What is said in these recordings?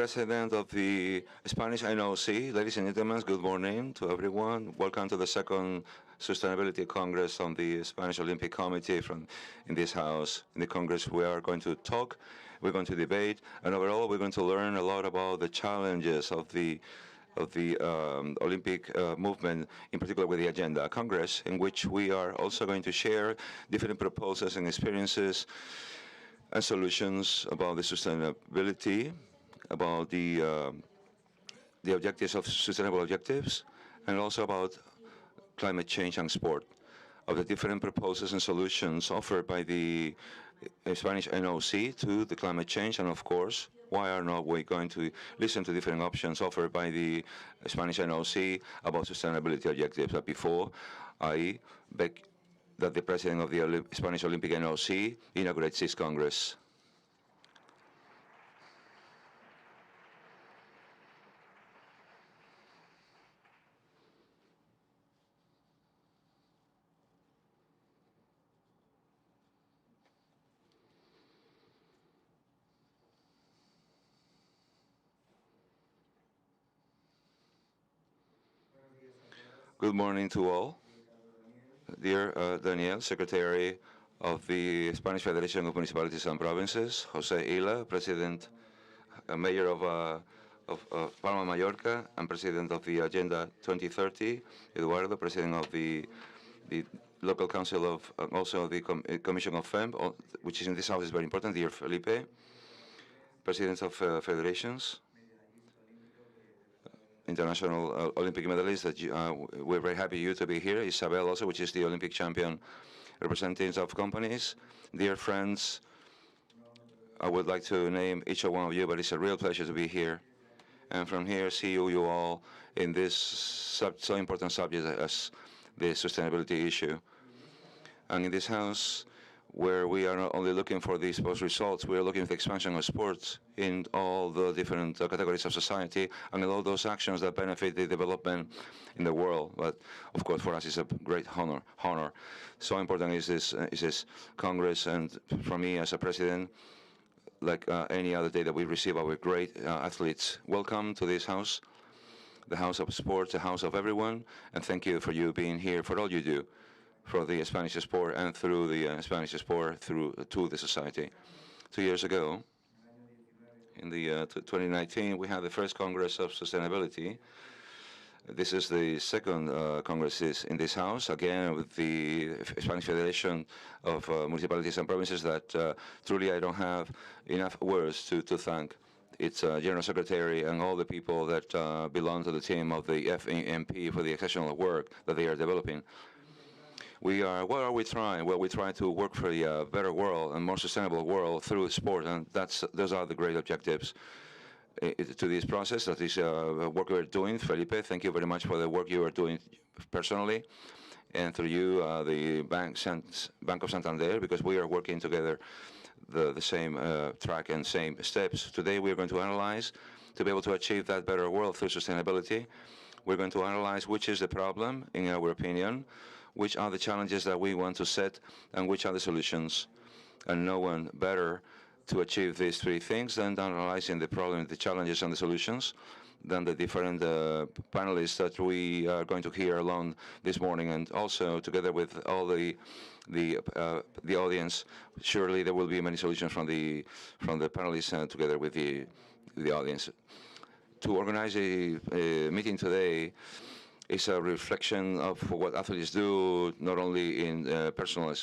President of the Spanish NOC. Ladies and gentlemen, good morning to everyone. Welcome to the second Sustainability Congress on the Spanish Olympic Committee in this house. In the Congress, we are going to talk, we're going to debate, and overall, we're going to learn a lot about the challenges of the Olympic movement, in particular with the agenda. A Congress in which we are also going to share different proposals and experiences and solutions about the sustainability, about the objectives of sustainable objectives, and also about climate change and sport, of the different proposals and solutions offered by the Spanish NOC to the climate change, and of course, why are not we going to listen to different options offered by the Spanish NOC about sustainability objectives? But before I beg that the President of the Spanish Olympic NOC inaugurates this Congress. Good morning to all. Dear Daniel, Secretary of the Spanish Federation of Municipalities and Provinces, Jose Ila, President, Mayor of Palma Mallorca, and President of the Agenda 2030, Eduardo, President of the Local Council of, also the Commission of FEMP, which is in this house is very important, dear Felipe, Presidents of Federations, international Olympic medalists, that we're very happy you to be here. Isabel also, which is the Olympic champion, representatives of companies. Dear friends, I would like to name each one of you, but it's a real pleasure to be here. And from here, see you all in this so important subject as the sustainability issue. And in this house, where we are not only looking for these post results, we are looking for the expansion of sports in all the different categories of society and in all those actions that benefit the development in the world. But of course, for us, it's a great honor. So important is this Congress, and for me as a president, like any other day that we receive our great athletes. Welcome to this house, the house of sports, the house of everyone, and thank you for you being here, for all you do for the Spanish sport and through the Spanish sport to the society. 2 years ago, in the 2019, we had the first Congress of Sustainability. This is the second Congress in this house, again with the Spanish Federation of Municipalities and Provinces that truly I don't have enough words to thank its General Secretary and all the people that belong to the team of the FEMP for the exceptional work that they are developing. What are we trying? Well, we try to work for a better world and more sustainable world through sport, and those are the great objectives to this process, that is work we're doing. Felipe, thank you very much for the work you are doing personally, and through you, the Banco Santander, because we are working together the same track and same steps. Today, we are going to analyze, to be able to achieve that better world through sustainability. We're going to analyze which is the problem, in our opinion, which are the challenges that we want to set, and which are the solutions. And no one better to achieve these three things than analyzing the problem, the challenges, and the solutions than the different panelists that we are going to hear along this morning, and also together with all the audience. Surely there will be many solutions from the panelists and together with the audience. To organize a meeting today is a reflection of what athletes do, not only in personal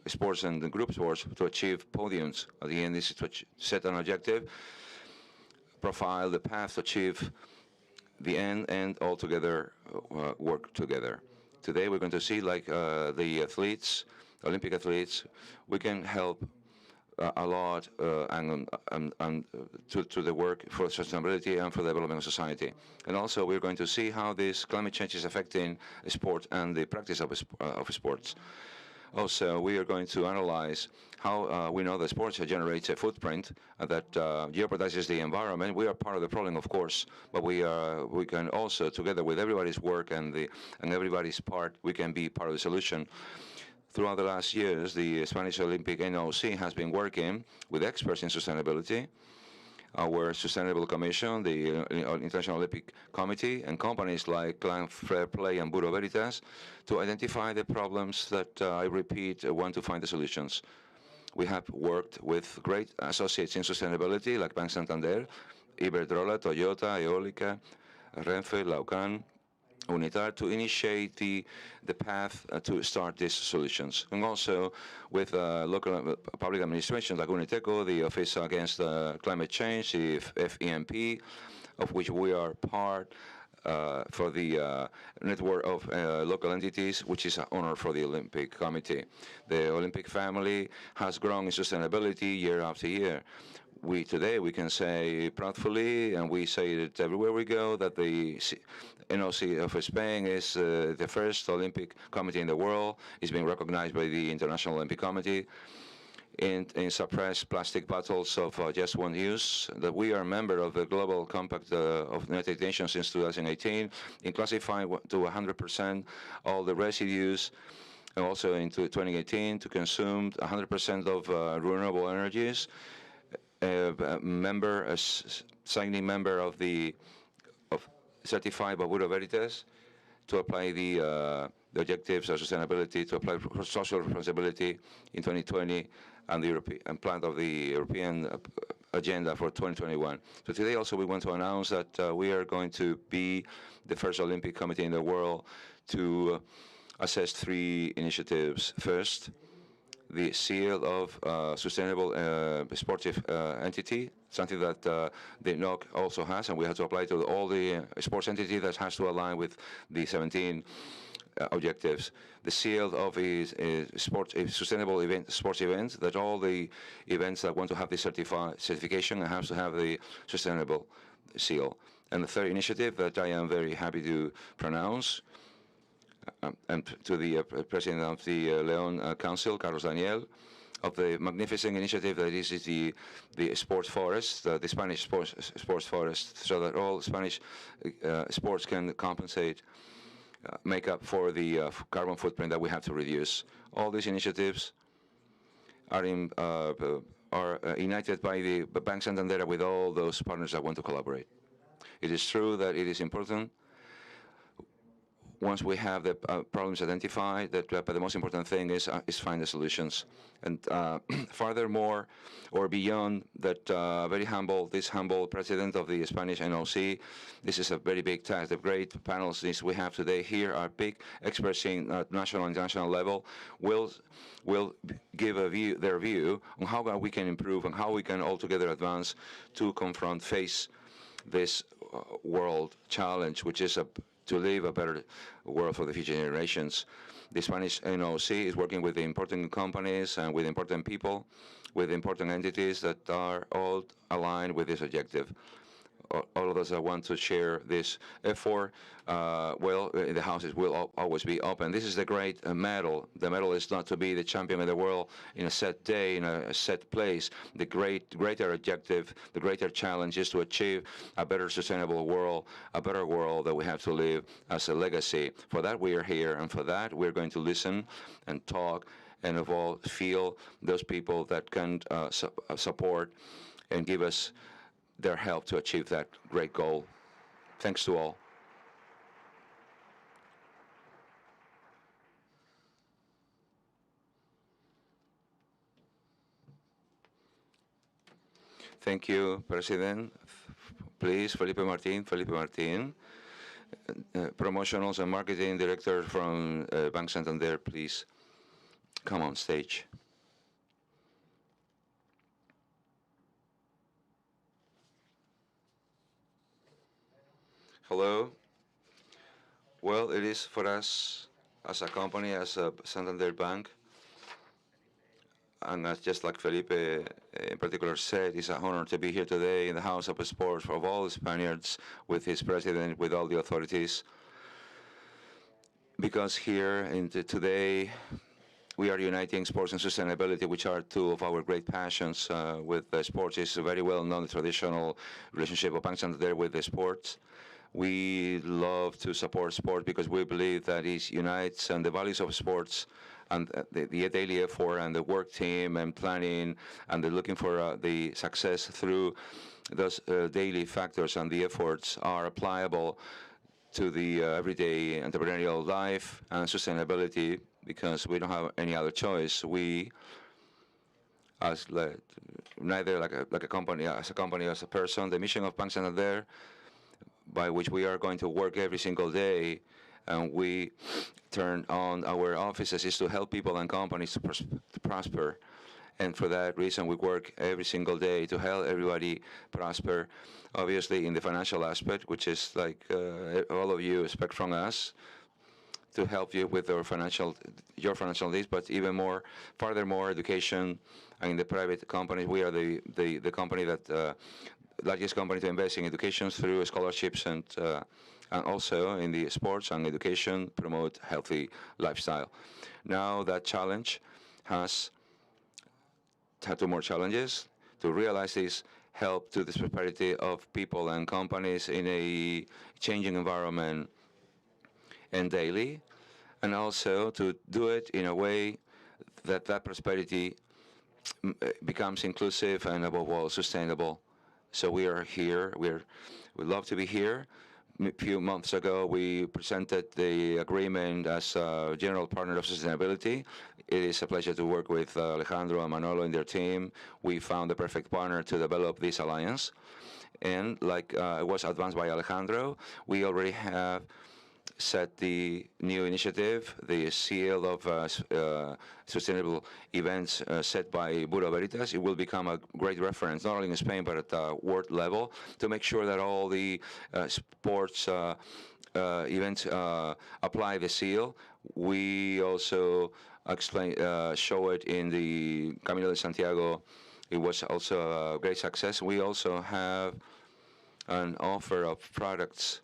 sports and group sports, to achieve podiums. At the end, is to set an objective, profile the path to achieve the end, and all together work together. Today, we're going to see, like the athletes, Olympic athletes, we can help a lot and to the work for sustainability and for the development of society. And also we're going to see how this climate change is affecting sport and the practice of sports. Also, we are going to analyze how we know that sports generates a footprint that jeopardizes the environment. We are part of the problem, of course, but we can also, together with everybody's work and everybody's part, we can be part of the solution. Throughout the last years, the Spanish Olympic NOC has been working with experts in sustainability our Sustainable Commission, the International Olympic Committee, and companies like Clan Fair Play and Bureau Veritas to identify the problems that, I repeat, want to find the solutions. We have worked with great associates in sustainability like Banco Santander, Iberdrola, Toyota, Eólica, Renfe, Laucan, UNITAR to initiate the path to start these solutions. And also with local public administrations like UNITECO, the Office Against Climate Change, the FEMP, of which we are part, for the network of local entities, which is an honor for the Olympic Committee. The Olympic family has grown in sustainability year after year. Today we can say proudly, and we say it everywhere we go, that the NOC of Spain is the first Olympic committee in the world. It's being recognized by the International Olympic Committee in suppress plastic bottles of just one use, that we are a member of the Global Compact of the United Nations since 2018, in classifying to 100% all the residues, and also into 2018 to consume 100% of renewable energies. Signing member of certified by Bureau Veritas to apply the objectives of sustainability, to apply social responsibility in 2020, and the European plan of the European agenda for 2021. So today also we want to announce that we are going to be the first Olympic committee in the world to assess 3 initiatives. First, the seal of sustainable sportive entity, something that the NOC also has, and we have to apply to all the sports entity that has to align with the 17 objectives. The seal of a sustainable sports event, that all the events that want to have the certification have to have the sustainable seal. And the third initiative that I am very happy to pronounce, and to the President of the León Council, Carlos Daniel, of the magnificent initiative that is the sports forest, the Spanish sports forest, so that all Spanish sports can compensate, make up for the carbon footprint that we have to reduce. All these initiatives are united by the Banco Santander with all those partners that want to collaborate. It is true that it is important, once we have the problems identified, that but the most important thing is find the solutions. And furthermore, or beyond that, this humble president of the Spanish NOC, this is a very big task. The great panels we have today here are big experts in national and international level, will give their view on how we can improve and how we can altogether advance to face this world challenge, which is to leave a better world for the future generations. The Spanish NOC is working with the important companies and with important people, with important entities that are all aligned with this objective. All of us that want to share this effort, the houses will always be open. This is the great medal. The medal is not to be the champion of the world in a set day, in a set place. The greater objective, the greater challenge is to achieve a better sustainable world, a better world that we have to live as a legacy. For that we are here, and for that we're going to listen and talk and feel those people that can support and give us their help to achieve that great goal. Thanks to all. Thank you, President. Please, Felipe Martin, Promotionals and Marketing Director from Banco Santander, please come on stage. Hello. Well, it is for us as a company, as a Santander Bank, and just like Felipe in particular said, it's an honor to be here today in the House of Sports of all the Spaniards, with his president, with all the authorities, because here today we are uniting sports and sustainability, which are two of our great passions. With sports, is very well known the traditional relationship of Banco Santander with the sports. We love to support sport because we believe that it unites, and the values of sports and the daily effort and the work team and planning, and they're looking for the success through those daily factors, and the efforts are applicable to the everyday entrepreneurial life and sustainability, because we don't have any other choice. We, as neither like a company, as a person, the mission of Banco Santander, by which we are going to work every single day, and we turn on our offices, is to help people and companies to prosper. And for that reason, we work every single day to help everybody prosper, obviously in the financial aspect, which is like all of you expect from us, to help you with your financial needs, but even more, furthermore, education. And in the private companies, we are the company that largest company to invest in education through scholarships, and also in the sports and education, promote healthy lifestyle. Now that challenge has had two more challenges: to realize this help to the prosperity of people and companies in a changing environment and daily, and also to do it in a way that prosperity becomes inclusive and above all sustainable. So we are here. We love to be here. A few months ago, we presented the agreement as a general partner of sustainability. It is a pleasure to work with Alejandro and Manolo and their team. We found the perfect partner to develop this alliance. And like it was advanced by Alejandro, we already have set the new initiative, the seal of sustainable events set by Bureau Veritas. It will become a great reference, not only in Spain, but at the world level, to make sure that all the sports events apply the seal. We also show it in the Camino de Santiago. It was also a great success. We also have an offer of products,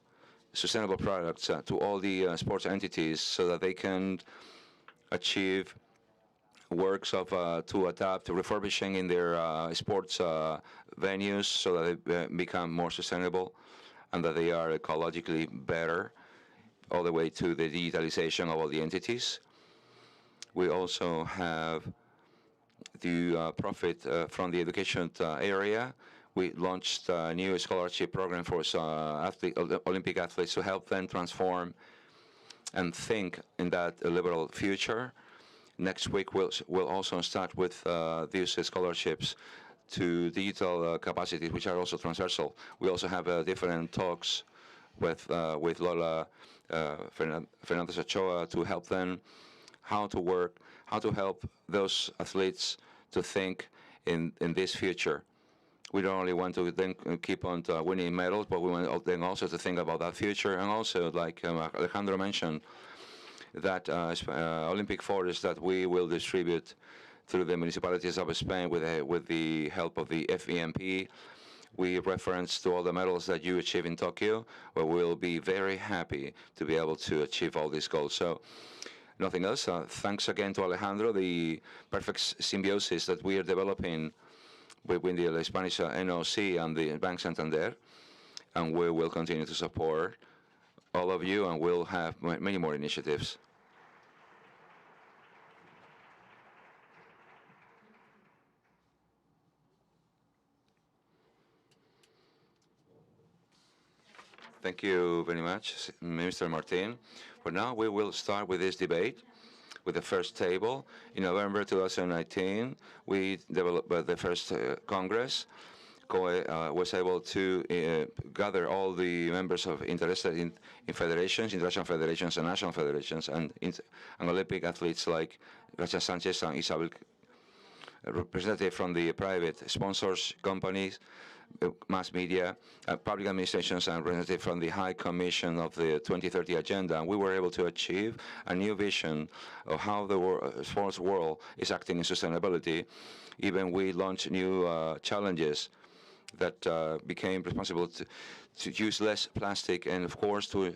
sustainable products, to all the sports entities, so that they can achieve works of to adapt to refurbishing in their sports venues, so that they become more sustainable and that they are ecologically better, all the way to the digitalization of all the entities. We also have the profit from the education area. We launched a new scholarship program for Olympic athletes to help them transform and think in that liberal future. Next week, we'll also start with these scholarships to digital capacities, which are also transversal. We also have different talks with Lola Fernandez Ochoa to help them how to work, how to help those athletes to think in this future. We don't only want to then keep on winning medals, but we want then also to think about that future. And also, like Alejandro mentioned, that Olympic forests that we will distribute through the municipalities of Spain with the help of the FEMP. We reference to all the medals that you achieve in Tokyo, where we'll be very happy to be able to achieve all these goals. So nothing else. Thanks again to Alejandro, the perfect symbiosis that we are developing between the Spanish NOC and the Banco Santander, and we will continue to support all of you, and we'll have many more initiatives. Thank you very much, Mr. Martin. For now, we will start with this debate with the first table. In November 2019, we developed the first Congress. COE was able to gather all the members of interested in federations, international federations and national federations, and Olympic athletes like Gracia Sanchez and Isabel, representative from the private sponsors, companies, mass media, public administrations, and representative from the High Commission of the 2030 Agenda. And we were able to achieve a new vision of how the sports world is acting in sustainability. Even we launched new challenges that became responsible to use less plastic, and of course to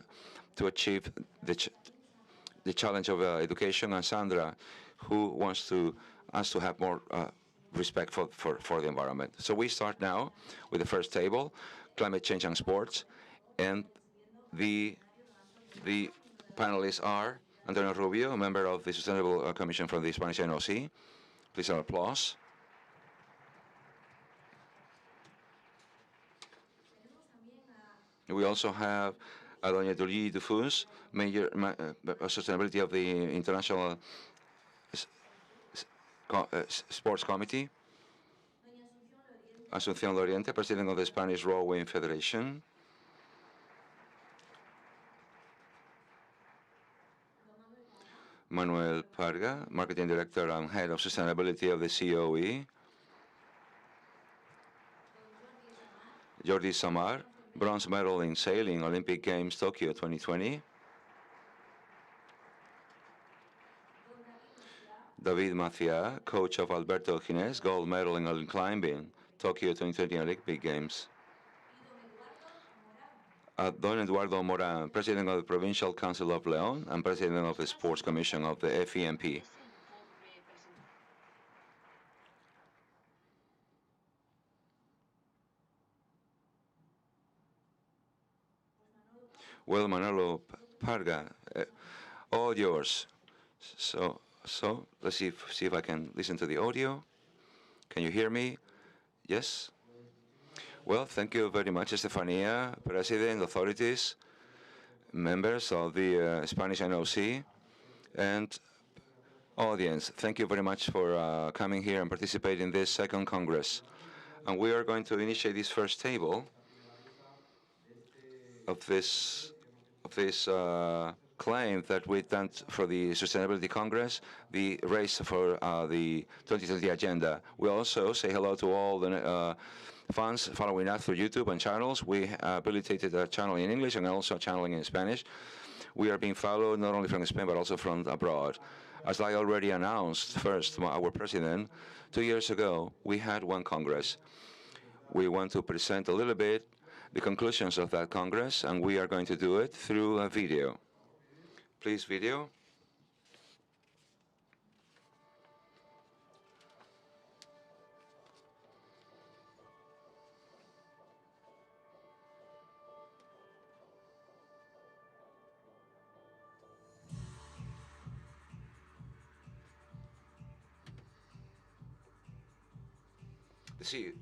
achieve the challenge of education. And Sandra, who wants us to have more respect for the environment. So we start now with the first table, climate change and sports, and the panelists are Antonio Rubio, a member of the Sustainable Commission from the Spanish NOC. Please an applause. We also have Doña Dolly Dufus, Major Sustainability of the International Sports Committee. Asunción Loriente, President of the Spanish Rowing Federation. Manuel Parga, Marketing Director and Head of Sustainability of the COE. Jordi Samar, bronze medal in sailing, Olympic Games Tokyo 2020. David Macia, coach of Alberto Gines, gold medal in climbing, Tokyo 2020 Olympic Games. Don Eduardo Moran, President of the Provincial Council of León and President of the Sports Commission of the FEMP. Well, Manolo Parga, all yours. So let's see if I can listen to the audio. Can you hear me? Yes? Well, thank you very much, Estefania, President, authorities, members of the Spanish NOC, and audience. Thank you very much for coming here and participating in this second Congress. And we are going to initiate this first table of this claim that we've done for the Sustainability Congress, the race for the 2020 agenda. We also say hello to all the fans following us through YouTube and channels. We habilitated a channel in English and also a channel in Spanish. We are being followed not only from Spain but also from abroad. As I already announced, first, our president, 2 years ago, we had one Congress. We want to present a little bit the conclusions of that Congress, and we are going to do it through a video. Please, video. See.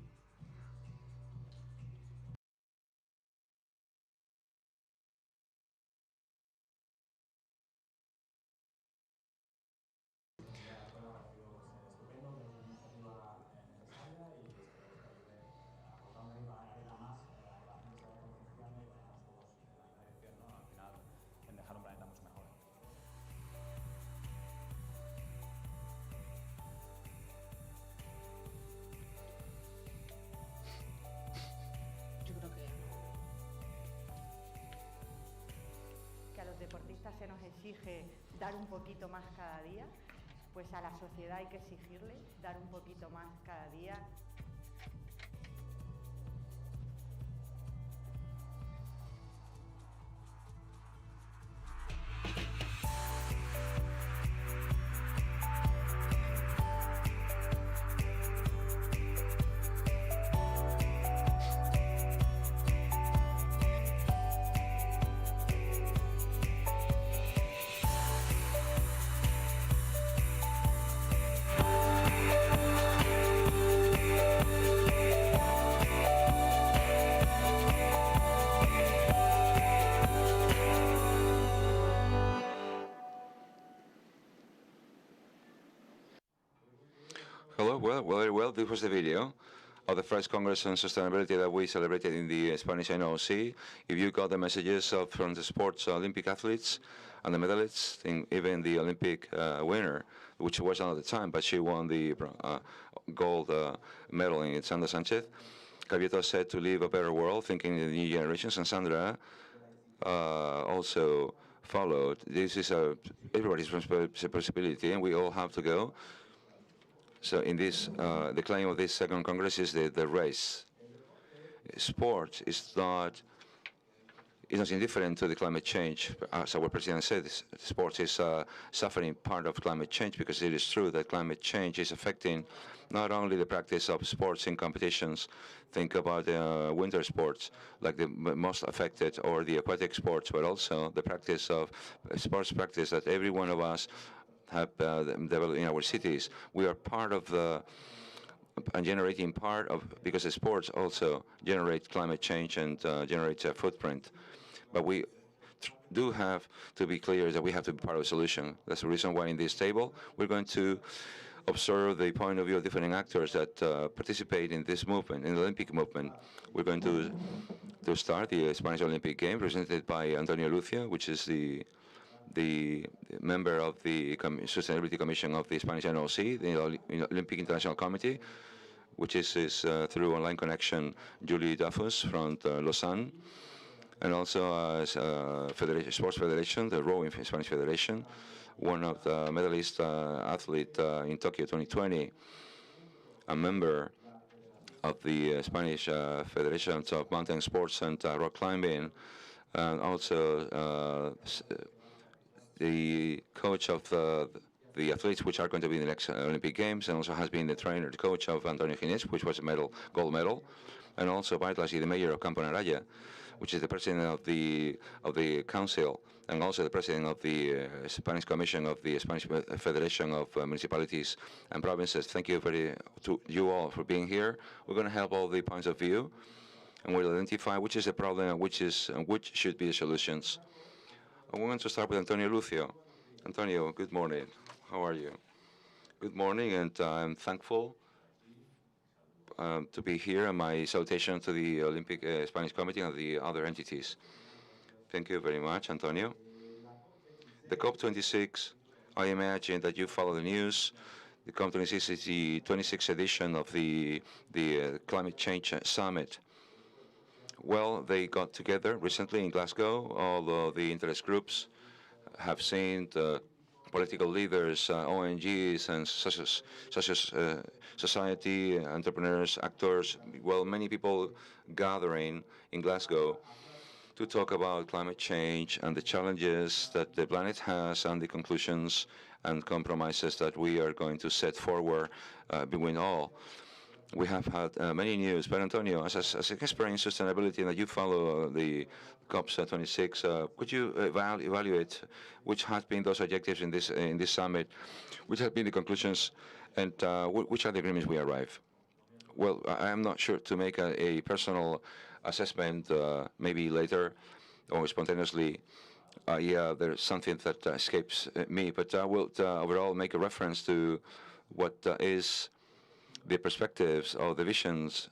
Deportistas se nos exige dar un poquito más cada día, pues a la sociedad hay que exigirle dar un poquito más cada día. Hello, very well. This was the video of the first Congress on Sustainability that we celebrated in the Spanish NOC. If you got the messages from the sports Olympic athletes and the medalists, even the Olympic winner, which was not at the time, but she won the gold medal in Sandra Sanchez. Cavieto said to live a better world, thinking in the new generations, and Sandra also followed. This is everybody's responsibility, and we all have to go. So in this, the claim of this second Congress is the race. Sport is not is not indifferent to the climate change. As our president said, sports is suffering part of climate change, because it is true that climate change is affecting not only the practice of sports in competitions. Think about winter sports, like the most affected, or the aquatic sports, but also the practice of sports practice that every one of us have developed in our cities. We are part of the and generating part of, because the sports also generate climate change and generate a footprint. But we do have to be clear that we have to be part of the solution. That's the reason why in this table we're going to observe the point of view of different actors that participate in this movement, in the Olympic movement. We're going to start the Spanish Olympic Games, presented by Antonio Lucia, which is the member of the Sustainability Commission of the Spanish NOC, the Olympic International Committee, which is through online connection, Julie Dafus from Lausanne, and also Sports Federation, the rowing Spanish Federation, one of the medalist athlete in Tokyo 2020, a member of the Spanish Federation of Mountain Sports and Rock Climbing, and also the coach of the athletes which are going to be in the next Olympic Games, and also has been the trainer, the coach of Antonio Ginés, which was a gold medal, and also vitally the mayor of Campo Naraya, which is the president of the council, and also the president of the Spanish Commission of the Spanish Federation of Municipalities and Provinces. Thank you to you all for being here. We're going to help all the points of view, and we'll identify which is the problem and which should be the solutions. I'm going to start with Antonio Lucio. Antonio, good morning. How are you? Good morning, and I'm thankful to be here, and my salutation to the Olympic Spanish Committee and the other entities. Thank you very much, Antonio. The COP26, I imagine that you follow the news. The COP26 is the 26th edition of the Climate Change Summit. Well, they got together recently in Glasgow. All of the interest groups have seen political leaders, ONGs, and such as society, entrepreneurs, actors, well, many people gathering in Glasgow to talk about climate change and the challenges that the planet has, and the conclusions and compromises that we are going to set forward between all. We have had many news, but Antonio, as an expert in sustainability, and that you follow the COP26, could you evaluate which have been those objectives in this summit, which have been the conclusions, and which are the agreements we arrive? Well, I am not sure to make a personal assessment, maybe later or spontaneously. Yeah, there's something that escapes me, but I will overall make a reference to what is the perspectives or the visions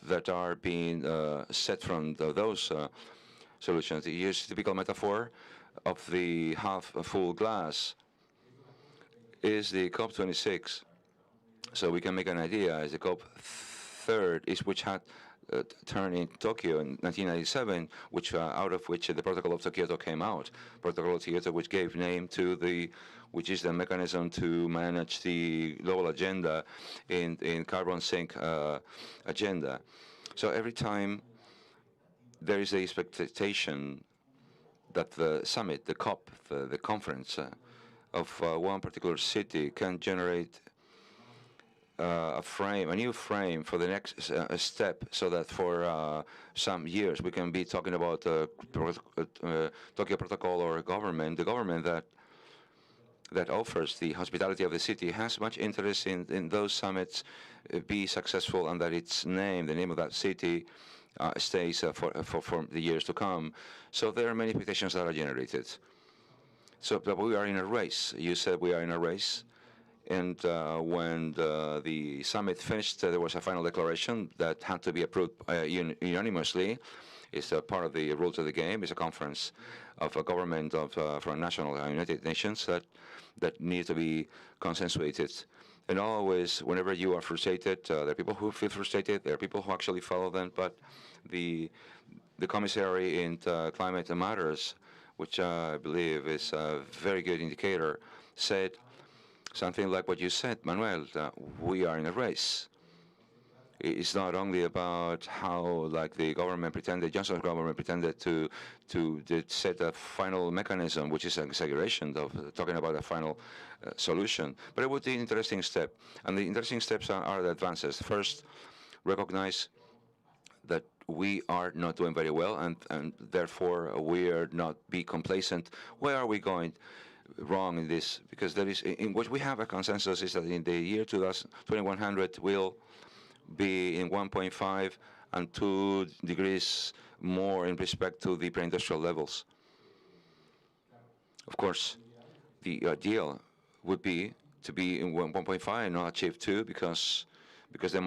that are being set from those solutions. The typical metaphor of the half-full glass is the COP26. So we can make an idea as the COP third is which had turned in Tokyo in 1997, which out of which the Protocol of Kyoto came out. Protocol of Kyoto, which gave name to which is the mechanism to manage the global agenda in carbon sink agenda. So every time there is the expectation that the summit, the COP, the conference of one particular city can generate a new frame for the next step, so that for some years we can be talking about Tokyo Protocol or the government that offers the hospitality of the city has much interest in those summits be successful, and that its name, the name of that city, stays for the years to come. So there are many expectations that are generated. So but we are in a race. You said we are in a race. And when the summit finished, there was a final declaration that had to be approved unanimously. It's a part of the rules of the game. It's a conference of a government from national United Nations that needs to be consensuated. And always, whenever you are frustrated, there are people who feel frustrated. There are people who actually follow them. But the commissary in climate matters, which I believe is a very good indicator, said something like what you said, Manuel, we are in a race. It's not only about how, like the government pretended, Johnson's government pretended to set a final mechanism, which is an exaggeration of talking about a final solution. But it would be an interesting step, and the interesting steps are the advances. First, recognize that we are not doing very well, and therefore we are not be complacent. Where are we going wrong in this? Because there is, in what we have a consensus is that in the year 2100 we'll be in 1.5 and 2 degrees more in respect to the pre-industrial levels. Of course, the ideal would be to be in 1.5 and not achieve 2, because the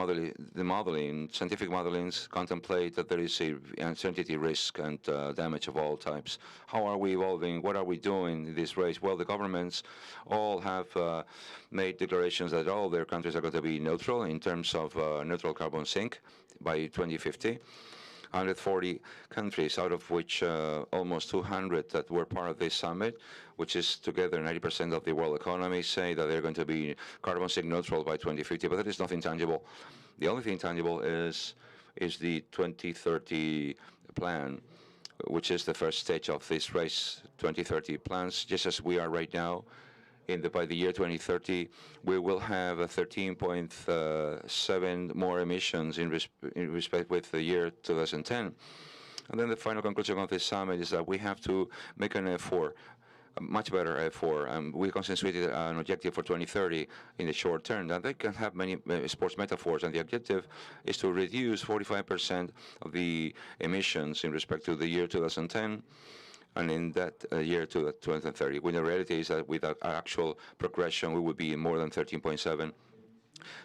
modeling, scientific modelings contemplate that there is a uncertainty risk and damage of all types. How are we evolving? What are we doing in this race? Well, the governments all have made declarations that all their countries are going to be neutral in terms of neutral carbon sink by 2050. 140 countries, out of which almost 200 that were part of this summit, which is together 90% of the world economy, say that they're going to be carbon sink neutral by 2050. But that is nothing tangible. The only thing tangible is the 2030 plan, which is the first stage of this race. 2030 plans, just as we are right now. By the year 2030, we will have a 13.7 more emissions in respect with the year 2010. And then the final conclusion of this summit is that we have to make an effort, a much better effort, and we concentrated an objective for 2030 in the short term. And they can have many sports metaphors, and the objective is to reduce 45% of the emissions in respect to the year 2010. And in that year to 2030, when the reality is that without actual progression, we would be more than 13.7.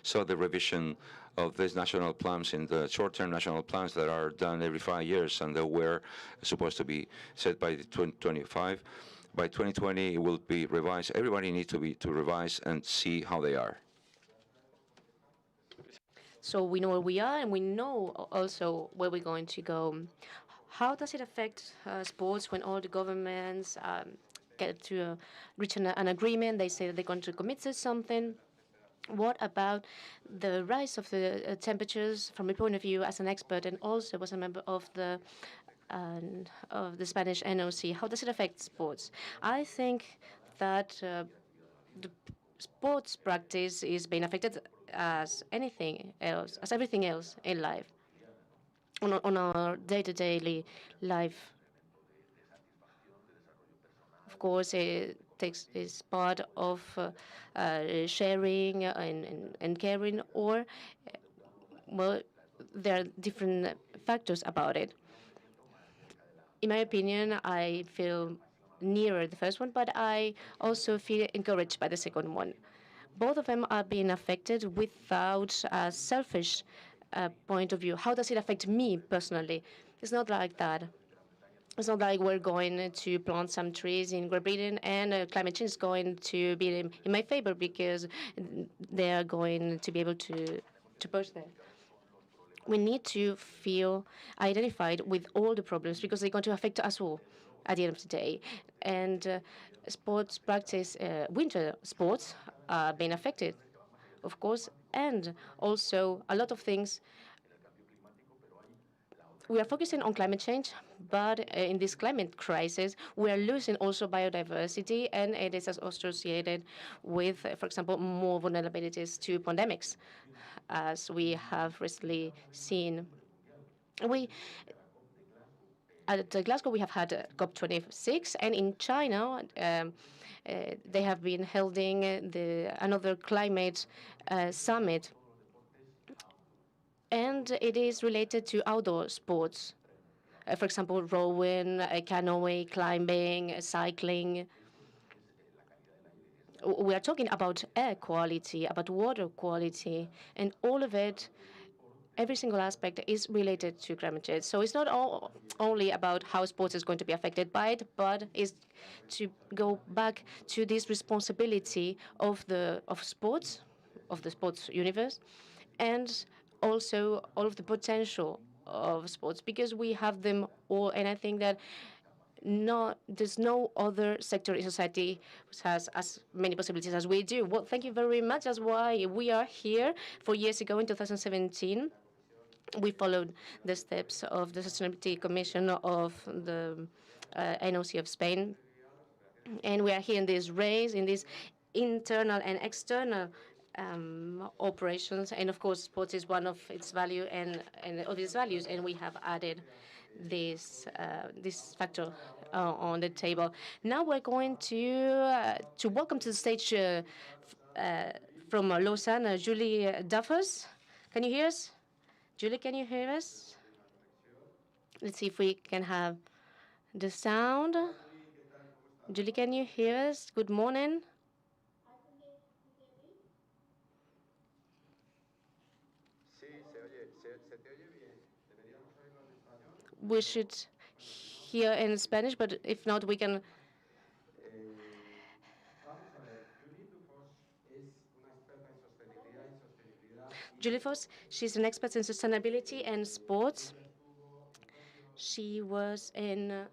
So the revision of these national plans, in the short-term national plans that are done every 5 years, and that were supposed to be set by 2025, by 2020 it will be revised. Everybody needs to revise and see how they are. So we know where we are, and we know also where we're going to go. How does it affect sports when all the governments get to reach an agreement? They say that they're going to commit to something. What about the rise of the temperatures from your point of view as an expert and also as a member of the Spanish NOC? How does it affect sports? I think that the sports practice is being affected as anything else, as everything else in life. On our day-to-day life. Of course, it is part of sharing and caring, or, well, there are different factors about it. In my opinion, I feel nearer the first one, but I also feel encouraged by the second one. Both of them are being affected without a selfish point of view. How does it affect me personally? It's not like that. It's not like we're going to plant some trees in Great Britain and climate change is going to be in my favor because they are going to be able to push there. We need to feel identified with all the problems because they're going to affect us all at the end of the day. And sports practice, winter sports are being affected, of course, and also a lot of things. We are focusing on climate change, but in this climate crisis, we are losing also biodiversity, and it is associated with, for example, more vulnerabilities to pandemics, as we have recently seen. At Glasgow, we have had COP26, and in China, they have been holding another climate summit, and it is related to outdoor sports. For example, rowing, canoeing, climbing, cycling. We are talking about air quality, about water quality, and all of it, every single aspect is related to climate change. So it's not only about how sports is going to be affected by it, but it's to go back to this responsibility of the sports universe, and also all of the potential of sports, because we have them all, and I think that there's no other sector in society which has as many possibilities as we do. Well, thank you very much. That's why we are here. 4 years ago, in 2017, we followed the steps of the Sustainability Commission of the NOC of Spain. And we are here in this race, in this internal and external operations. And of course, sports is one of its value and of its values. And we have added this factor on the table. Now we're going to welcome to the stage from Lausanne, Julie Duffers. Can you hear us? Julie, can you hear us? Let's see if we can have the sound. Julie, can you hear us? Good morning. We should hear in Spanish, but if not, we can. Julie Foss, she's an expert in sustainability and sports. She was in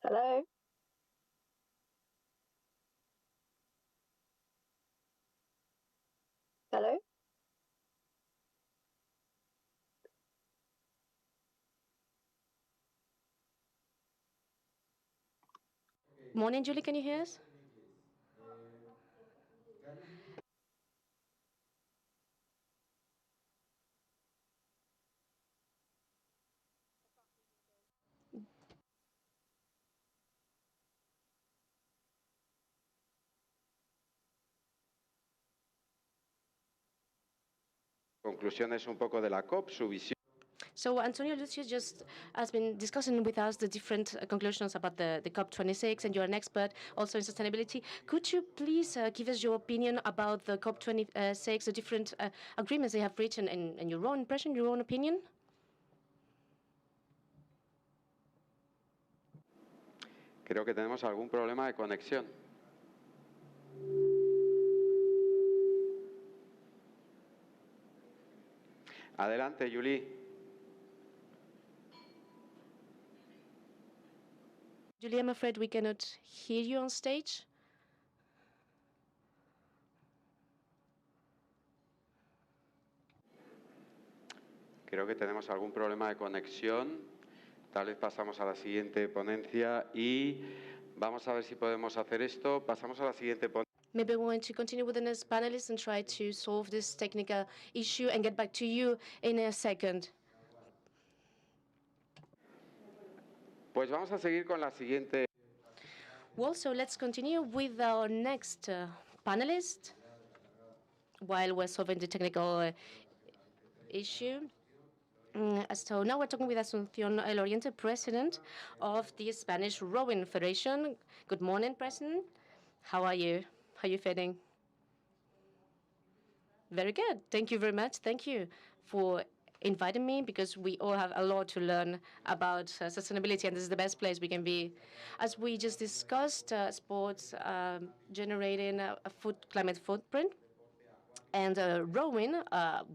Hello? Hello? Morning, Julie, can you hear us? Conclusiones un poco de la COP, su visión. So Antonio Lucio just has been discussing with us the different conclusions about the COP26, and you're an expert also in sustainability. Could you please give us your opinion about the COP26, the different agreements they have reached, and your own impression, your own opinion? Creo que tenemos algún problema de conexión. Adelante, Julie. Julie, I'm afraid we cannot hear you on stage. Creo que tenemos algún problema de conexión. Tal vez pasamos a la siguiente ponencia y vamos a ver si podemos hacer esto. Pasamos a la siguiente ponencia. Maybe we want to continue with the next panelist and try to solve this technical issue and get back to you in a second. Pues vamos a seguir con la siguiente. Well, so let's continue with our next panelist while we're solving the technical issue. So now we're talking with Asunción El Oriente, president of the Spanish Rowing Federation. Good morning, President. How are you? How are you feeling? Very good. Thank you very much. Thank you for inviting me, because we all have a lot to learn about sustainability, and this is the best place we can be. As we just discussed, sports generating a climate footprint, and rowing,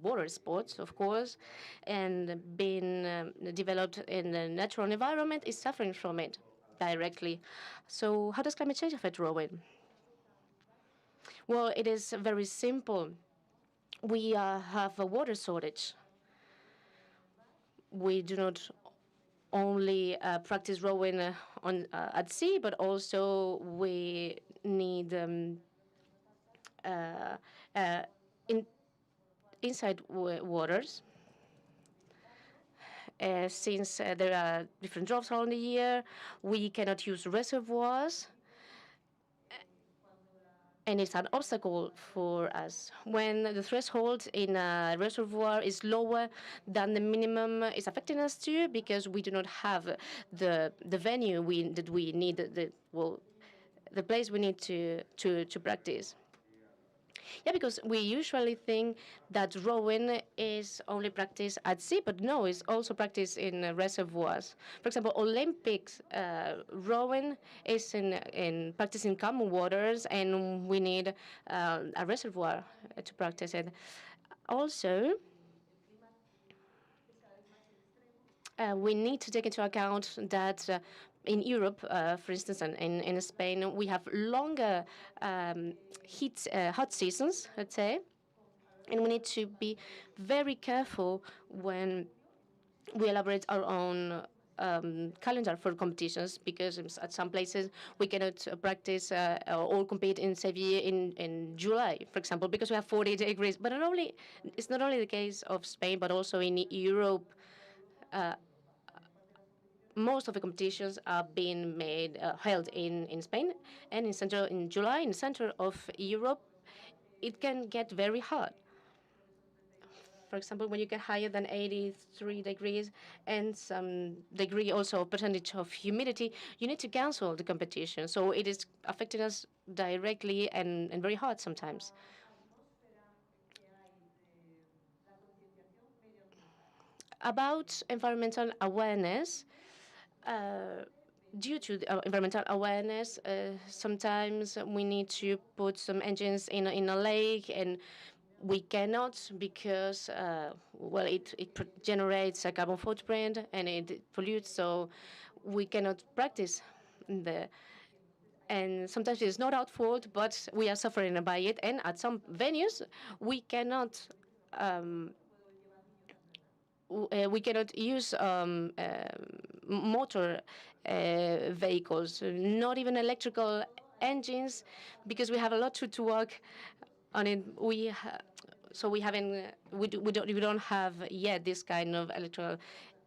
water sports, of course, and being developed in a natural environment, is suffering from it directly. So how does climate change affect rowing? Well, it is very simple. We have a water shortage. We do not only practice rowing at sea, but also we need inside waters. Since there are different drops around the year, we cannot use reservoirs. and it's an obstacle for us. When the threshold in a reservoir is lower than the minimum, it's affecting us too because we do not have the venue that we need, the place we need to practice. Yeah, because we usually think that rowing is only practiced at sea, but no, it's also practiced in reservoirs. For example, Olympics rowing is in practice in calm waters, and we need a reservoir to practice it. Also, we need to take into account that in Europe, for instance, and in Spain, we have longer hot seasons, let's say, and we need to be very careful when we elaborate our own calendar for competitions, because at some places we cannot practice or compete in Seville in July, for example, because we have 40 degrees. But it's not only the case of Spain, but also in Europe. Most of the competitions are being held in Spain and in July. In the center of Europe, it can get very hot. For example, when you get higher than 83 degrees and some degree also percentage of humidity, you need to cancel the competition. So it is affecting us directly and very hard sometimes. About environmental awareness, due to environmental awareness, sometimes we need to put some engines in a lake, and we cannot because, well, it generates a carbon footprint and it pollutes, so we cannot practice the. And sometimes it's not our fault, but we are suffering by it. And at some venues, we cannot we cannot use motor vehicles, not even electrical engines, because we have a lot to work on it. So we don't have yet this kind of electrical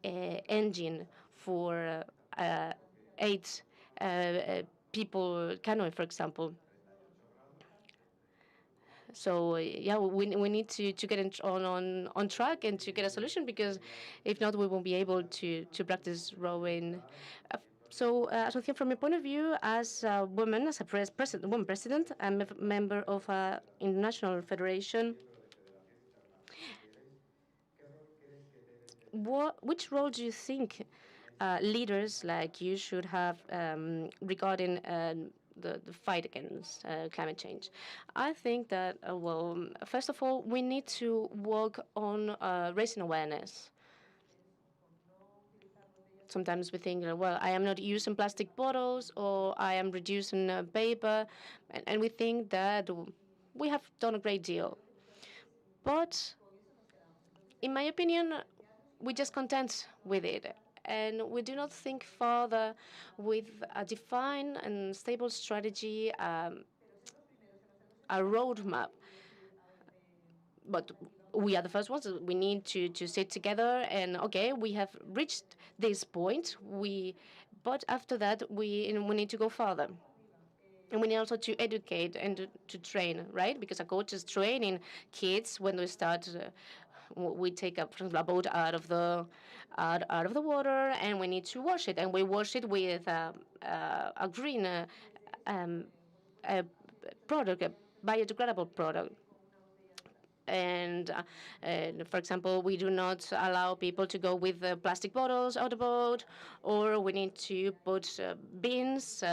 engine for 8 people canoe, for example. So yeah, we need to get on track and to get a solution, because if not, we won't be able to practice rowing. So, Asunción, from your point of view, as a woman, as a woman president, I'm a member of an international federation. Which role do you think leaders like you should have regarding the fight against climate change? I think that, well, first of all, we need to work on raising awareness. Sometimes we think, well, I am not using plastic bottles, or I am reducing paper, and we think that we have done a great deal. But in my opinion, we're just content with it, and we do not think further with a defined and stable strategy, a roadmap. But we are the first ones. We need to sit together and, okay, we have reached this point. But after that, we need to go further. And we need also to educate and to train, right? Because a coach is training kids when they start. We take a boat out of the water, and we need to wash it, and we wash it with a green product, a biodegradable product. And for example, we do not allow people to go with plastic bottles out the boat, or we need to put bins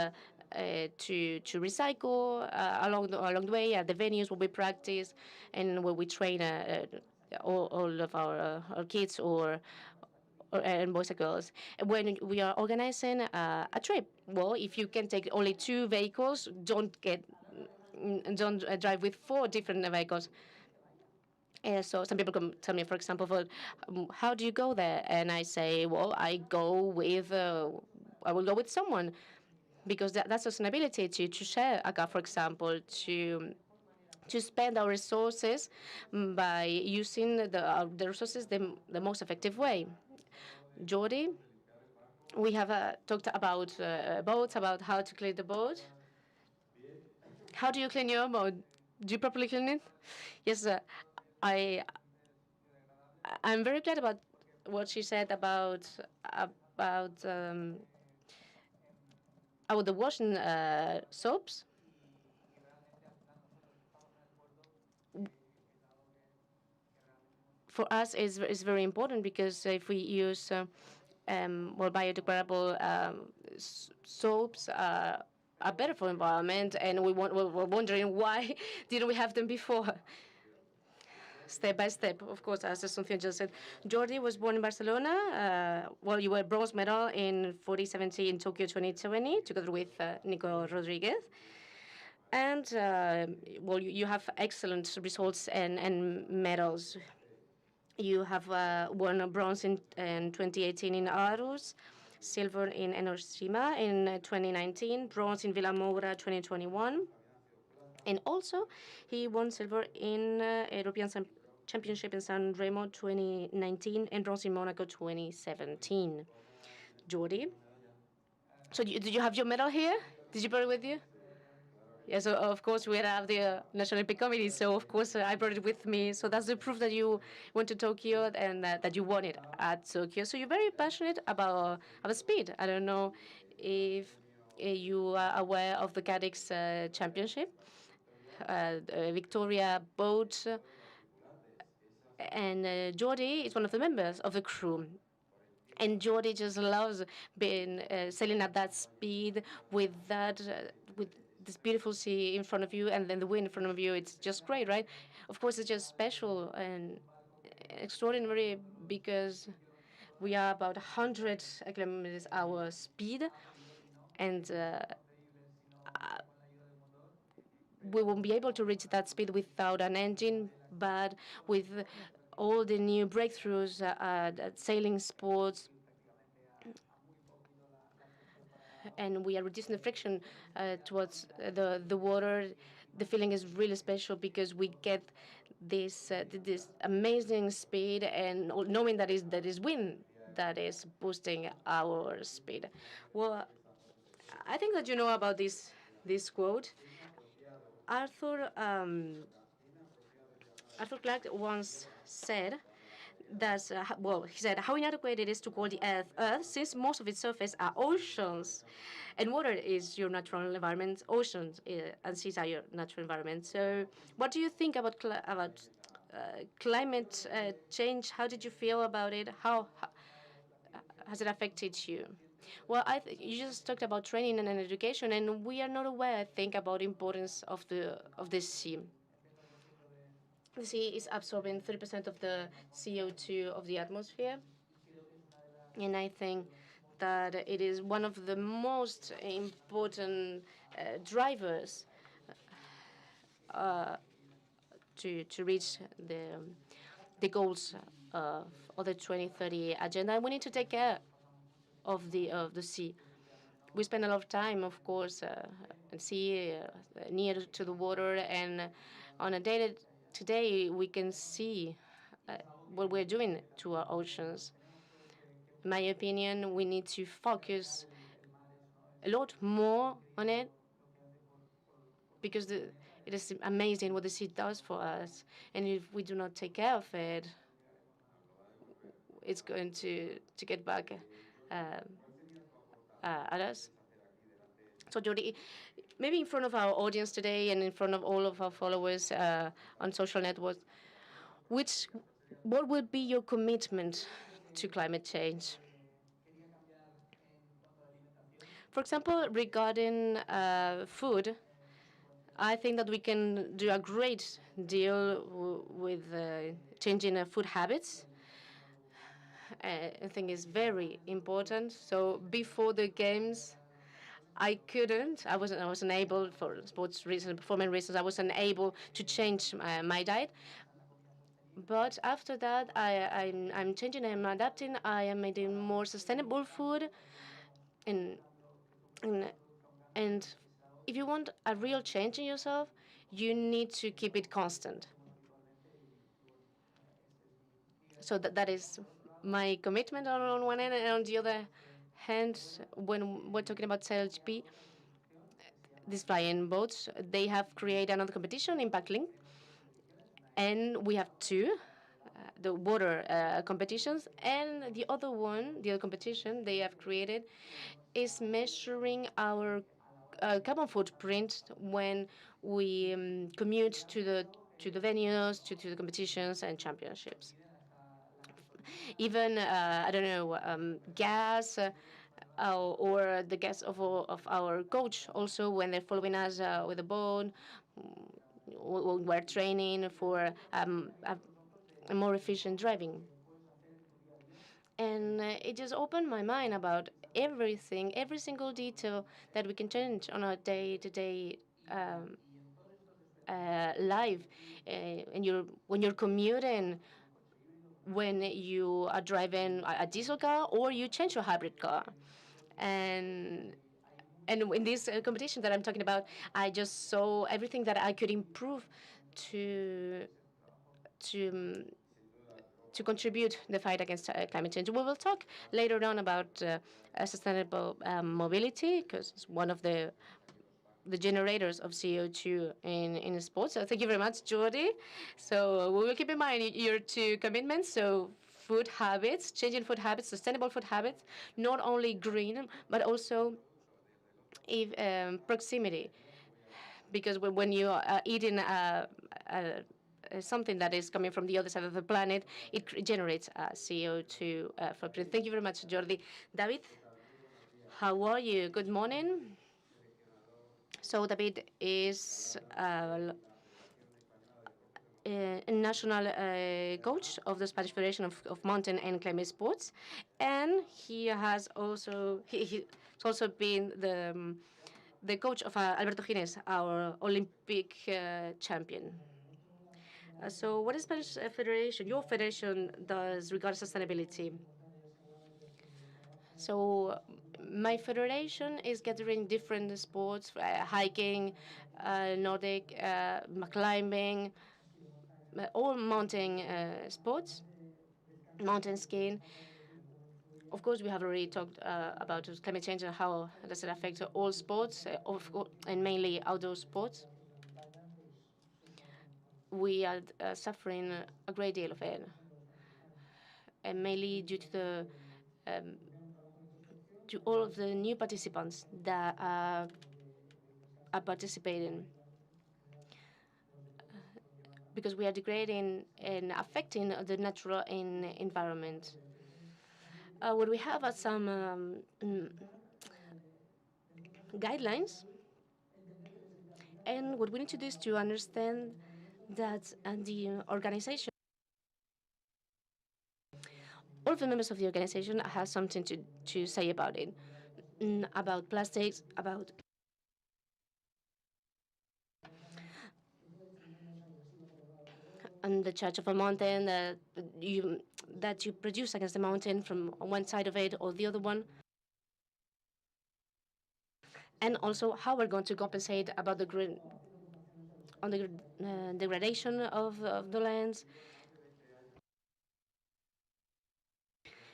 to recycle along the way at the venues where we practice and where we train all of our kids and boys and girls. When we are organizing a trip, well, if you can take only 2 vehicles, don't drive with 4 different vehicles. So some people come tell me, for example, well, how do you go there? And I say, well, I will go with someone, because that's sustainability, to share a car, for example, to spend our resources by using the resources the most effective way. Jordi, we have talked about boats, about how to clean the boat. how do you clean your home? Or do you properly clean it? Yes, I I'm very glad about what she said about um, about the washing soaps. For us, is very important because if we use well, biodegradable soaps are better for environment, and we're wondering why didn't we have them before? Step by step, of course, as Sofia just said. Jordi was born in Barcelona. Well, you were bronze medal in 4070 in Tokyo 2020, together with Nico Rodriguez. And, well, you have excellent results and medals. You have won a bronze in 2018 in Aarhus, silver in Enoshima in 2019, bronze in Villamoura 2021. And also, he won silver in European Championship in San Remo 2019 and bronze in Monaco 2017. Jordi, so did you have your medal here? Did you bring it with you? Yes, of course, we have the National Olympic Committee, so of course I brought it with me. So that's the proof that you went to Tokyo and that you won it at Tokyo. So you're very passionate about speed. I don't know if you are aware of the Cadix Championship. Victoria boat, and Jordi is one of the members of the crew. And Jordi just loves being sailing at that speed with this beautiful sea in front of you, and then the wind in front of you. It's just great, right? Of course, it's just special and extraordinary because we are about 100 kilometers hour speed, and we won't be able to reach that speed without an engine, but with all the new breakthroughs at sailing sports, and we are reducing the friction towards the water. The feeling is really special because we get this amazing speed, and knowing that is wind that is boosting our speed. Well, I think that you know about this quote. Arthur Clarke once said that, well, he said, how inadequate it is to call the Earth, since most of its surface are oceans. And water is your natural environment, oceans and seas are your natural environment. So what do you think about climate change? How did you feel about it? How has it affected you? Well, you just talked about training and education, and we are not aware, I think, about the importance of the sea. The sea is absorbing 30% of the CO2 of the atmosphere, and I think that it is one of the most important drivers to reach the goals of the 2030 agenda. And we need to take care of the sea. We spend a lot of time, of course, at sea, near to the water, and on a day-to-day we can see what we're doing to our oceans. In my opinion, we need to focus a lot more on it because it is amazing what the sea does for us. And if we do not take care of it, it's going to get back at us. So, Jordi, maybe in front of our audience today and in front of all of our followers on social networks, what would be your commitment to climate change? For example, regarding food, I think that we can do a great deal with changing food habits. I think it's very important. So before the games, I wasn't able, for sports reasons, performance reasons, I wasn't able to change my diet. But after that, I'm changing, I'm adapting, I am making more sustainable food, and if you want a real change in yourself, you need to keep it constant. So that is my commitment on one hand, and on the other hand, when we're talking about CLP, these flying boats, they have created another competition, Impact Link, and we have two, the water competitions, and the other competition they have created is measuring our carbon footprint when we commute to the venues, to the competitions and championships. Even I don't know, gas. Or the gas of our coach also when they're following us with a boat, when we're training for a more efficient driving. And it just opened my mind about everything, every single detail that we can change on a day-to-day life. And when you're commuting, when you are driving a diesel car or you change your hybrid car. And in this competition that I'm talking about, I just saw everything that I could improve to to to contribute the fight against climate change. We will talk later on about sustainable mobility, because it's one of the generators of CO2 in sports. So thank you very much, Jordi. So we will keep in mind your two commitments. So food habits, changing food habits, sustainable food habits, not only green, but also proximity. Because when you are eating something that is coming from the other side of the planet, it generates CO2 footprint. Thank you very much, Jordi. David, how are you? Good morning. So David is a national coach of the Spanish Federation of Mountain and Climate Sports, and he has also he's also been the coach of Alberto Gines, our Olympic champion. So what is Spanish Federation, your federation, does regarding sustainability? So my federation is gathering different sports, hiking, Nordic, climbing, all mountain sports, mountain skiing. Of course, we have already talked about climate change and how does it affect all sports, and mainly outdoor sports. We are suffering a great deal of it, and mainly due to to all of the new participants that are participating, because we are degrading and affecting the natural environment. What we have are some guidelines, and what we need to do is to understand that the organization, all of the members of the organization have something to say about it, about plastics, about the charge of a mountain that you produce against the mountain from one side of it or the other one, and also how we're going to compensate about the degradation of the lands.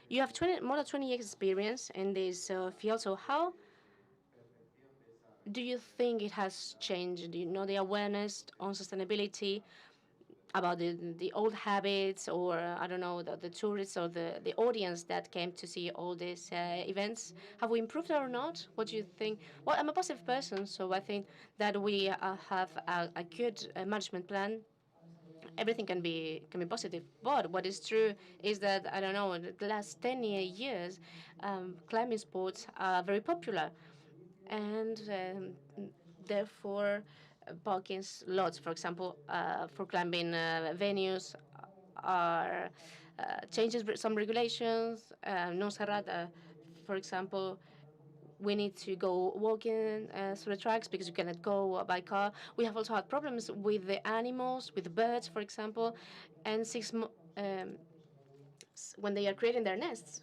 You have more than 20 years experience in this field, so how do you think it has changed? Do you know the awareness on sustainability about the old habits, or I don't know, the tourists or the audience that came to see all these events? Have we improved or not? What do you think? Well, I'm a positive person, so I think that we have a good management plan. Everything can be positive. But what is true is that, I don't know, in the last 10 years, climbing sports are very popular. And therefore, parking lots, for example, for climbing venues are changes some regulations. No Serrat, for example, we need to go walking through the tracks because you cannot go by car. We have also had problems with the animals, with the birds, for example, and when they are creating their nests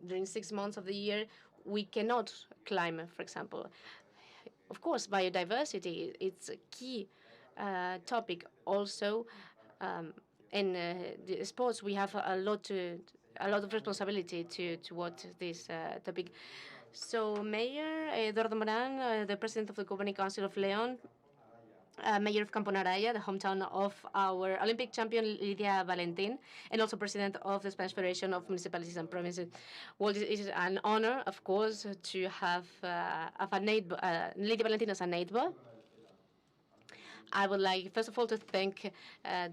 during 6 months of the year, we cannot climb, for example. Of course, biodiversity, it's a key topic also. In the sports, we have a lot to a lot of responsibility towards this topic. So Mayor Eduardo Moran, the President of the Governing Council of Leon, Mayor of Camponaraya, the hometown of our Olympic champion Lidia Valentin, and also President of the Spanish Federation of Municipalities and Provinces. Well, it is an honor, of course, to have a neighbor, Lidia Valentin as a neighbor. I would like, first of all, to thank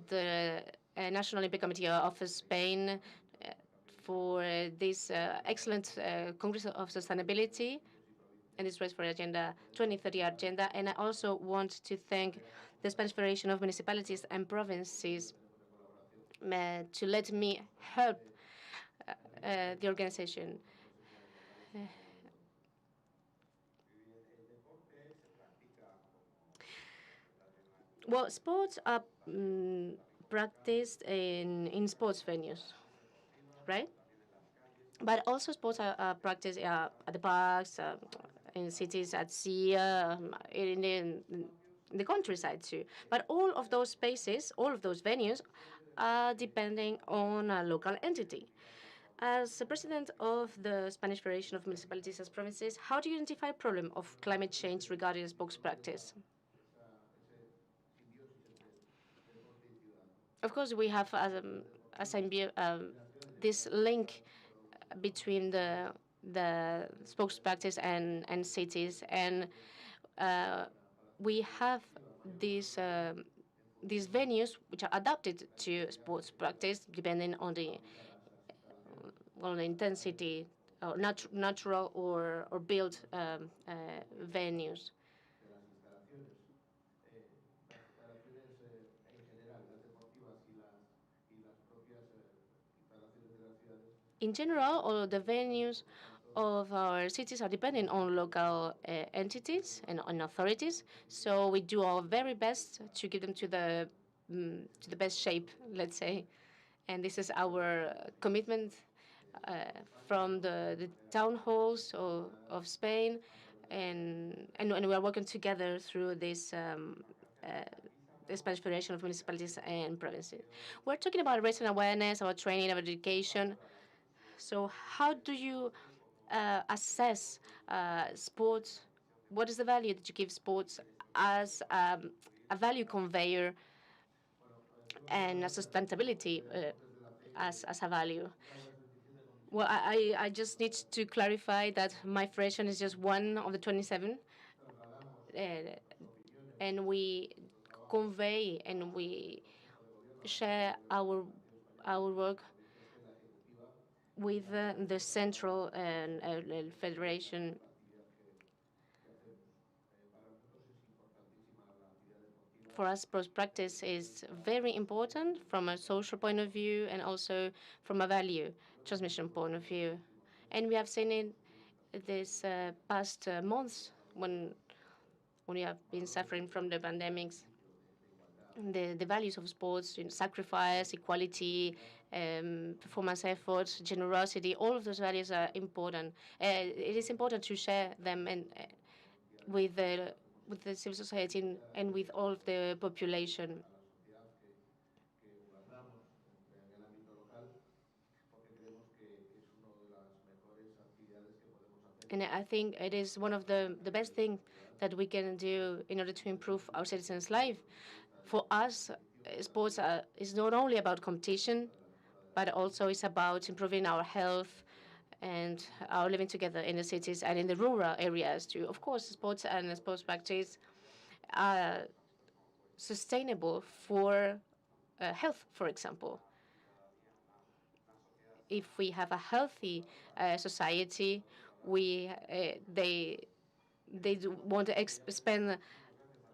the National Olympic Committee of Spain for this excellent Congress of Sustainability and this Race for Agenda 2030 agenda. And I also want to thank the Spanish Federation of Municipalities and Provinces to let me help the organization. Well, sports are practiced in sports venues, right? But also sports are practiced at the parks, in cities, at sea, in the countryside too. But all of those spaces, all of those venues, are depending on a local entity. As the president of the Spanish Federation of Municipalities and Provinces, how do you identify problem of climate change regarding sports practice? Of course, we have this link between the sports practice and cities, and we have these venues which are adapted to sports practice depending on the intensity, natural or built venues. In general, all of the venues of our cities are depending on local entities and on authorities. So we do our very best to give them to the best shape, let's say. And this is our commitment from the town halls of Spain, and we are working together through this. The Spanish Federation of Municipalities and Provinces. We're talking about raising awareness, about training, about education. So how do you assess sports? What is the value that you give sports as a value conveyor and a sustainability as a value? Well, I just need to clarify that my federation is just one of the 27, and we convey and we share our work with the central federation. For us, sports practice is very important from a social point of view and also from a value transmission point of view. And we have seen it this past months when we have been suffering from the pandemics. The values of sports, sacrifice, equality, performance efforts, generosity, all of those values are important. It is important to share them with the civil society and with all of the population. And I think it is one of the best things that we can do in order to improve our citizens' life. For us, sports is not only about competition, but also it's about improving our health and our living together in the cities and in the rural areas too. Of course, sports and sports practice are sustainable for health, for example. If we have a healthy society, they want to spend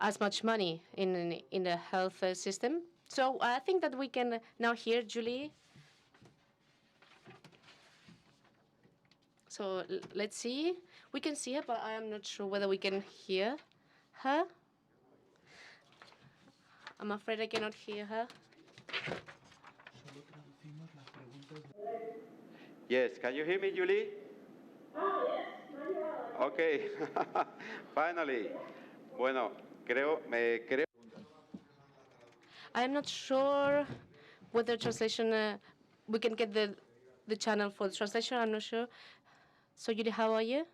as much money in the health system. So I think that we can now hear Julie. So let's see. We can see her, but I am not sure whether we can hear her. I'm afraid I cannot hear her. Yes, can you hear me, Julie? Okay, finally. Bueno, creo. I am not sure whether translation we can get the the channel for the translation. I'm not sure. So, Julie, how are you?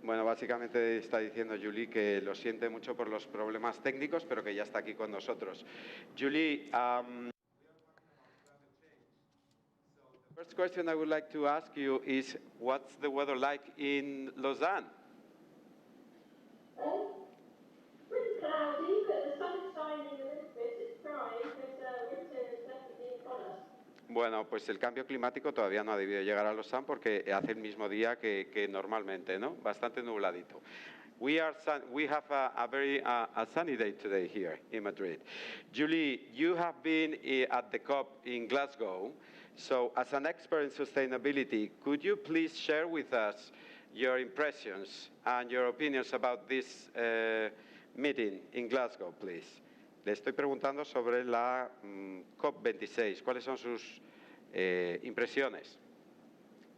Bueno, básicamente está diciendo Julie que lo siente mucho por los problemas técnicos, pero que ya está aquí con nosotros. Julie, the first question I would like to ask you is, what's the weather like in Lausanne? Pretty cloudy, but the sun's shining a little bit. It's dry, but winter is definitely upon us. Bueno, pues el cambio climático todavía no ha debido llegar a Lausanne porque hace el mismo día que normalmente, ¿no? Bastante nubladito. We have a very sunny day today here in Madrid. Julie, you have been at the COP in Glasgow. So as an expert in sustainability, could you please share with us your impressions and your opinions about this meeting in Glasgow, please? Le estoy preguntando sobre la COP26. ¿Cuáles son sus impresiones?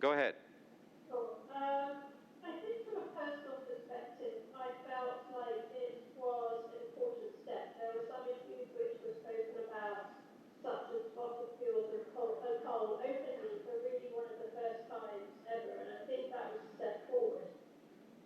Go ahead. I think from a personal perspective, I felt like it was an important step. There were some issues which were spoken about, such as fossil fuels and coal openly for really one of the first times ever, and I think that was a step forward.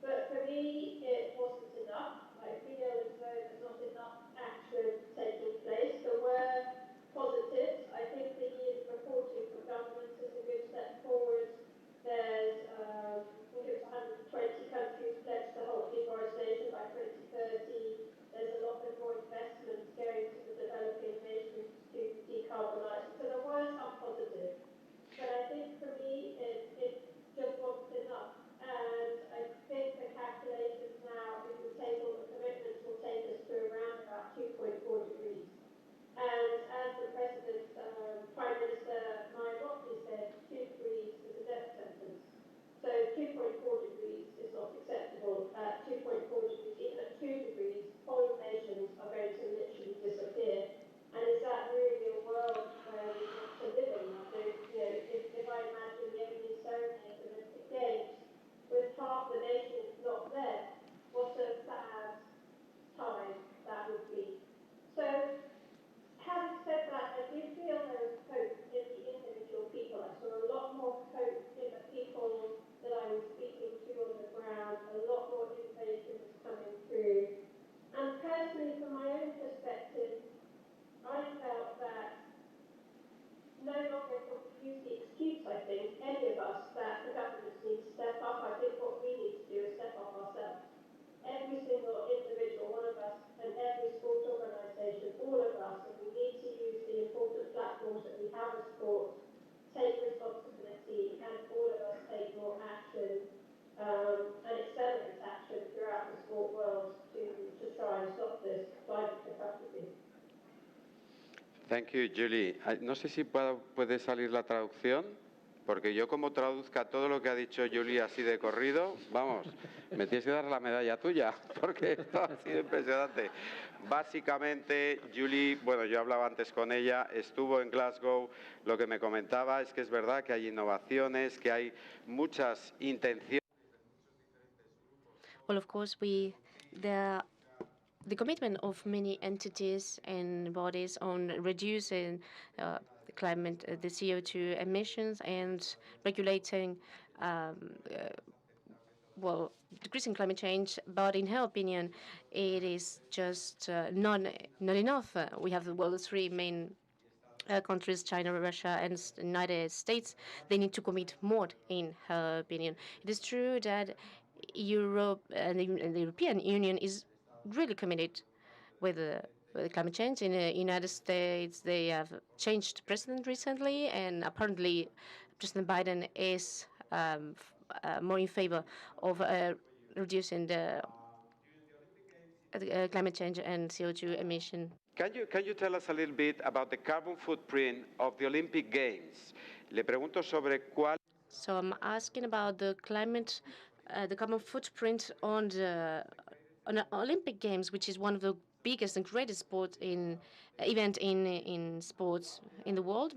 But for me, it wasn't enough. I feel as though there's not enough action taking place. There were positives. I think the year's reporting for governments is a good step forward. There's, I think it was 120 countries pledged to halt deforestation by 2030. There's a lot more investments going to the developing nations to decarbonise. So there were some positives. But I think for me, it just wasn't enough. And I think the calculations now, if we take all the commitments, will take us to around about 2.4 degrees. And as the President, Prime Minister Municipalities said, 2 degrees is a death sentence. So 2.4 degrees is not acceptable. At 2.4 degrees, even at 2 degrees, whole nations are going to literally disappear. And is that really a world where we want to live in? So, if I imagine the opening ceremony of the Olympic Games, with half the nations not there, what a sad time that would be. So, having said that, I do feel there is hope in the individual people. I saw a lot more hope in the people that I was speaking to on the ground. A lot more innovation is coming through. And personally, from my own perspective, I felt that no longer can we use the excuse, I think, any of us, that the governments need to step up. I think what we need to do is step up ourselves. Every single individual, one of us, and every sport organisation, all of us, and we need to use the important platforms that we have as sport, take responsibility, and all of us take more action and accelerate action throughout the sport world to try and stop this climate catastrophe. Thank you, Julie. No sé si puede salir la traducción, porque yo como traduzca todo lo que ha dicho Julie así de corrido, vamos, me tienes que dar la medalla tuya, porque esto ha sido impresionante. Básicamente, Julie, bueno, yo hablaba antes con ella, estuvo en Glasgow, lo que me comentaba es que es verdad que hay innovaciones, que hay muchas intenciones. Well, of course, the commitment of many entities and bodies on reducing the CO2 emissions and regulating, decreasing climate change. But in her opinion, it is just not enough. We have the three main countries, China, Russia, and the United States. They need to commit more, in her opinion. It is true that Europe and the European Union is really committed with climate change. In the United States, they have changed president recently, and apparently President Biden is more in favor of reducing the climate change and CO2 emission. Can you tell us a little bit about the carbon footprint of the Olympic Games? Le pregunto sobre cuál. So I'm asking about the climate, the carbon footprint on the Olympic Games, which is one of the biggest and greatest event in sports in the world.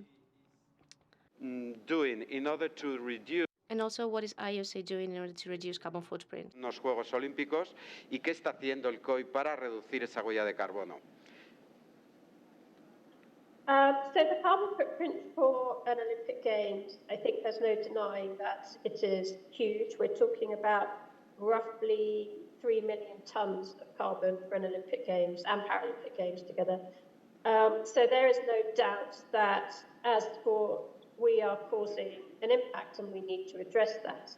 Doing in order to reduce And also, what is IOC doing in order to reduce carbon footprint? Los Juegos Olímpicos y qué está haciendo el COI para reducir esa huella de carbono. So the carbon footprint for an Olympic Games, I think there's no denying that it is huge. We're talking about roughly 3 million tons of carbon for an Olympic Games and Paralympic Games together. So there is no doubt that as sport, we are causing an impact and we need to address that.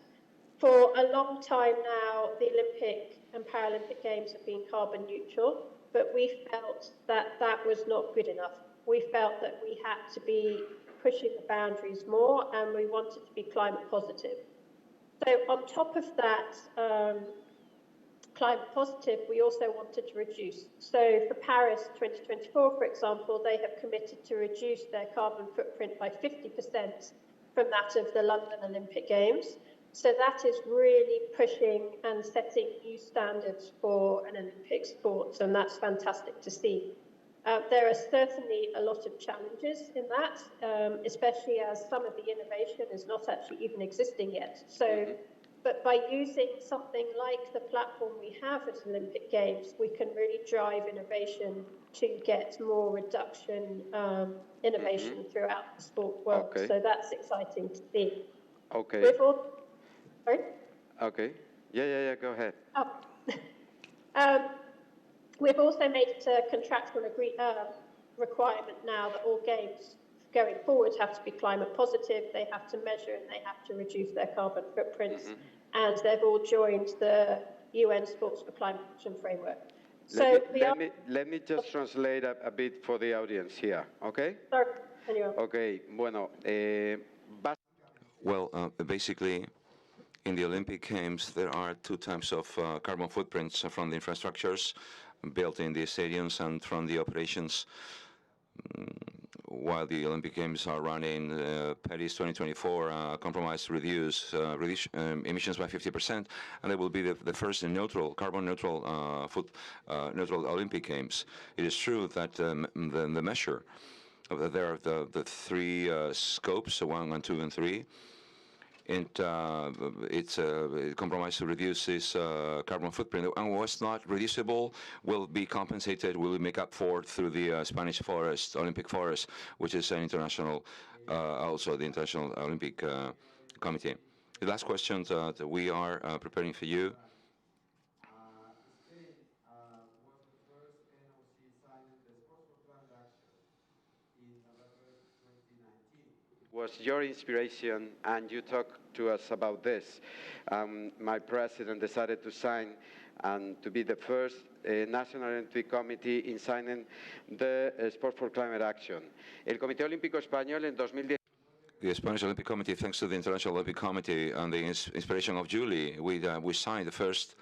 For a long time now, the Olympic and Paralympic Games have been carbon neutral, but we felt that that was not good enough. We felt that we had to be pushing the boundaries more and we wanted to be climate positive. So on top of that, climate positive, we also wanted to reduce. So for Paris 2024, for example, they have committed to reduce their carbon footprint by 50% from that of the London Olympic Games. So that is really pushing and setting new standards for an Olympic sport, and that's fantastic to see. There are certainly a lot of challenges in that, especially as some of the innovation is not actually even existing yet. So, but by using something like the platform we have at Olympic Games, we can really drive innovation to get more reduction innovation throughout the sport world. Okay. So that's exciting to see. Okay. Sorry? Okay. Yeah, go ahead. We've also made it a contractual requirement now that all games going forward have to be climate positive, they have to measure and they have to reduce their carbon footprints, and they've all joined the UN Sports for Climate Action Framework. So let me just translate a bit for the audience here, okay? Sorry, anyway. Okay, bueno, Well, basically, in the Olympic Games, there are two types of carbon footprints from the infrastructures built in the stadiums and from the operations. While the Olympic Games are running, Paris 2024 compromise to reduce emissions by 50%, and they will be the first neutral, carbon neutral, neutral Olympic Games. It is true that the measure, there are the three scopes, 1 and 2 and 3. And it's a compromise to reduce this carbon footprint. And what's not reducible will be compensated, will make up for through the Spanish forest, Olympic forest, which is an international, also the International Olympic Committee. The last question that we are preparing for you. Spain was the first NOC signing the Sports for Climate Action in November 2019. Was your inspiration, and you talked to us about this. My president decided to sign and to be the first National Olympic Committee in signing the Sport for Climate Action. El Comité Olímpico Español en 2010. The Spanish Olympic Committee, thanks to the International Olympic Committee and the inspiration of Julie, we signed the first.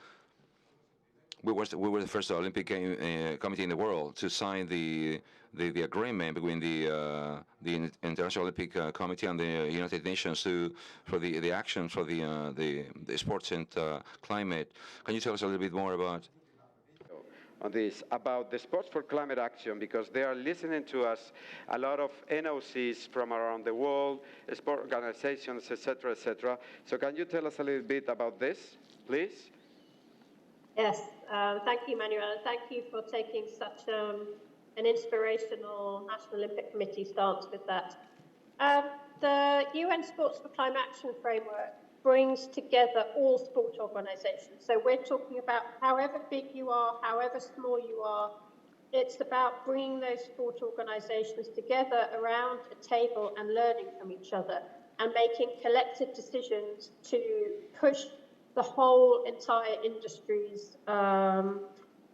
We were the first Olympic committee in the world to sign the agreement between the International Olympic Committee and the United Nations for the action for the sports and climate. Can you tell us a little bit more about? On this, about the Sports for Climate Action, because they are listening to us, a lot of NOCs from around the world, sport organizations, etc., etc. So can you tell us a little bit about this, please? Yes, thank you, Manuel, and thank you for taking such an inspirational National Olympic Committee stance with that. The UN Sports for Climate Action Framework brings together all sport organisations. So we're talking about however big you are, however small you are, it's about bringing those sport organisations together around a table and learning from each other and making collective decisions to push the whole entire industry's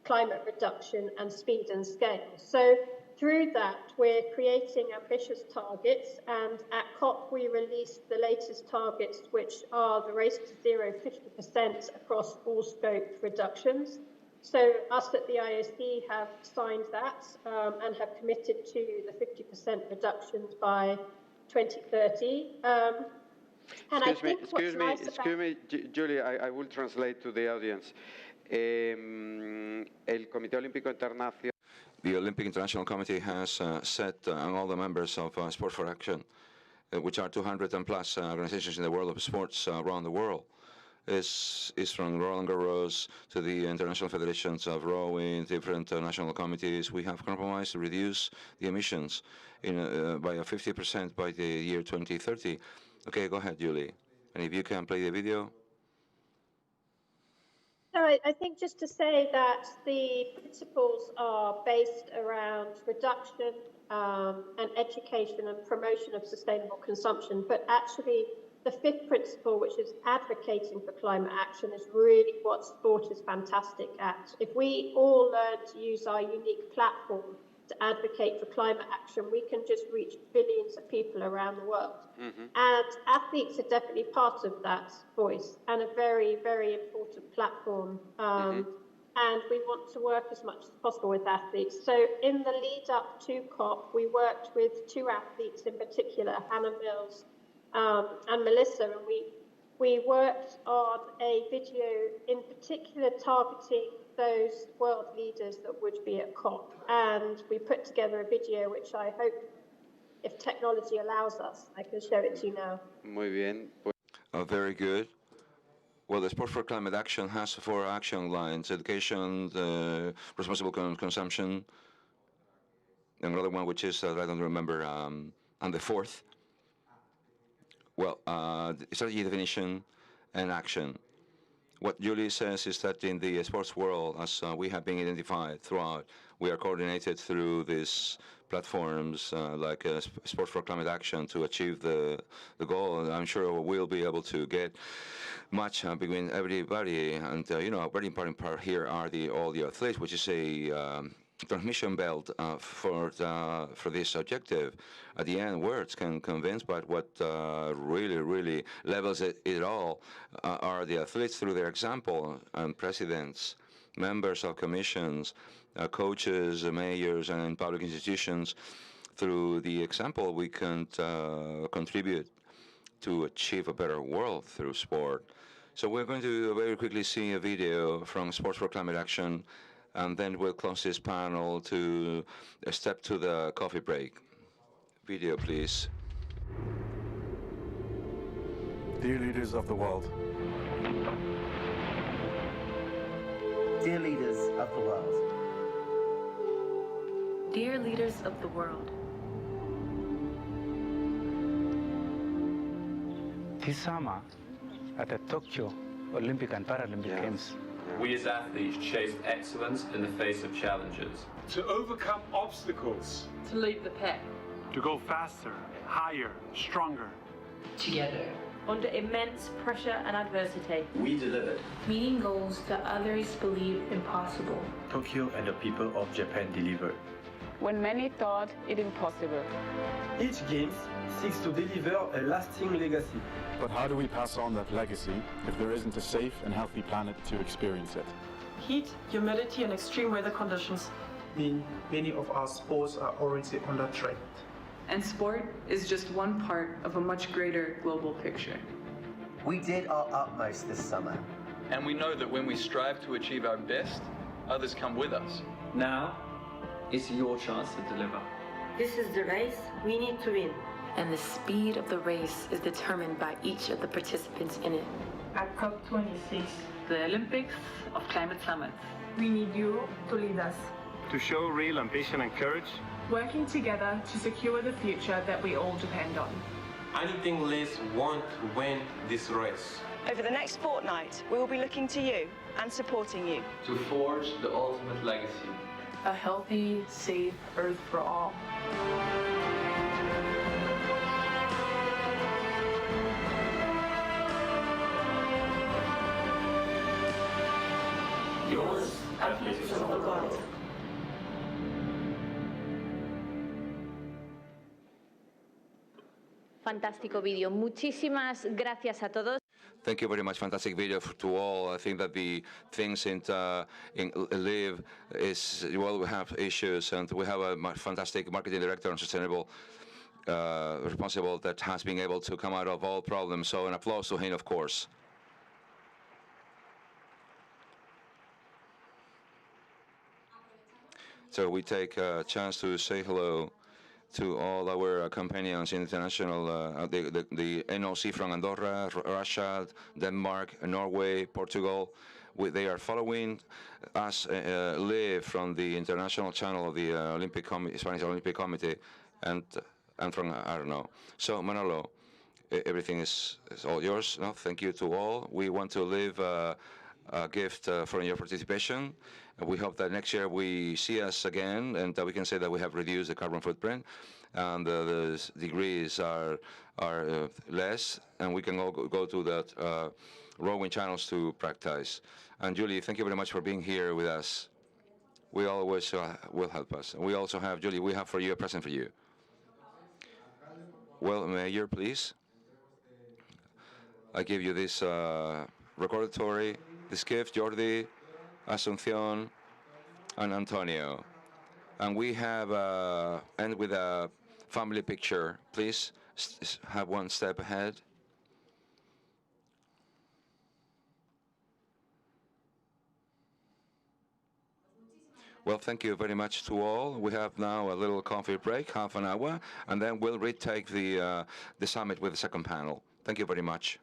climate reduction and speed and scale. So through that, we're creating ambitious targets, and at COP we released the latest targets, which are the race to zero 50% across all scope reductions. So us at the IOC have signed that and have committed to the 50% reductions by 2030. Excuse me, Julie, I will translate to the audience. El Comité Olímpico Internacional. The Olympic International Committee has set, and all the members of Sport for Action, which are 200 and plus organizations in the world of sports around the world, is from Roland Garros to the international federations of rowing, different national committees. We have compromised to reduce the emissions by 50% by the year 2030. Okay, go ahead, Julie. And if you can play the video. No, I think just to say that the principles are based around reduction and education and promotion of sustainable consumption, but actually the fifth principle, which is advocating for climate action, is really what sport is fantastic at. If we all learn to use our unique platform to advocate for climate action, we can just reach billions of people around the world. And athletes are definitely part of that voice and a very, very important platform. And we want to work as much as possible with athletes. So in the lead up to COP, we worked with two athletes in particular, Hannah Mills and Melissa, and we worked on a video in particular targeting those world leaders that would be at COP. And we put together a video which I hope, if technology allows us, I can show it to you now. Muy bien. Very good. Well, the Sport for Climate Action has 4 action lines: education, responsible consumption, and another one which is, I don't remember, and the fourth, well, strategy definition and action. What Julie says is that in the sports world, as we have been identified throughout, we are coordinated through these platforms like Sport for Climate Action to achieve the goal. I'm sure we'll be able to get much between everybody. And, you know, a very important part here are all the athletes, which is a transmission belt for this objective. At the end, words can convince, but what really levels it all are the athletes through their example, and presidents, members of commissions, coaches, mayors, and in public institutions. Through the example, we can contribute to achieve a better world through sport. So we're going to very quickly see a video from Sports for Climate Action, and then we'll close this panel to step to the coffee break. Video, please. Dear leaders of the world. Dear leaders of the world. Dear leaders of the world. This summer, at the Tokyo Olympic and Paralympic Games, we as athletes chased excellence in the face of challenges. To overcome obstacles. To lead the pack. To go faster, higher, stronger. Together. Under immense pressure and adversity. We delivered. Meeting goals that others believe impossible. Tokyo and the people of Japan delivered. When many thought it impossible. Each Games seeks to deliver a lasting legacy. But how do we pass on that legacy if there isn't a safe and healthy planet to experience it? Heat, humidity, and extreme weather conditions mean many of our sports are already under threat. And sport is just one part of a much greater global picture. We did our utmost this summer. And we know that when we strive to achieve our best, others come with us. Now, it's your chance to deliver. This is the race we need to win. And the speed of the race is determined by each of the participants in it. At COP26, the Olympics of Climate Summits, we need you to lead us. To show real ambition and courage. Working together to secure the future that we all depend on. Anything less won't win this race. Over the next fortnight, we will be looking to you and supporting you. To forge the ultimate legacy. A healthy, safe Earth for all. Yours, athletes of the world. Fantástico vídeo. Muchísimas gracias a todos. Thank you very much. Fantastic video to all. I think that the things in Live is, well, we have issues, and we have a fantastic marketing director and sustainable responsible that has been able to come out of all problems. So an applause to him, of course. So we take a chance to say hello to all our companions in international, the NOC from Andorra, Russia, Denmark, Norway, Portugal. They are following us live from the international channel of the Spanish Olympic Committee, and from I don't know. So Manolo, everything is all yours. No, thank you to all. We want to leave a gift for your participation. And we hope that next year we see us again, and that we can say that we have reduced the carbon footprint, and the degrees are less, and we can all go to that rowing channels to practice. And Julie, thank you very much for being here with us. We always will help us. And we also have, Julie, we have for you a present for you. Well, Mayor, please. I give you this recordatory, this gift, Jordi, Asunción, and Antonio. And we have end with a family picture. Please have one step ahead. Well, thank you very much to all. We have now a little coffee break, half an hour, and then we'll retake the summit with the second panel. Thank you very much.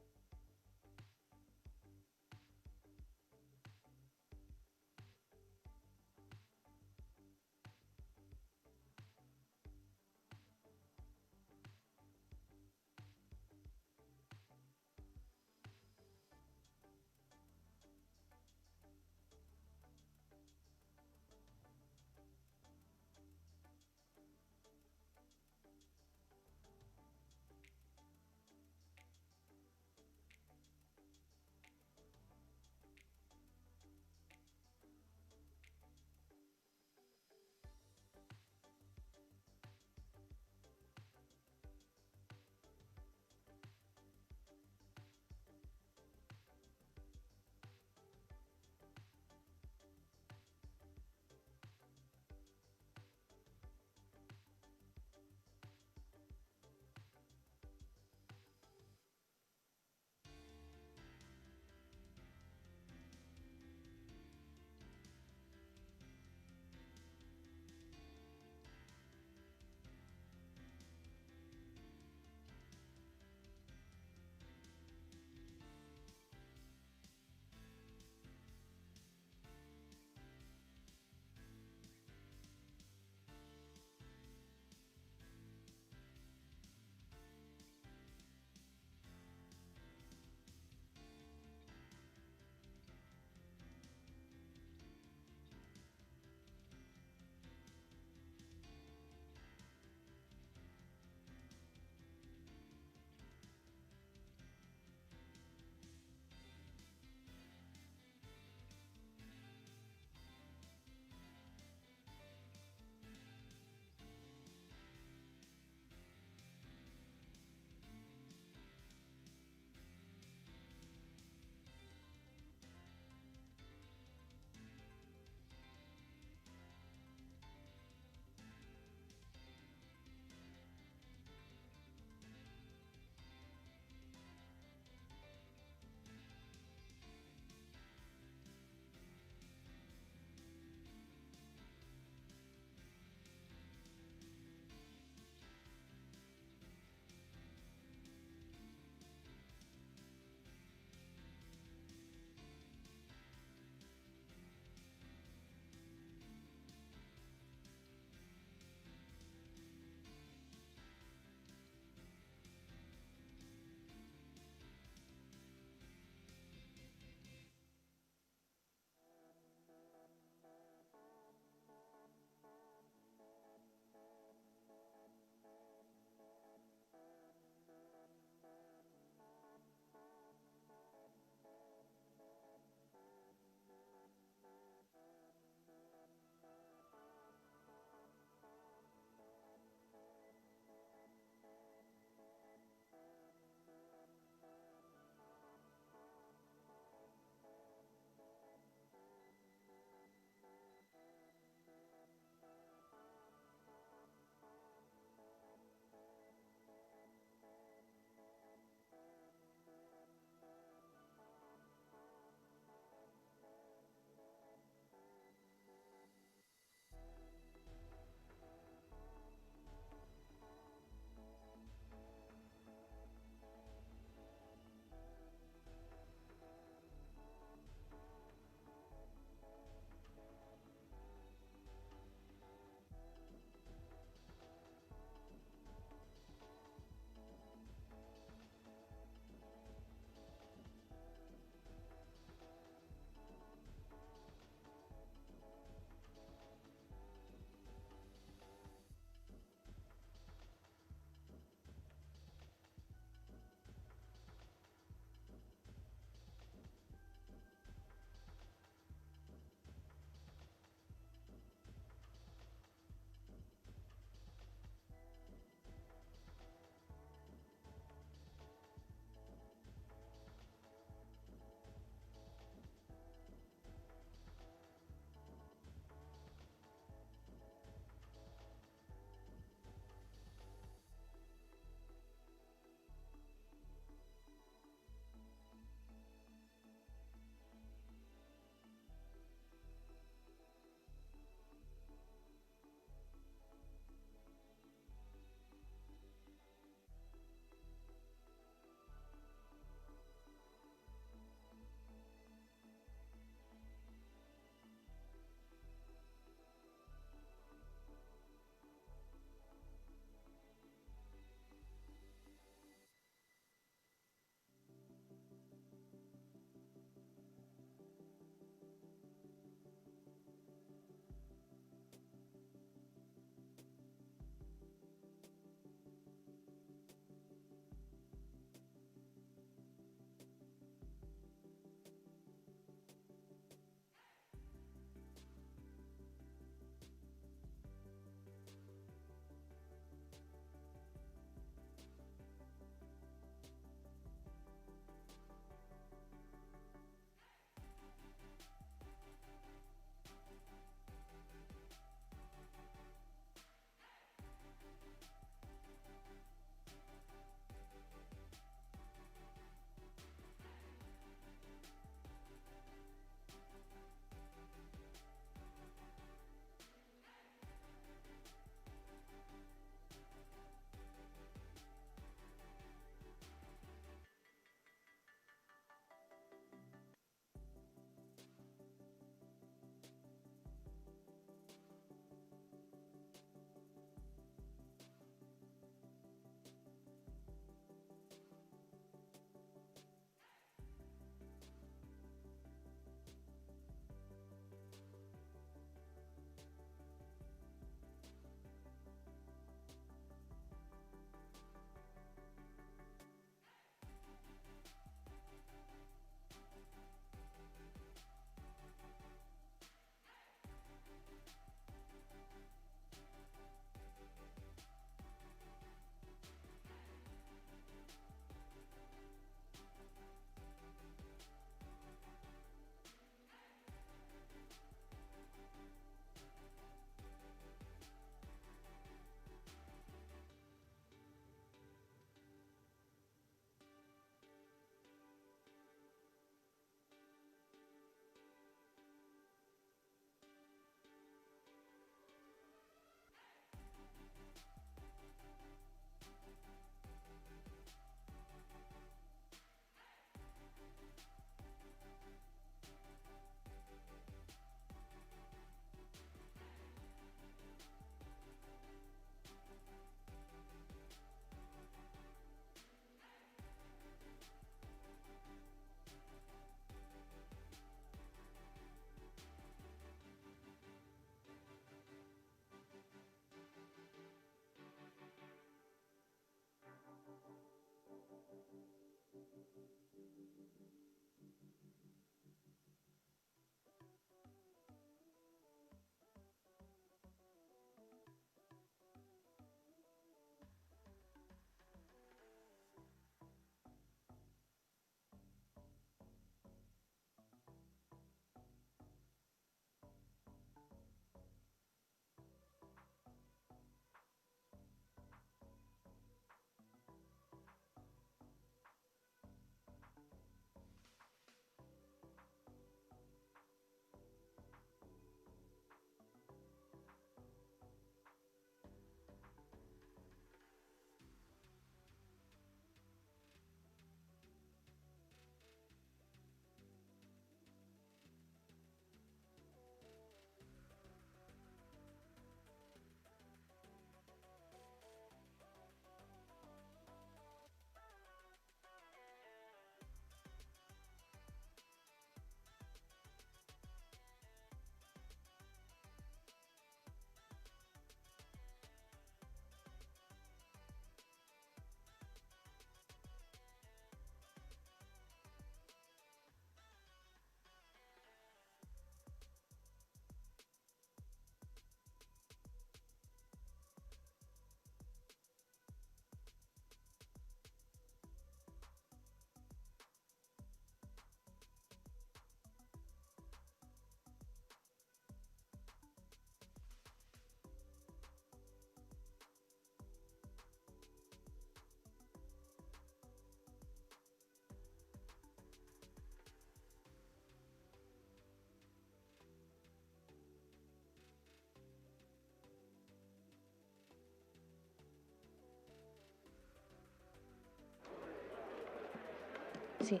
Sí.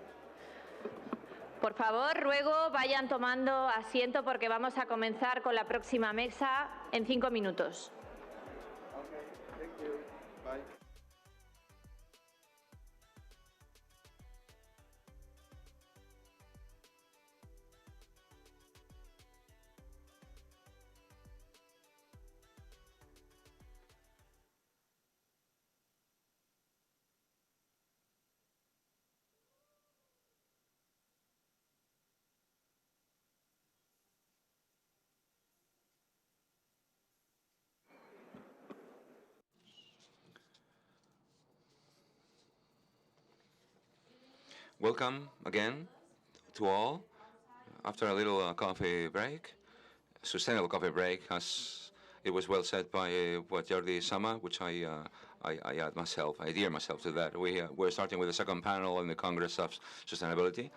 Por favor, ruego vayan tomando asiento porque vamos a comenzar con la próxima mesa en 5 minutos. Okay, thank you. Bye. Welcome again to all. After a little coffee break, sustainable coffee break, as it was well said by what Jordi Sama, which I add myself, I adhere myself to that. We're starting with the second panel in the Congress of Sustainability.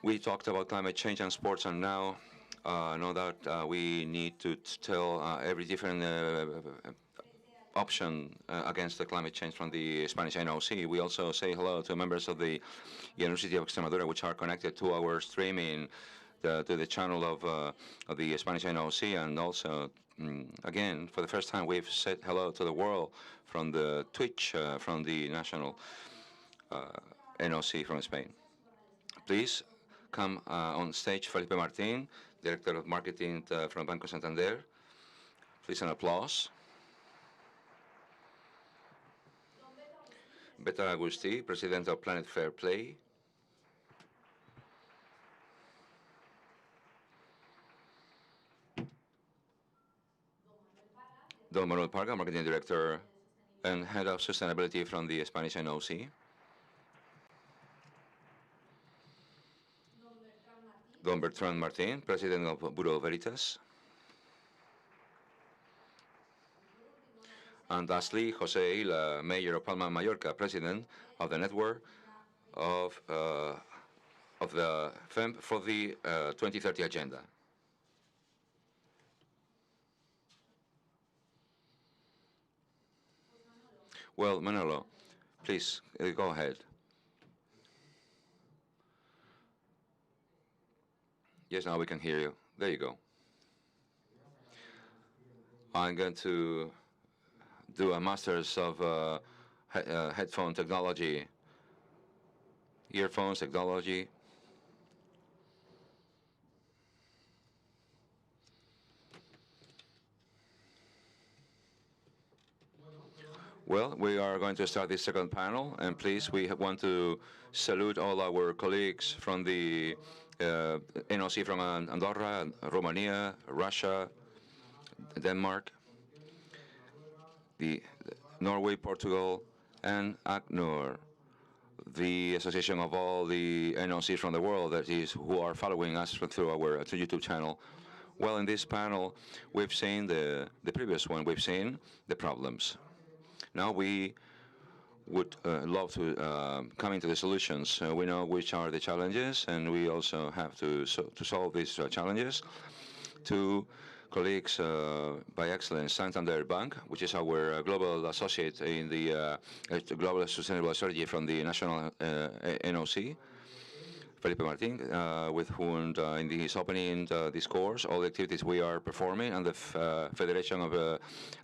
We talked about climate change and sports, and now no doubt we need to tell every different option against the climate change from the Spanish NOC. We also say hello to members of the University of Extremadura, which are connected to our streaming to the channel of the Spanish NOC, and also, again, for the first time, we've said hello to the world from the Twitch from the national NOC from Spain. Please come on stage, Felipe Martin, Director of Marketing from Banco Santander. Please, an applause. Beto Agusti, President of Planet Fair Play. Don Manuel Parga, Marketing Director and Head of Sustainability from the Spanish NOC. Don Bertrand Martin, President of Bureau Veritas. And lastly, José Ila, Mayor of Palma de Mallorca, President of the network of the FEMP for the 2030 agenda. Well, Manolo, please go ahead. Yes, now we can hear you. There you go. I'm going to do a master's of headphone technology, earphones technology. Well, we are going to start this second panel, and please, we want to salute all our colleagues from the NOC from Andorra, Romania, Russia, Denmark, the Norway, Portugal, and ACNUR, the association of all the NOCs from the world, that is, who are following us through our YouTube channel. Well, in this panel, we've seen the previous one, we've seen the problems. Now we would love to come into the solutions. We know which are the challenges, and we also have to solve these challenges. Two colleagues by excellence, Santander Bank, which is our global associate in the Global Sustainable Strategy from the National NOC, Felipe Martin, with whom in his opening discourse, all the activities we are performing, and the Federation of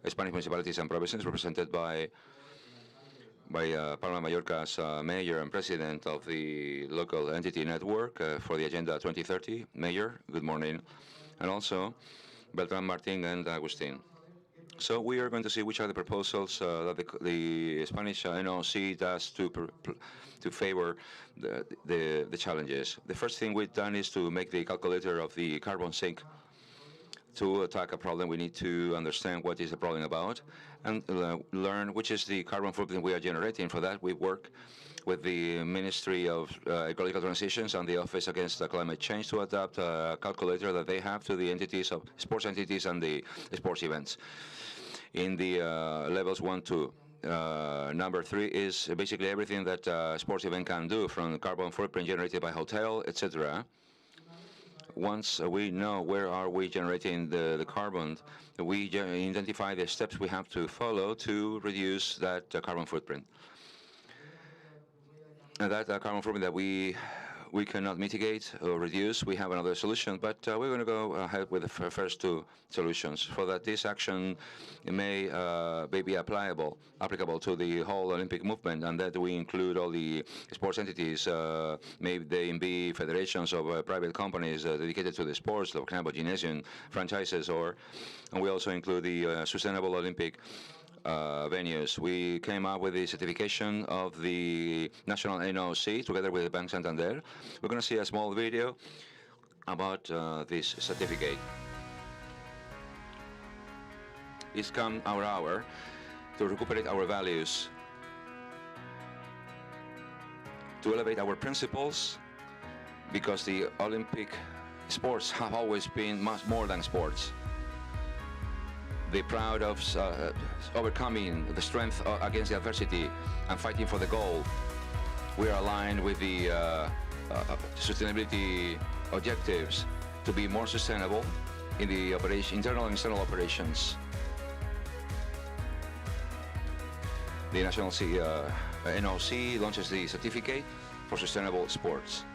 Spanish Municipalities and Provinces, represented by Palma de Mallorca's mayor and president of the local entity network for the Agenda 2030. Mayor, good morning. And also, Beltrán Martín and Agustin. So we are going to see which are the proposals that the Spanish NOC does to favor the challenges. The first thing we've done is to make the calculator of the carbon sink. To attack a problem, we need to understand what is the problem about and learn which is the carbon footprint we are generating. For that, we work with the Ministry of Ecological Transitions and the Office Against Climate Change to adapt a calculator that they have to the entities of sports entities and the sports events. In the levels 1 to number 3 is basically everything that a sports event can do, from carbon footprint generated by hotel, etc. Once we know where are we generating the carbon, we identify the steps we have to follow to reduce that carbon footprint. And that carbon footprint that we cannot mitigate or reduce, we have another solution, but we're going to go ahead with the first two solutions. For that, this action may be applicable to the whole Olympic movement, and that we include all the sports entities, maybe they be federations of private companies dedicated to the sports, for example, gymnasium franchises, and we also include the Sustainable Olympic venues. We came up with the certification of the National NOC together with the Banco Santander. We're going to see a small video about this certificate. It's come our hour to recuperate our values, to elevate our principles, because the Olympic sports have always been much more than sports. They're proud of overcoming the strength against the adversity and fighting for the goal. We are aligned with the sustainability objectives to be more sustainable in the internal and external operations. The National NOC launches the certificate for sustainable sports.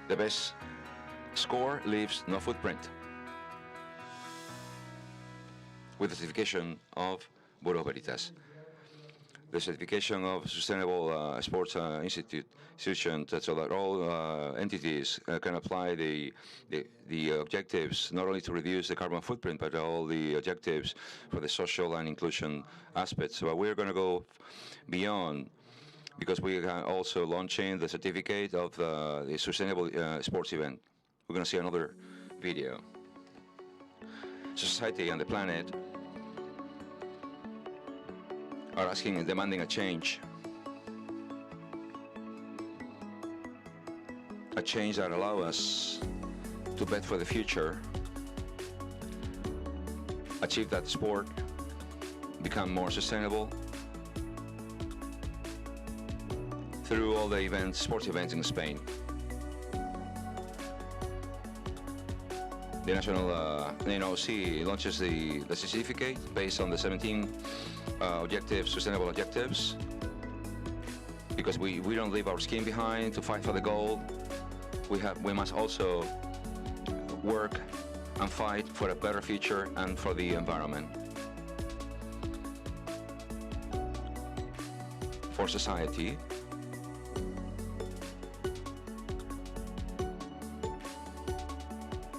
The best score leaves no footprint. With the certification of Bureau Veritas. The certification of Sustainable Sports Institution, so that all entities can apply the objectives, not only to reduce the carbon footprint, but all the objectives for the social and inclusion aspects. So we're going to go beyond, because we are also launching the certificate of the Sustainable Sports Event. We're going to see another video. Society and the planet are asking and demanding a change. A change that allows us to bet for the future, achieve that sport, become more sustainable through all the events, sports events in Spain. The national NOC launches the certificate based on the 17 objectives, sustainable objectives, because we don't leave our skin behind to fight for the goal. We must also work and fight for a better future and for the environment. For society,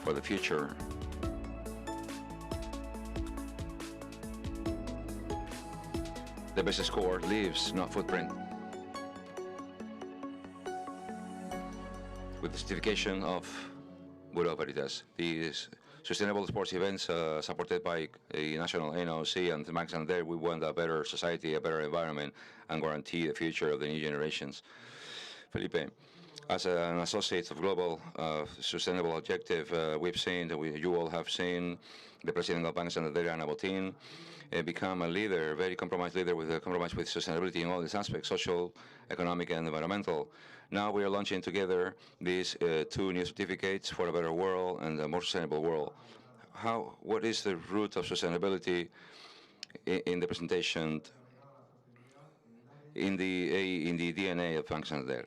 for the future. The best score leaves no footprint. With the certification of Bureau Veritas, these sustainable sports events supported by the national NOC and the Santander, we want a better society, a better environment, and guarantee the future of the new generations. Felipe, as an associate of Global Sustainable Objective, we've seen, you all have seen the president of Banco Santander, Ana Botín, become a leader, very compromised leader with a compromise with sustainability in all these aspects, social, economic, and environmental. Now we are launching together these two new certificates for a better world and a more sustainable world. What is the root of sustainability in the presentation, in the DNA of Banco Santander?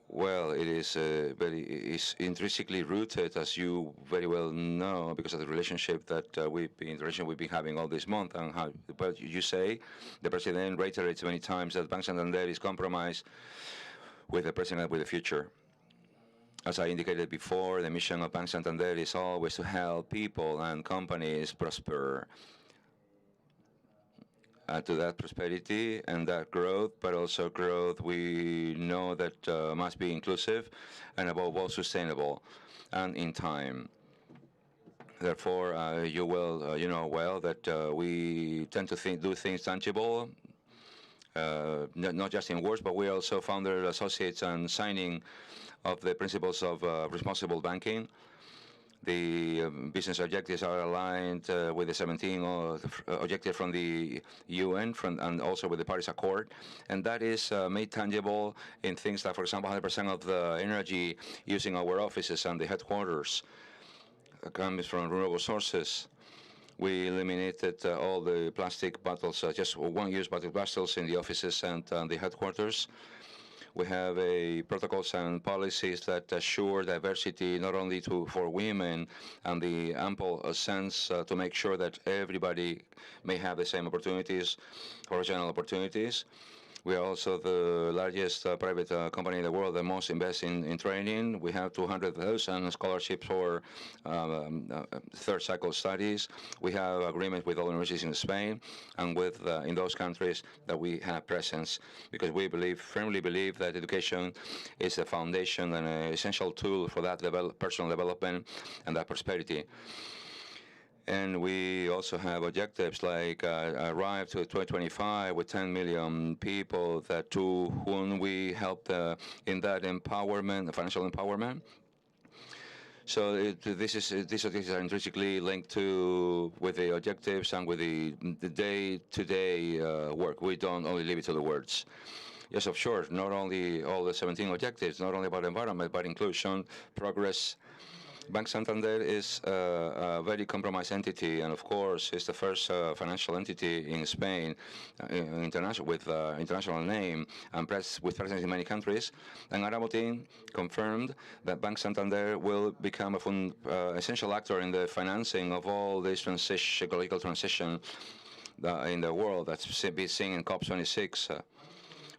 Well, it is intrinsically rooted, as you very well know, because of the relationship that we've been having all this month. And how, but you say, the president reiterates many times that Banco Santander is compromised with the present, with the future. As I indicated before, the mission of Banco Santander is always to help people and companies prosper. To that prosperity and that growth, but also growth we know that must be inclusive and above all sustainable and in time. Therefore, you know well that we tend to do things tangible, not just in words, but we also founder associates and signing of the principles of responsible banking. The business objectives are aligned with the 17 objectives from the UN and also with the Paris Accord. And that is made tangible in things like, for example, 100% of the energy using our offices and the headquarters comes from renewable sources. We eliminated all the plastic bottles, just one-use bottle bottles in the offices and the headquarters. We have protocols and policies that assure diversity not only for women and the ample sense to make sure that everybody may have the same opportunities, original opportunities. We are also the largest private company in the world that most invests in training. We have 200,000 scholarships for third cycle studies. We have agreements with all universities in Spain and with in those countries that we have presence, because we firmly believe that education is the foundation and an essential tool for that personal development and that prosperity. And we also have objectives like arrive to 2025 with 10 million people to whom we help in that empowerment, financial empowerment. So these objectives are intrinsically linked with the objectives and with the day-to-day work. We don't only leave it to the words. Yes, of course, not only all the 17 objectives, not only about environment, but inclusion, progress. Banco Santander is a very compromised entity, and of course, it's the first financial entity in Spain, with international name and with presence in many countries. And Ana Botín confirmed that Banco Santander will become an essential actor in the financing of all this ecological transition in the world that's been seen in COP26.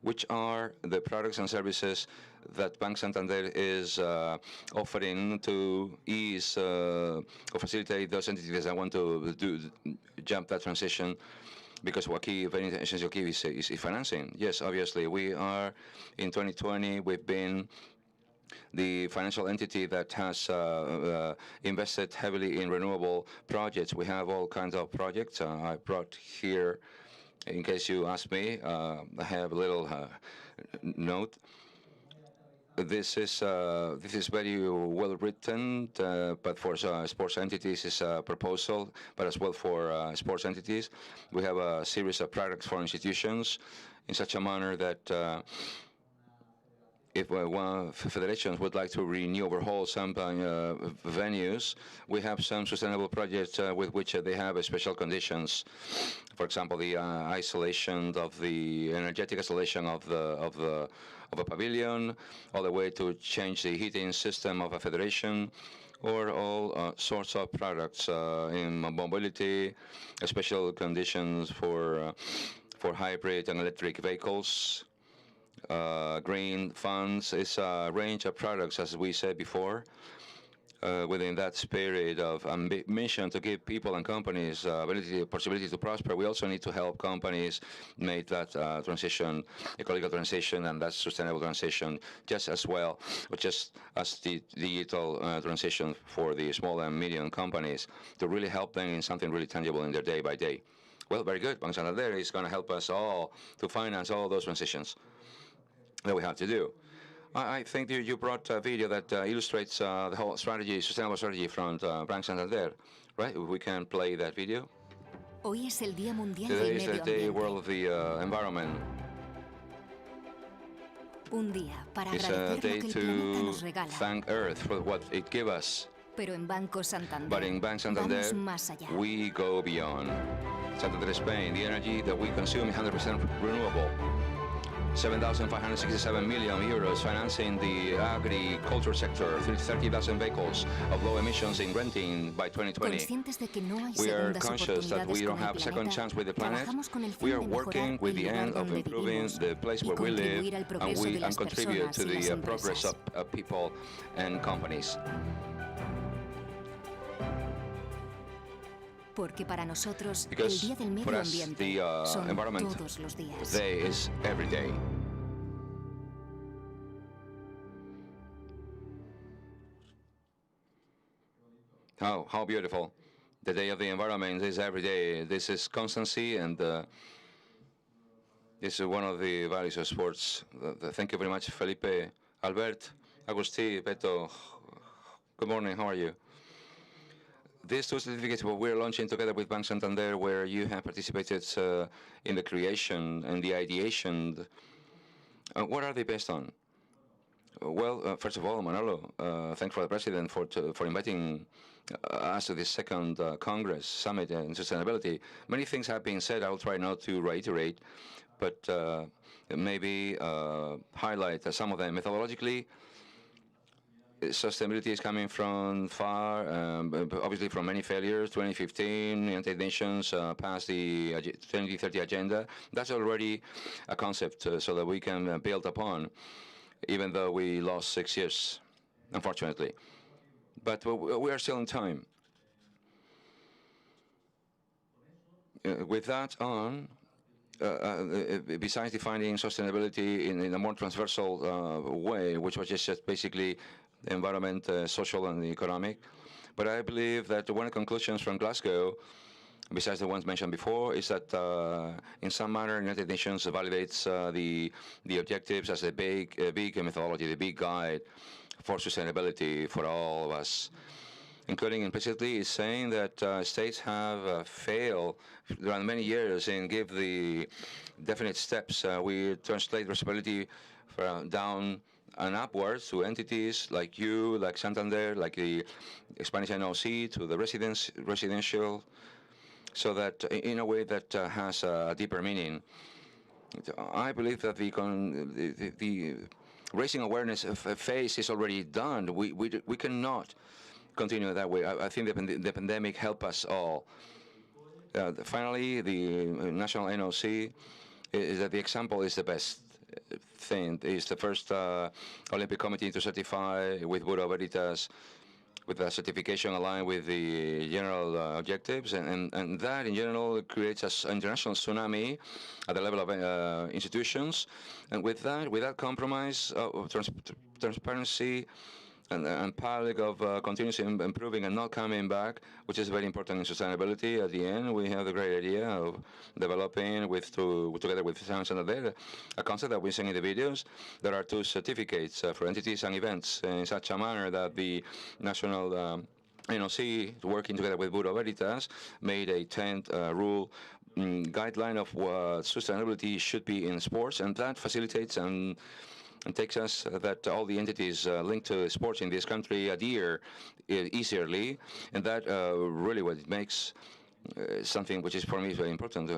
Which are the products and services that Banco Santander is offering to ease or facilitate those entities that want to jump that transition, because what key, very essential key is financing. Yes, obviously, we are, in 2020, we've been the financial entity that has invested heavily in renewable projects. We have all kinds of projects. I brought here In case you ask me, I have a little note. This is very well written, but for sports entities is a proposal, but as well for sports entities. We have a series of products for institutions in such a manner that if one federations would like to renew, overhaul some venues, we have some sustainable projects with which they have special conditions. For example, the isolation of the energetic isolation of a pavilion, all the way to change the heating system of a federation, or all sorts of products in mobility, special conditions for hybrid and electric vehicles. Green funds is a range of products, as we said before, within that spirit of mission to give people and companies possibility to prosper. We also need to help companies make that transition, ecological transition, and that sustainable transition just as well, or just as the digital transition for the small and medium companies, to really help them in something really tangible in their day by day. Well, very good. Banco Santander is going to help us all to finance all those transitions that we have to do. I think you brought a video that illustrates the whole strategy, sustainable strategy from Banco Santander, right? We can play that video. Hoy es el Día Mundial Today del is the Medio Day Ambiente. World of the Environment. Un día para It's a agradecer day lo que el planeta to nos regala. thank Earth for what it gives us. Pero en Banco Santander But in Banco Santander, vamos más allá. we go beyond. Santander Spain, the energy that we consume is 100% renewable. 7,567 million euros financing the agriculture sector, 30,000 vehicles of low emissions in renting by 2020. Conscientes de que no hay We are segundas conscious that we oportunidades don't con el have a second planeta, chance with the planet. trabajamos con el fin We are de mejorar working with el the lugar end of donde improving vivimos the place y where we live, contribuir al progreso de las contribute to personas y the las progress empresas. of people and companies. Porque para nosotros el Because Día del for Medio us, Ambiente the son Environment todos los días. Day is every day. How beautiful. The Day of the Environment is every day. This is constancy, and this is one of the values of sports. Thank you very much, Felipe, Albert, Agustí, Beto. Good morning, how are you? These two certificates we're launching together with Banco Santander, where you have participated in the creation and the ideation. What are they based on? Well, first of all, Manolo, thanks for the President for inviting us to this second Congress Summit in Sustainability. Many things have been said. I will try not to reiterate, but maybe highlight some of them. Methodologically, sustainability is coming from far, obviously from many failures. 2015, United Nations passed the 2030 agenda. That's already a concept so that we can build upon, even though we lost 6 years, unfortunately. But we are still in time. With that on, besides defining sustainability in a more transversal way, which was just basically environment, social and economic, but I believe that one of the conclusions from Glasgow, besides the ones mentioned before, is that in some manner United Nations validates the objectives as a big methodology, the big guide for sustainability for all of us, including implicitly is saying that states have failed around many years in give the definite steps. We translate responsibility down and upwards to entities like you, like Santander, like the Spanish NOC, to the residential, so that in a way that has a deeper meaning. I believe that the raising awareness of phase is already done. We cannot continue that way. I think the pandemic helped us all. Finally, the national NOC is that the example is the best thing. It's the first Olympic committee to certify with Bureau Veritas, with a certification aligned with the general objectives, and that in general creates an international tsunami at the level of institutions, and with that, without compromise of transparency, and public of continuously improving and not coming back, which is very important in sustainability. At the end, we have the great idea of developing together with Santander a concept that we're seeing in the videos. There are 2 certificates for entities and events in such a manner that the national NOC, working together with Bureau Veritas, made a 10th rule guideline of what sustainability should be in sports, and that facilitates and takes us that all the entities linked to sports in this country adhere easily, and that really what it makes something which is for me very important.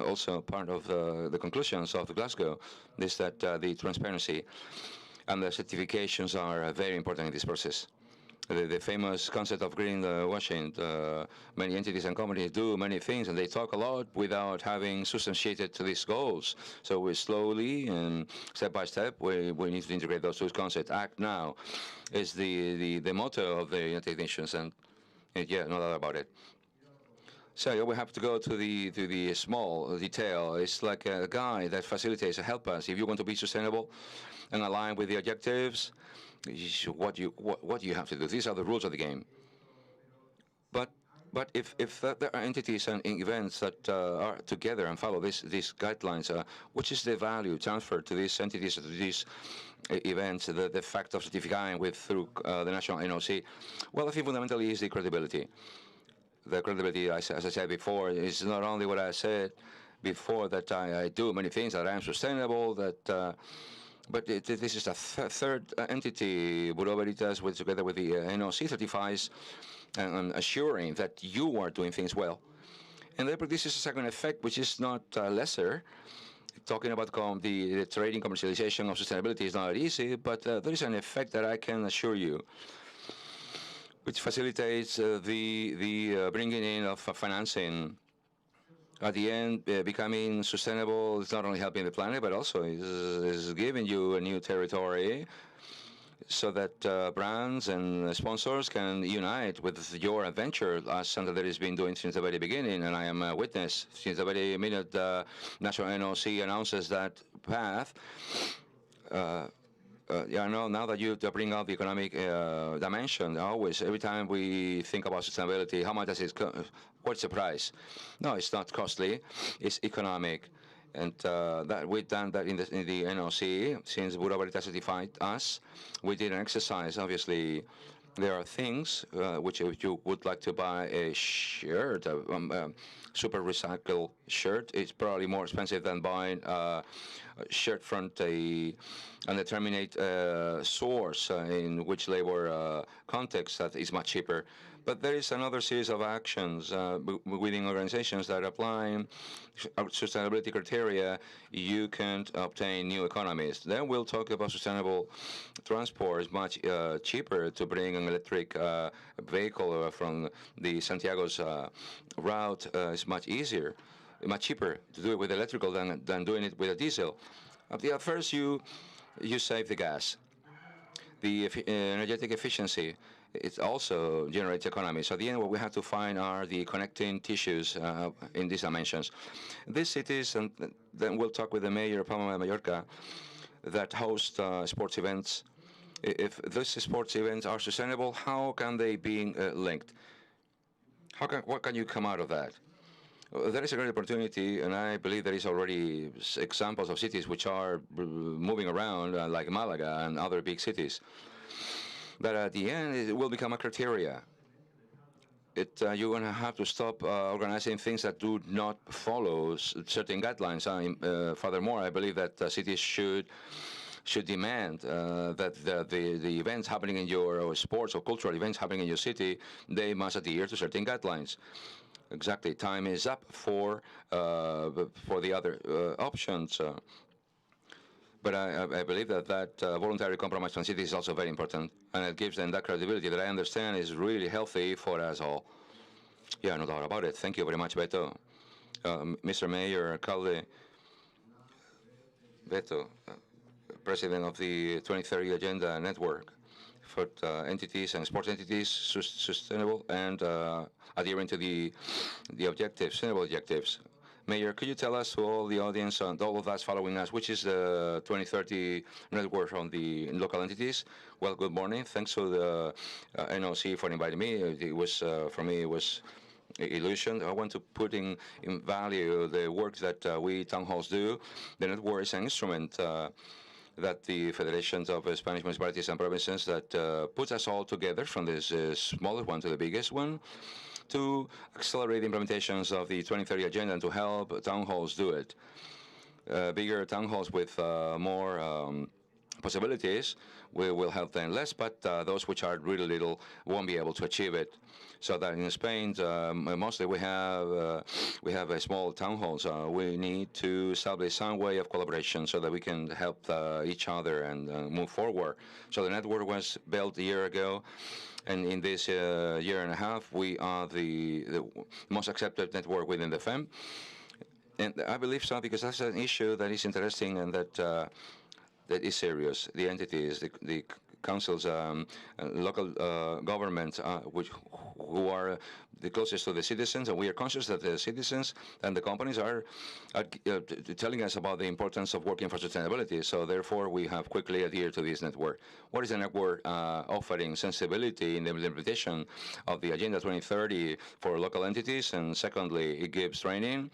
Also part of the conclusions of Glasgow is that the transparency and the certifications are very important in this process. The famous concept of greenwashing. Many entities and companies do many things, and they talk a lot without having substantiated to these goals. So we slowly and step by step, we need to integrate those 2 concepts. Act now is the motto of the United Nations, and yeah, no doubt about it. So we have to go to the small detail. It's like a guide that facilitates and helps us. If you want to be sustainable and align with the objectives, what do you have to do? These are the rules of the game. But if there are entities and events that are together and follow these guidelines, which is the value transferred to these entities, to these events, the fact of certifying through the national NOC? Well, I think fundamentally is the credibility. The credibility, as I said before, is not only what I said before, that I do many things, that I am sustainable, that but this is a third entity, Bureau Veritas, together with the NOC, certifies and assuring that you are doing things well. And therefore, this is a second effect, which is not lesser. Talking about the trading commercialization of sustainability is not easy, but there is an effect that I can assure you, which facilitates the bringing in of financing. At the end, becoming sustainable is not only helping the planet, but also is giving you a new territory so that brands and sponsors can unite with your adventure, as Santander has been doing since the very beginning, and I am a witness. Since the very minute the national NOC announces that path, now that you bring out the economic dimension, always, every time we think about sustainability, how much does it what's the price? No, it's not costly, it's economic. And that we've done that in the NOC, since Bureau Veritas certified us. We did an exercise. Obviously, there are things which, if you would like to buy a shirt, a super recycled shirt, it's probably more expensive than buying a shirt from an indeterminate source in which labor context that is much cheaper. But there is another series of actions within organizations that apply sustainability criteria. You can obtain new economies. Then we'll talk about sustainable transport. It's much cheaper to bring an electric vehicle from the Santiago's route. It's much easier, much cheaper to do it with electrical than doing it with a diesel. At first, you save the gas, the energetic efficiency. It also generates economy. So at the end, what we have to find are the connecting tissues in these dimensions. These cities, and then we'll talk with the mayor of Palma de Mallorca, that host sports events. If those sports events are sustainable, how can they be linked? What can you come out of that? There is a great opportunity, and I believe there is already examples of cities which are moving around, like Malaga and other big cities. But at the end, it will become a criteria. You're going to have to stop organizing things that do not follow certain guidelines. Furthermore, I believe that cities should demand that the events happening in your sports or cultural events happening in your city, they must adhere to certain guidelines. Exactly. Time is up for the other options. But I believe that voluntary compromise from cities is also very important, and it gives them that credibility that I understand is really healthy for us all. Yeah, no doubt about it. Thank you very much, Beto. Mr. Mayor, Alcalde, Beto, President of the 2030 Agenda Network for entities and sports entities, sustainable and adhering to the objectives, sustainable objectives. Mayor, could you tell us, to all the audience and all of us following us, which is the 2030 network on the local entities? Well, good morning. Thanks to the NOC for inviting me. It was, for me, it was illusion. I want to put in value the work that we town halls do. The network is an instrument that the federations of Spanish municipalities and provinces that puts us all together, from this smallest one to the biggest one, to accelerate the implementations of the 2030 agenda and to help town halls do it. Bigger town halls with more possibilities will help them less, but those which are really little won't be able to achieve it. So that in Spain, mostly we have a small town halls. We need to establish some way of collaboration so that we can help each other and move forward. So the network was built a year ago, and in this year and a half, we are the most accepted network within the FEMP. And I believe so because that's an issue that is interesting and that is serious. The entities, the councils, local governments, who are the closest to the citizens, and we are conscious that the citizens and the companies are telling us about the importance of working for sustainability. So therefore, we have quickly adhered to this network. What is the network offering? Sensibility in the implementation of the Agenda 2030 for local entities, and secondly, it gives training.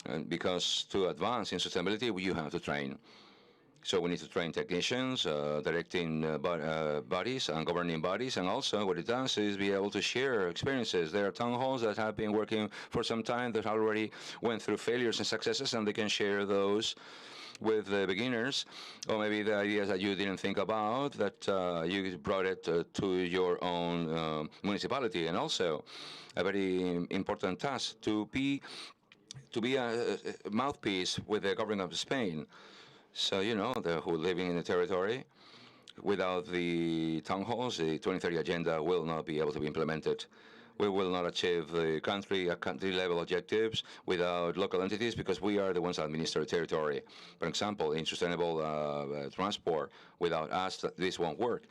And because to advance in sustainability, you have to train. So we need to train technicians, directing bodies and governing bodies, and also what it does is be able to share experiences. There are town halls that have been working for some time that already went through failures and successes, and they can share those with the beginners, or maybe the ideas that you didn't think about, that you brought it to your own municipality. And also a very important task to be a mouthpiece with the government of Spain. So, you know, who living in the territory, without the town halls, the 2030 agenda will not be able to be implemented. We will not achieve the country-level objectives without local entities because we are the ones that administer the territory. For example, in sustainable transport, without us, this won't work.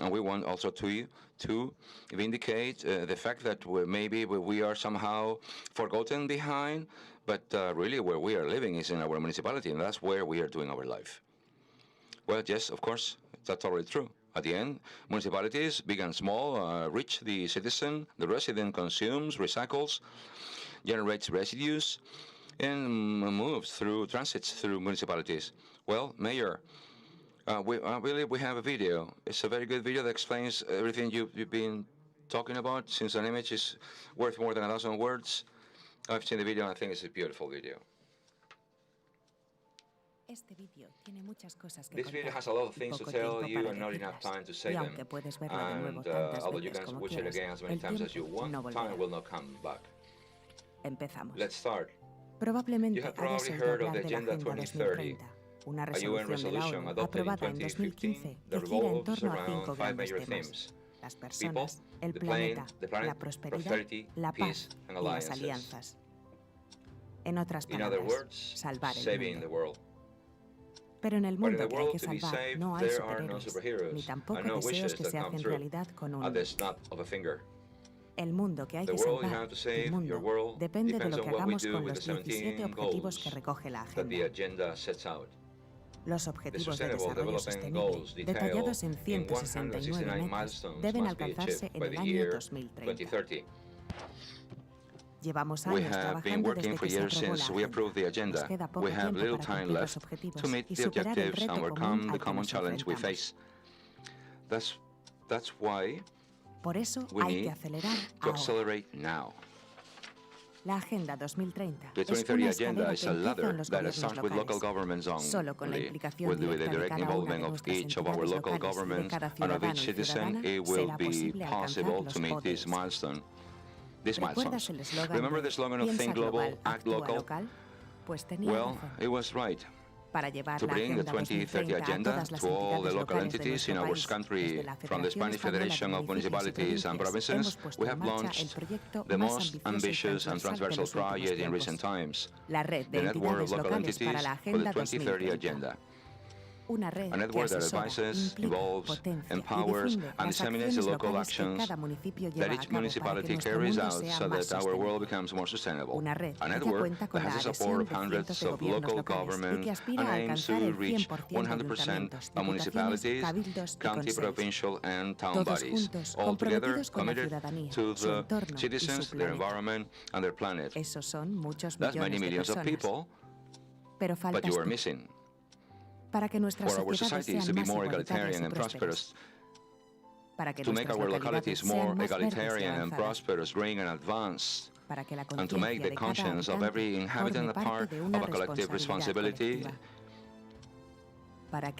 And we want also to vindicate the fact that maybe we are somehow forgotten behind, but really where we are living is in our municipality, and that's where we are doing our life. Well, yes, of course, that's totally true. At the end, municipalities, big and small, reach the citizen. The resident consumes, recycles, generates residues, and moves through, transits through municipalities. Well, Mayor, we have a video. It's a very good video that explains everything you've been talking about, since an image is worth more than 1,000 words. I've seen the video, and I think it's a beautiful video. This video has a lot of things to tell you and not enough time to say them. And although you can watch it again as many times as you want, time will not come back. Let's start. You have probably heard of the Agenda 2030, a UN resolution adopted in 2015 that revolves around 5 major themes: people, the planet, prosperity, peace, and alliances. In other words, saving the world. But in the world to be saved, there are no superheroes, and no wishes that come true at the snap of a finger. The world you have to save, your world, depends on what we do with the 17 goals that the agenda sets out. Los Objetivos de Desarrollo Sostenible, detallados en 169 metas, deben alcanzarse en el año 2030. Llevamos años trabajando desde que se aprobó la agenda. Nos queda poco tiempo para cumplir los objetivos y superar el reto común al que nos enfrentamos. Por eso hay que acelerar ahora. La Agenda 2030 es una escalera que empieza en los gobiernos locales. Solo con la implicación directa de cada una de nuestras entidades locales y de cada ciudadano y ciudadana será posible alcanzar los ODS. ¿Recuerdas el eslogan de Piensa global, actúa local? Pues tenía razón. Para llevar to la bring the Agenda 2030 2030 a agenda todas las to all the entidades local locales de entities in nuestro our país, country, desde la from the Spanish Federation of Municipalities and Provinces, we have launched the most ambitious and transversal project in recent times, la red de the network of entidades local locales entities para la for the Agenda 2030 2030. agenda. A network that advises, involves, empowers, and disseminates the local actions that each municipality carries out so that our world becomes more sustainable. A network that has the support of hundreds of local governments and aims to reach 100% of municipalities, county, provincial, and town bodies, all together committed to the citizens, their environment, and their planet. That's many millions of people, but you are missing. For our societies to be more egalitarian and prosperous, to make our localities more egalitarian and prosperous, green and advanced, and to make the conscience of every inhabitant a part of a collective responsibility,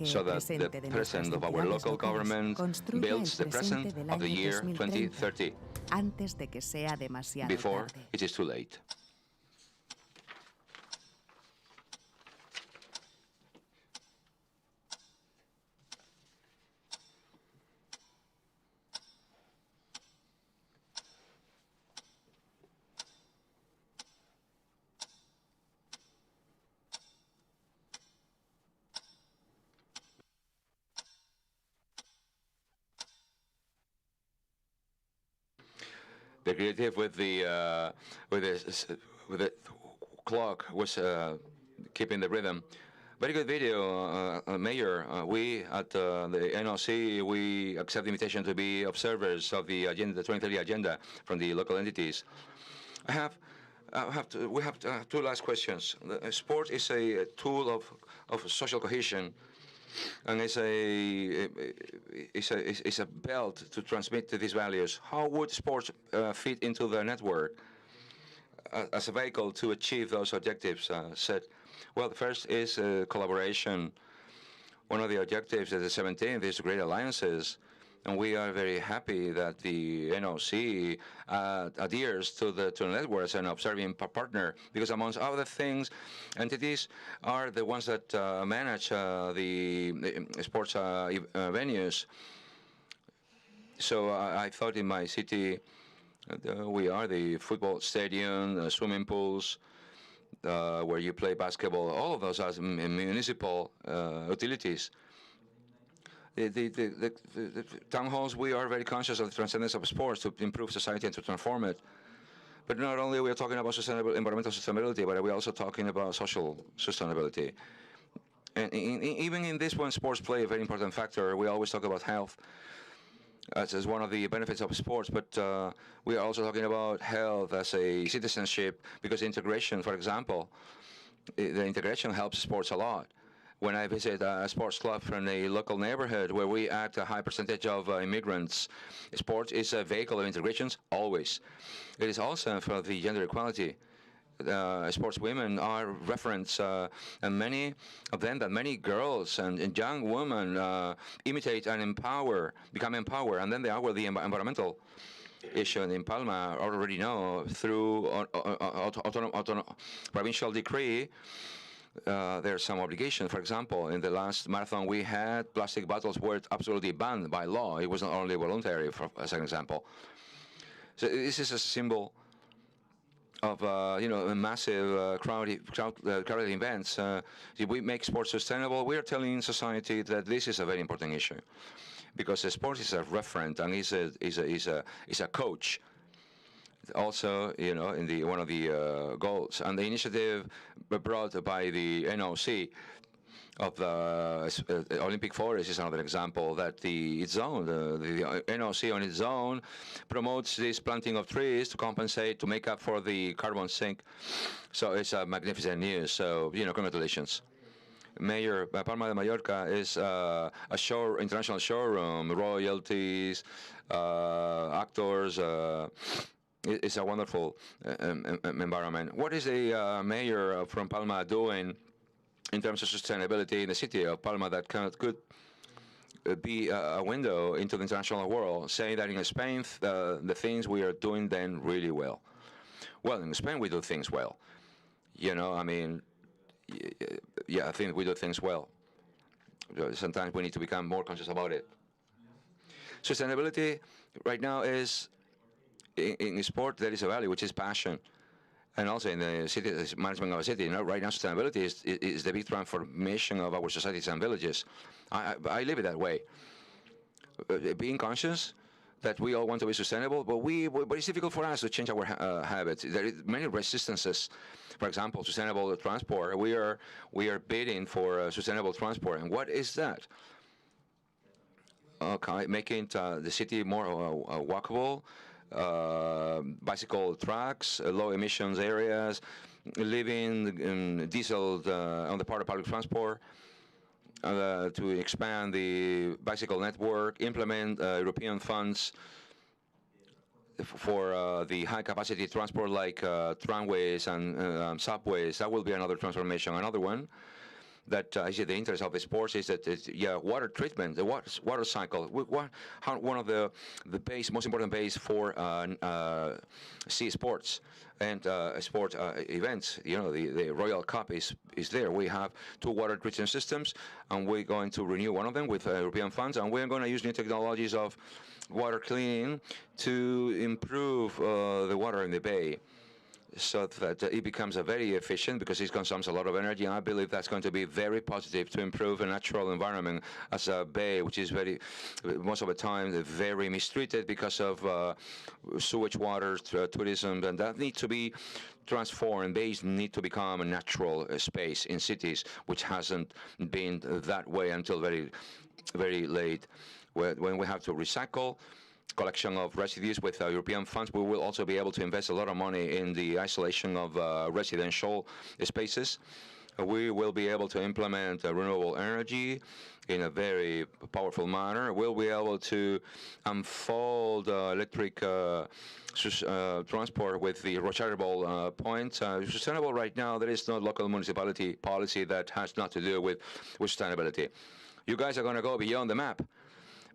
so that the present of our local government builds the present of the year 2030, before it is too late. The creative with the clock was keeping the rhythm. Very good video, Mayor. We at the NOC, we accept the invitation to be observers of the agenda, the 2030 agenda from the local entities. We have two last questions. Sport is a tool of social cohesion, and it's a belt to transmit these values. How would sports fit into the network as a vehicle to achieve those objectives set? Well, the first is collaboration. One of the objectives of the 17th is to create alliances, and we are very happy that the NOC adheres to the network as an observing partner, because amongst other things, entities are the ones that manage the sports venues. So I thought in my city, we are the football stadium, swimming pools, where you play basketball. All of those are municipal utilities. The town halls, we are very conscious of the transcendence of sports to improve society and to transform it. But not only are we talking about environmental sustainability, but we're also talking about social sustainability. And even in this one, sports play a very important factor. We always talk about health as one of the benefits of sports, but we are also talking about health as a citizenship, because integration, for example, the integration helps sports a lot. When I visit a sports club from a local neighborhood where we act a high percentage of immigrants, sports is a vehicle of integrations, always. It is also for the gender equality. Sports women are referenced, and many of them, that many girls and young women imitate and become empowered, and then they are with the environmental issue in Palma. Already know through provincial decree. There's some obligation. For example, in the last marathon we had, plastic bottles were absolutely banned by law. It wasn't only voluntary, as an example. So this is a symbol of massive crowded events. If we make sports sustainable, we are telling society that this is a very important issue, because sport is a referent and is a coach. Also, in one of the goals, and the initiative brought by the NOC of the Olympic Forest is another example. That the NOC on its own promotes this planting of trees to compensate, to make up for the carbon sink. So it's a magnificent news. So congratulations. Mayor, Palma de Mallorca is a international showroom, royalties, actors. It's a wonderful environment. What is the mayor from Palma doing in terms of sustainability in the city of Palma that could be a window into the international world, saying that in Spain, the things we are doing then really well? Well, in Spain we do things well. I think we do things well. Sometimes we need to become more conscious about it. Sustainability right now is, in sport, there is a value, which is passion. and also in the city management of a city. Right now, sustainability is the big transformation of our societies and villages. I live it that way. Being conscious that we all want to be sustainable, but it's difficult for us to change our habits. There are many resistances. For example, sustainable transport. We are bidding for sustainable transport, and what is that? Okay, making the city more walkable, bicycle tracks, low emissions areas, living in diesel on the part of public transport, to expand the bicycle network, implement European funds for the high-capacity transport like tramways and subways. That will be another transformation. Another one that is the interest of the sports is that water treatment, the water cycle. One of the most important base for sea sports and sport events. The Royal Cup is there. We have 2 water treatment systems, and we're going to renew one of them with European funds, and we're going to use new technologies of water cleaning to improve the water in the bay, so that it becomes very efficient, because it consumes a lot of energy. And I believe that's going to be very positive to improve a natural environment as a bay, which is most of the time very mistreated because of sewage water, tourism, and that needs to be transformed. Bays need to become a natural space in cities, which hasn't been that way until very, very late. When we have to recycle, collection of residues with European funds, we will also be able to invest a lot of money in the isolation of residential spaces. We will be able to implement renewable energy in a very powerful manner. We'll be able to unfold electric transport with the rechargeable points. Sustainable right now, there is no local municipality policy that has not to do with sustainability. You guys are going to go beyond the map.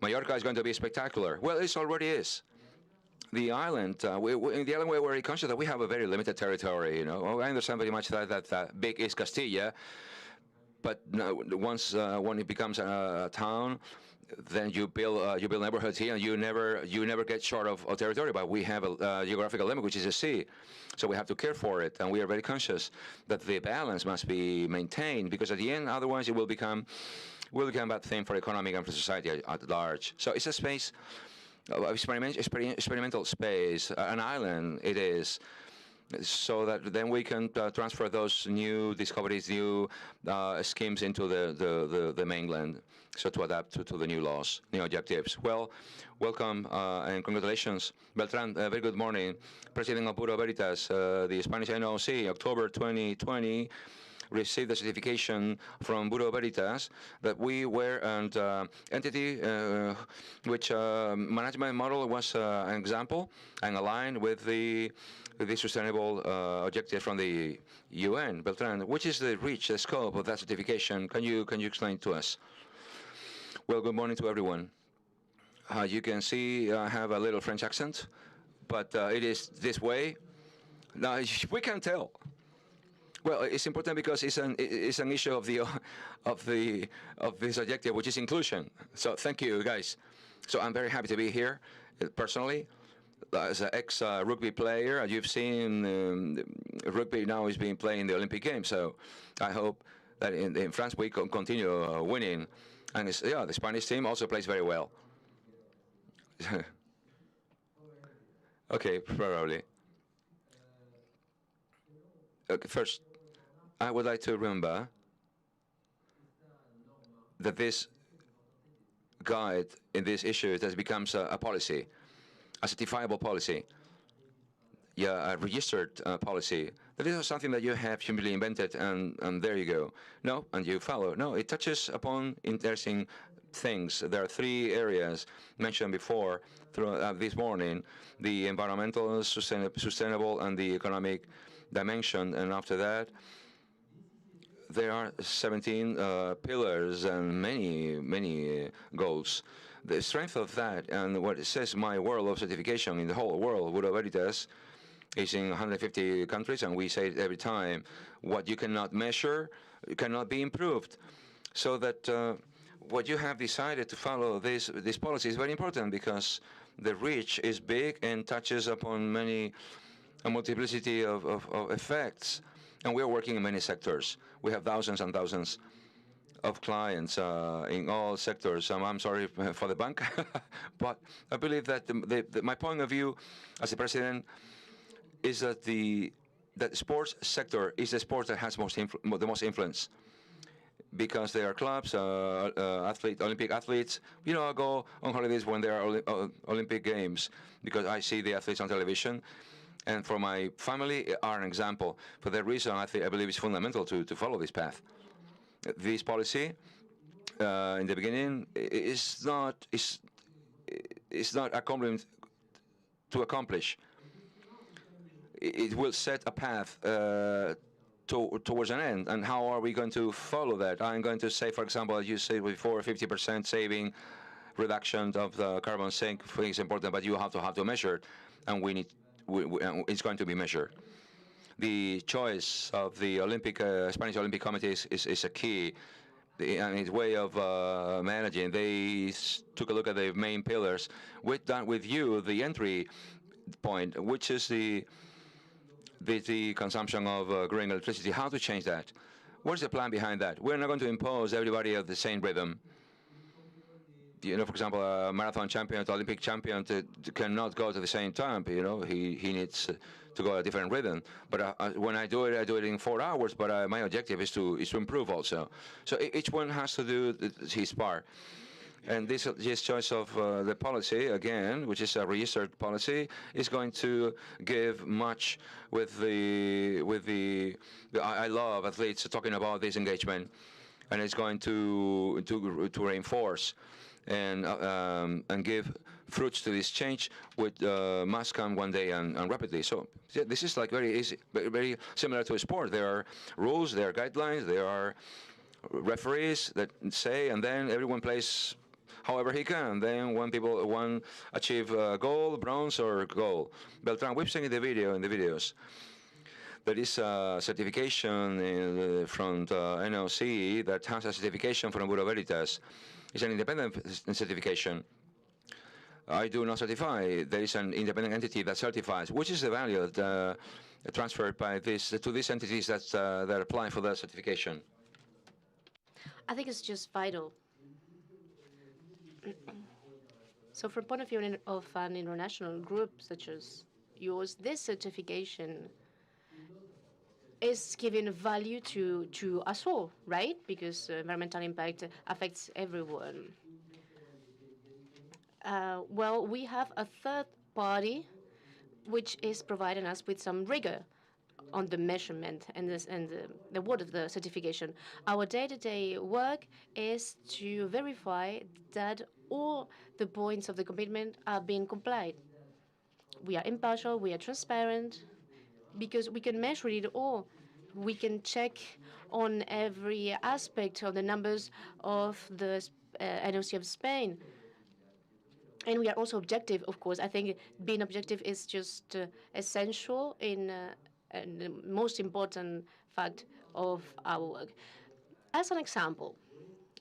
Mallorca is going to be spectacular. Well, it already is. The island, in the island we're very conscious that we have a very limited territory. I understand very much that big is Castilla, but once when it becomes a town, then you build neighborhoods here, and you never get short of territory. But we have a geographical limit, which is the sea, so we have to care for it, and we are very conscious that the balance must be maintained, because at the end, otherwise, it will become a bad thing for economy and for society at large. So it's a space, experimental space, an island it is, so that then we can transfer those new discoveries, new schemes into the mainland, so to adapt to the new laws, new objectives. Well, welcome and congratulations. Beltran, very good morning. President of Bureau Veritas, the Spanish NOC, October 2020, received the certification from Bureau Veritas that we were an entity which management model was an example and aligned with the sustainable objective from the UN. Beltran, which is the reach, the scope of that certification? Can you explain to us? Well, good morning to everyone. You can see I have a little French accent, but it is this way. Now we can tell. Well, it's important because it's an issue of this objective, which is inclusion. So thank you, guys. So I'm very happy to be here, personally, as an ex-rugby player. You've seen rugby now is being played in the Olympic Games. So I hope that in France we can continue winning, and the Spanish team also plays very well. Okay, probably. Okay, first, I would like to remember that this guide in this issue that becomes a policy, a certifiable policy, a registered policy. That is not something that you have simply invented and there you go. No, and you follow. No, it touches upon interesting things. There are 3 areas mentioned before this morning: the environmental, sustainable, and the economic dimension. And after that, there are 17 pillars and many goals. The strength of that, and what it says, my world of certification in the whole world, Bureau Veritas, is in 150 countries, and we say it every time: what you cannot measure cannot be improved. So that what you have decided to follow this policy is very important, because the reach is big and touches upon many a multiplicity of effects. And we are working in many sectors. We have thousands and thousands of clients in all sectors. I'm sorry for the bank, but I believe that my point of view as the president is that the sports sector is the sport that has the most influence, because there are clubs, Olympic athletes. You know, I go on holidays when there are Olympic Games because I see the athletes on television. And for my family, are an example. For that reason, I believe it's fundamental to follow this path. This policy, in the beginning, is not accomplished to accomplish. It will set a path towards an end. And how are we going to follow that? I'm going to say, for example, as you said before, 50% saving, reduction of the carbon sink is important, but you have to measure it, and it's going to be measured. The choice of the Spanish Olympic Committee is a key, and its way of managing. They took a look at the main pillars. We've done with you the entry point, which is the consumption of green electricity. How to change that? What's the plan behind that? We're not going to impose everybody at the same rhythm. You know, for example, a marathon champion, Olympic champion, cannot go to the same time. You know, he needs to go at a different rhythm. But when I do it in 4 hours. But my objective is to improve also. So each one has to do his part. And this choice of the policy, again, which is a registered policy, is going to give much with the I love athletes talking about this engagement, and it's going to reinforce and give fruits to this change, which must come one day and rapidly. So this is like very easy, very similar to a sport. There are rules, there are guidelines, there are referees that say, and then everyone plays however he can. Then one achieve gold, bronze, or gold. Beltran, we've seen in the videos. There is a certification from NOC that has a certification from Bureau Veritas. It's an independent certification. I do not certify. There is an independent entity that certifies. Which is the value transferred by to these entities that apply for the certification? I think it's just vital. So from point of view of an international group such as yours, this certification is giving value to us all, right? Because environmental impact affects everyone. Well, we have a third party which is providing us with some rigor on the measurement and the word of the certification. Our day-to-day work is to verify that all the points of the commitment are being complied. We are impartial, we are transparent, because we can measure it all. We can check on every aspect of the numbers of the NOC of Spain. And we are also objective, of course. I think being objective is just essential in the most important fact of our work. As an example,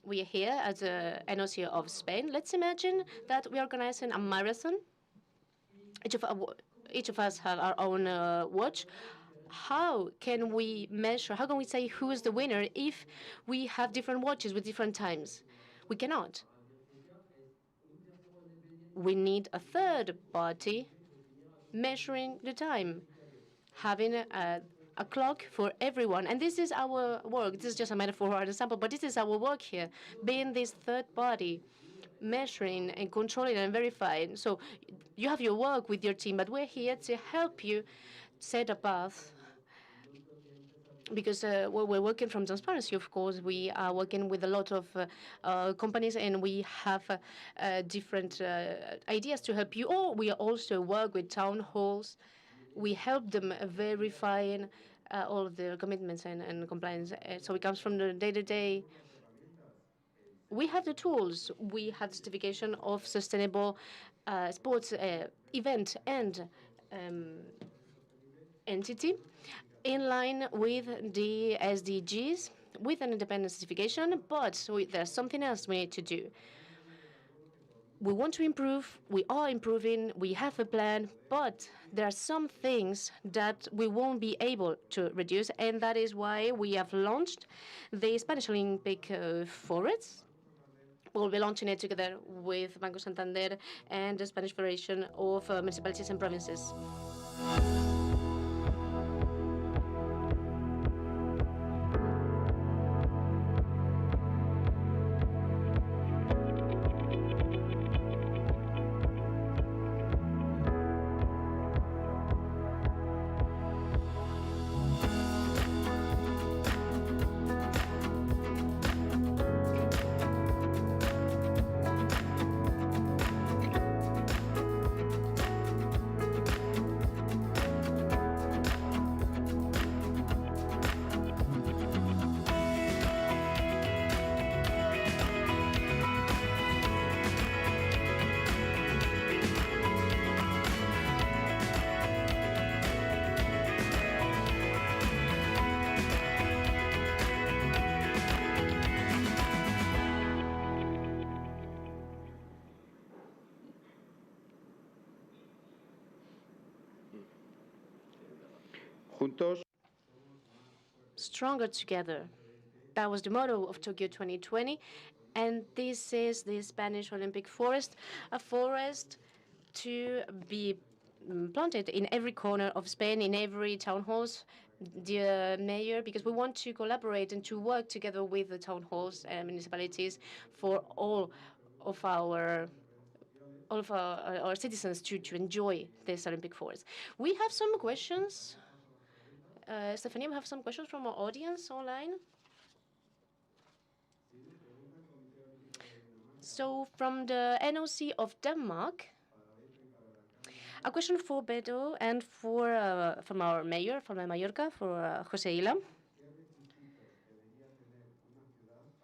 we are here at the NOC of Spain. Let's imagine that we are organizing a marathon. Each of us have our own watch. How can we measure, how can we say who is the winner if we have different watches with different times? We cannot. We need a third party measuring the time, having a clock for everyone. And this is our work. This is just a metaphor or an example, but this is our work here, being this third party, measuring and controlling and verifying. So you have your work with your team, but we're here to help you set a path. Because we're working from transparency, of course. We are working with a lot of companies, and we have different ideas to help you. Or we also work with town halls. We help them verifying all of their commitments and compliance. So it comes from the day-to-day. We have the tools. We have certification of sustainable sports event and entity, in line with the SDGs, with an independent certification, but there's something else we need to do. we want to improve, we are improving, we have a plan, but there are some things that we won't be able to reduce, and that is why we have launched the Spanish Olympic Forest. We'll be launching it together with Banco Santander and the Spanish Federation of Municipalities and Provinces. Juntos. Stronger together. That was the motto of Tokyo 2020. And this is the Spanish Olympic Forest, a forest to be planted in every corner of Spain, in every town halls, dear Mayor, because we want to collaborate and to work together with the town halls and municipalities for all of our citizens to enjoy this Olympic Forest. We have some questions. Stephanie, we have some questions from our audience online. So from the NOC of Denmark, a question for Beto and from our mayor, from Mallorca, for José Ila.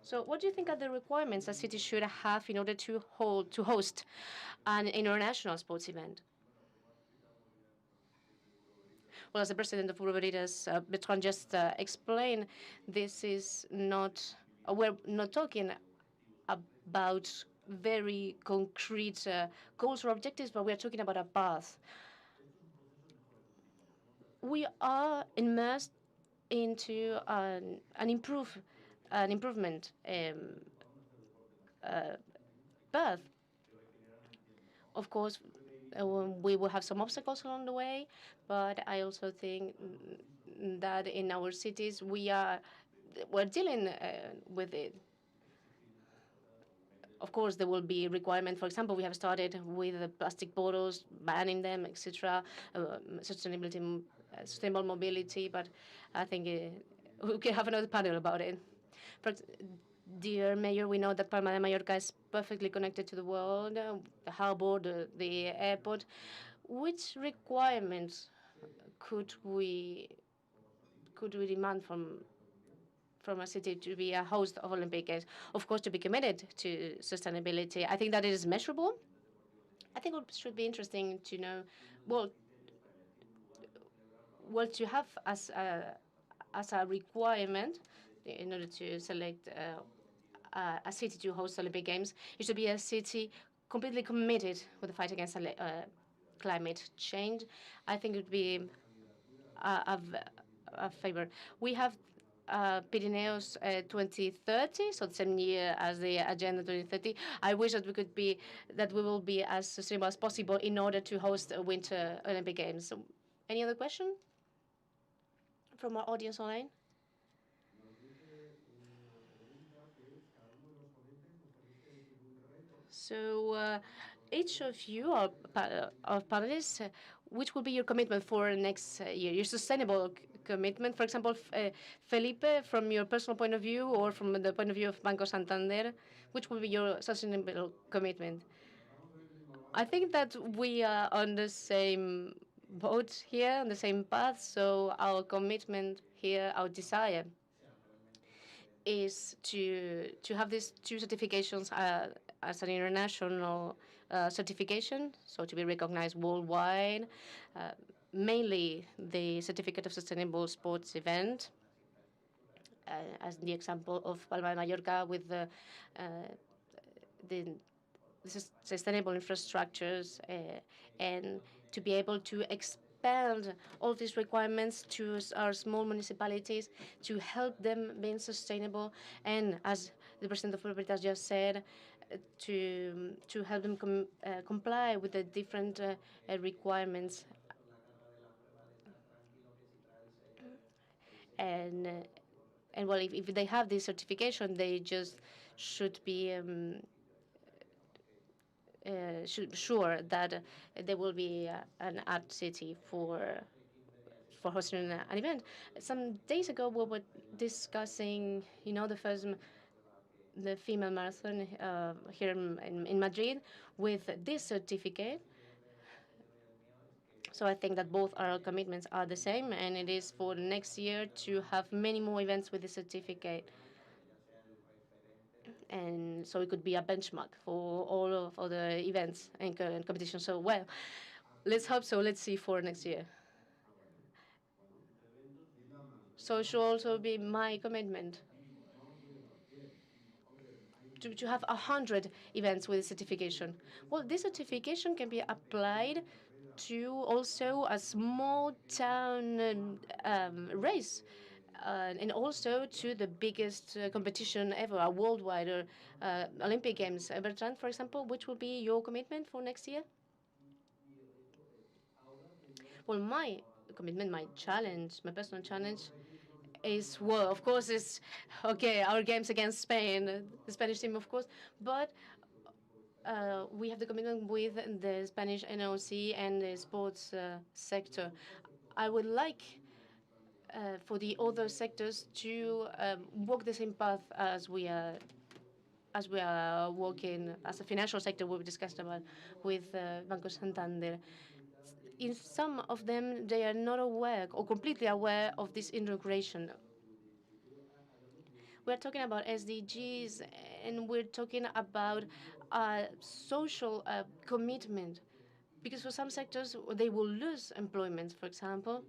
So what do you think are the requirements a city should have in order to host an international sports event? Well, as the president of Urberitas, Bertrand just explained, this is not, we're not talking about very concrete goals or objectives, but we are talking about a path. We are immersed into an improvement path. Of course, we will have some obstacles along the way, but I also think that in our cities we're dealing with it. Of course, there will be requirement. For example, we have started with the plastic bottles, banning them, etc. Sustainable mobility, but I think we can have another panel about it. Dear Mayor, we know that Palma de Mallorca is perfectly connected to the world, the harbour, the airport. Which requirements could we demand from a city to be a host of Olympic Games? Of course, to be committed to sustainability. I think that it is measurable. I think it should be interesting to know, well, to have as a requirement in order to select a city to host Olympic Games, it should be a city completely committed with the fight against climate change. I think it would be a favor. We have Pirineos 2030, so the same year as the Agenda 2030. I wish that we will be as sustainable as possible in order to host a Winter Olympic Games. So, any other question from our audience online? So, each of you are panelists. Which will be your commitment for next year? Your sustainable commitment, for example, Felipe, from your personal point of view or from the point of view of Banco Santander, which will be your sustainable commitment? I think that we are on the same boat here, on the same path. So our commitment here, our desire, is to have these two certifications as an international certification, so to be recognized worldwide, mainly the Certificate of Sustainable Sports Event, as the example of Palma de Mallorca with the sustainable infrastructures and to be able to expand all these requirements to our small municipalities to help them being sustainable, and as the President of Libertas just said, to help them comply with the different requirements. And well, if they have this certification, they just should be sure that there will be an apt city for hosting an event. Some days ago, we were discussing, the female marathon here in Madrid with this certificate. So I think that both our commitments are the same, and it is for next year to have many more events with the certificate. And so it could be a benchmark for all of other events and competitions. So, well, let's hope so. Let's see for next year. So it should also be my commitment to have 100 events with certification. Well, this certification can be applied to also a small town race. And also to the biggest competition ever, a worldwide Olympic Games. Bertrand, for example, which will be your commitment for next year? Well, my commitment, my challenge, my personal challenge is, well, of course, it's, okay, our games against Spain, the Spanish team, of course, but we have the commitment with the Spanish NOC and the sports sector. I would like for the other sectors to walk the same path as we are walking as a financial sector we've discussed about with Banco Santander. In some of them, they are not aware or completely aware of this integration. We're talking about SDGs, and we're talking about social commitment, because for some sectors, they will lose employment, for example.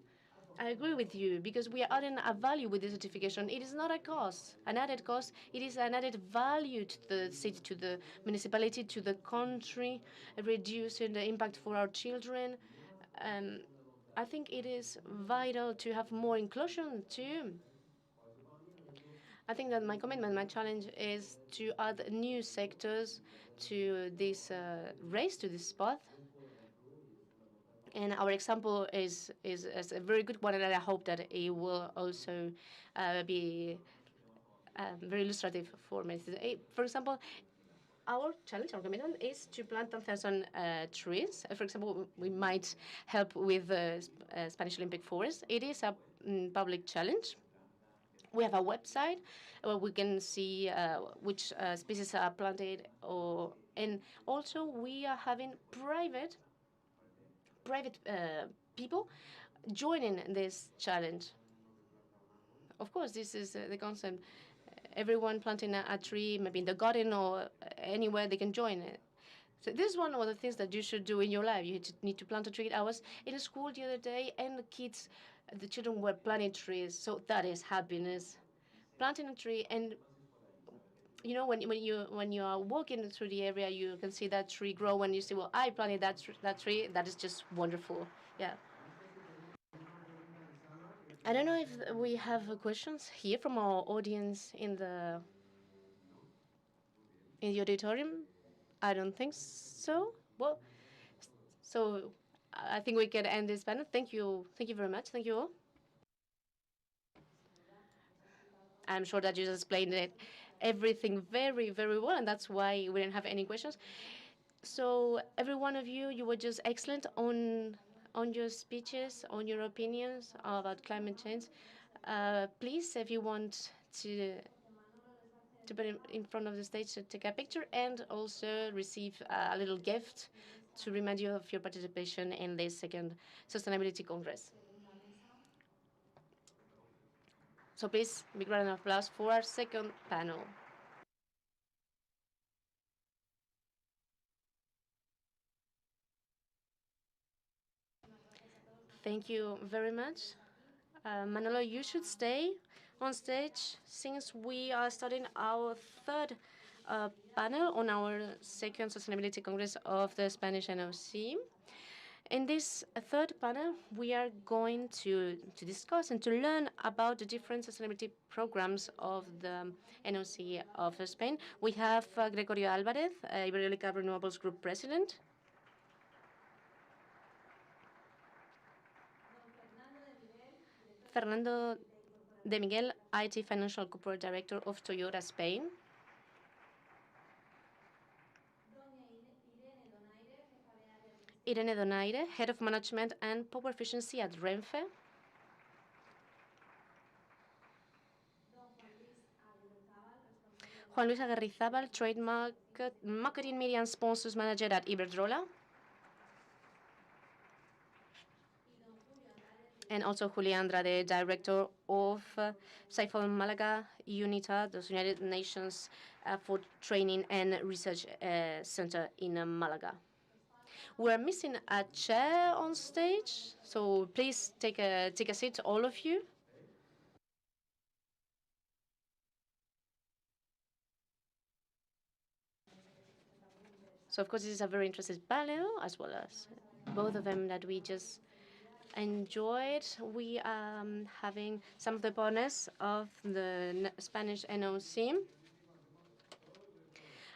I agree with you, because we are adding a value with the certification. It is not a cost, an added cost. It is an added value to the city, to the municipality, to the country, reducing the impact for our children. I think it is vital to have more inclusion too. I think that my commitment, my challenge is to add new sectors to this race, to this path. And our example is a very good one, and I hope that it will also be very illustrative for many. For example, our challenge, our commitment is to plant 10,000 trees. For example, we might help with the Spanish Olympic Forest. It is a public challenge. We have a website where we can see which species are planted, and also we are having private people joining this challenge. Of course, this is the concept. Everyone planting a tree, maybe in the garden or anywhere they can join it. So this is one of the things that you should do in your life. You need to plant a tree. I was in a school the other day, and the children were planting trees. So that is happiness. Planting a tree, and when you are walking through the area, you can see that tree grow, and you say, well, I planted that tree. That is just wonderful. Yeah. I don't know if we have questions here from our audience in the auditorium. I don't think so. Well, so I think we can end this panel. Thank you very much. Thank you all. I'm sure that you just explained everything very, very well, and that's why we didn't have any questions. So every one of you were just excellent on your speeches, on your opinions about climate change. Please, if you want to put it in front of the stage to take a picture, and also receive a little gift to remind you of your participation in this second Sustainability Congress. So please, big round of applause for our second panel. Thank you very much. Manolo, you should stay on stage, since we are starting our third panel on our second Sustainability Congress of the Spanish NOC. In this third panel, we are going to discuss and to learn about the different sustainability programs of the NOC of Spain. We have Gregorio Álvarez, Iberica Renewables Group President. Fernando de Miguel, IT Financial Corporate Director of Toyota Spain. Irene Donaire, Head of Management and Power Efficiency at Renfe. Juan Luis Aguerrizábal, Trademark Marketing, Media and Sponsors Manager at Iberdrola. And also Julia Andrade, Director of Saifal Malaga UNITA, the United Nations for Training and Research Center in Malaga. We're missing a chair on stage, so please take a seat, all of you. So of course this is a very interesting panel, as well as both of them that we just enjoyed. We are having some of the partners of the Spanish NOC.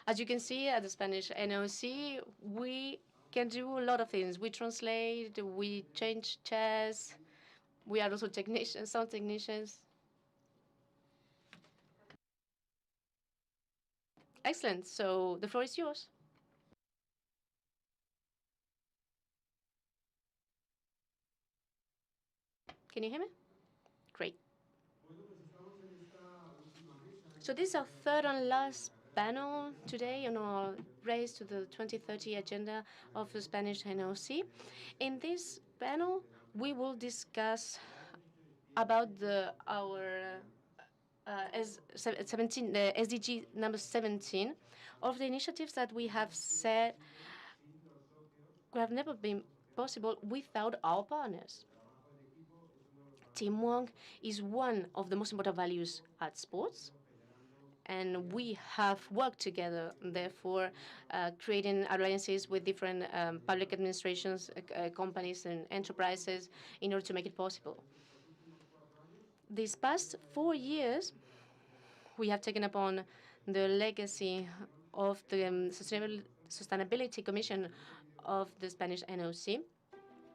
As you can see at the Spanish NOC, we can do a lot of things. We translate, we change chairs, we are also technicians, some technicians. Excellent, so the floor is yours. Can you hear me? Great. So this is our third and last panel today on our race to the 2030 agenda of the Spanish NOC. In this panel, we will discuss about our SDG number 17 of the initiatives that we have said have never been possible without our partners. Teamwork is one of the most important values at sports, and we have worked together, therefore, creating alliances with different public administrations, companies, and enterprises in order to make it possible. These past 4 years, we have taken upon the legacy of the Sustainability Commission of the Spanish NOC,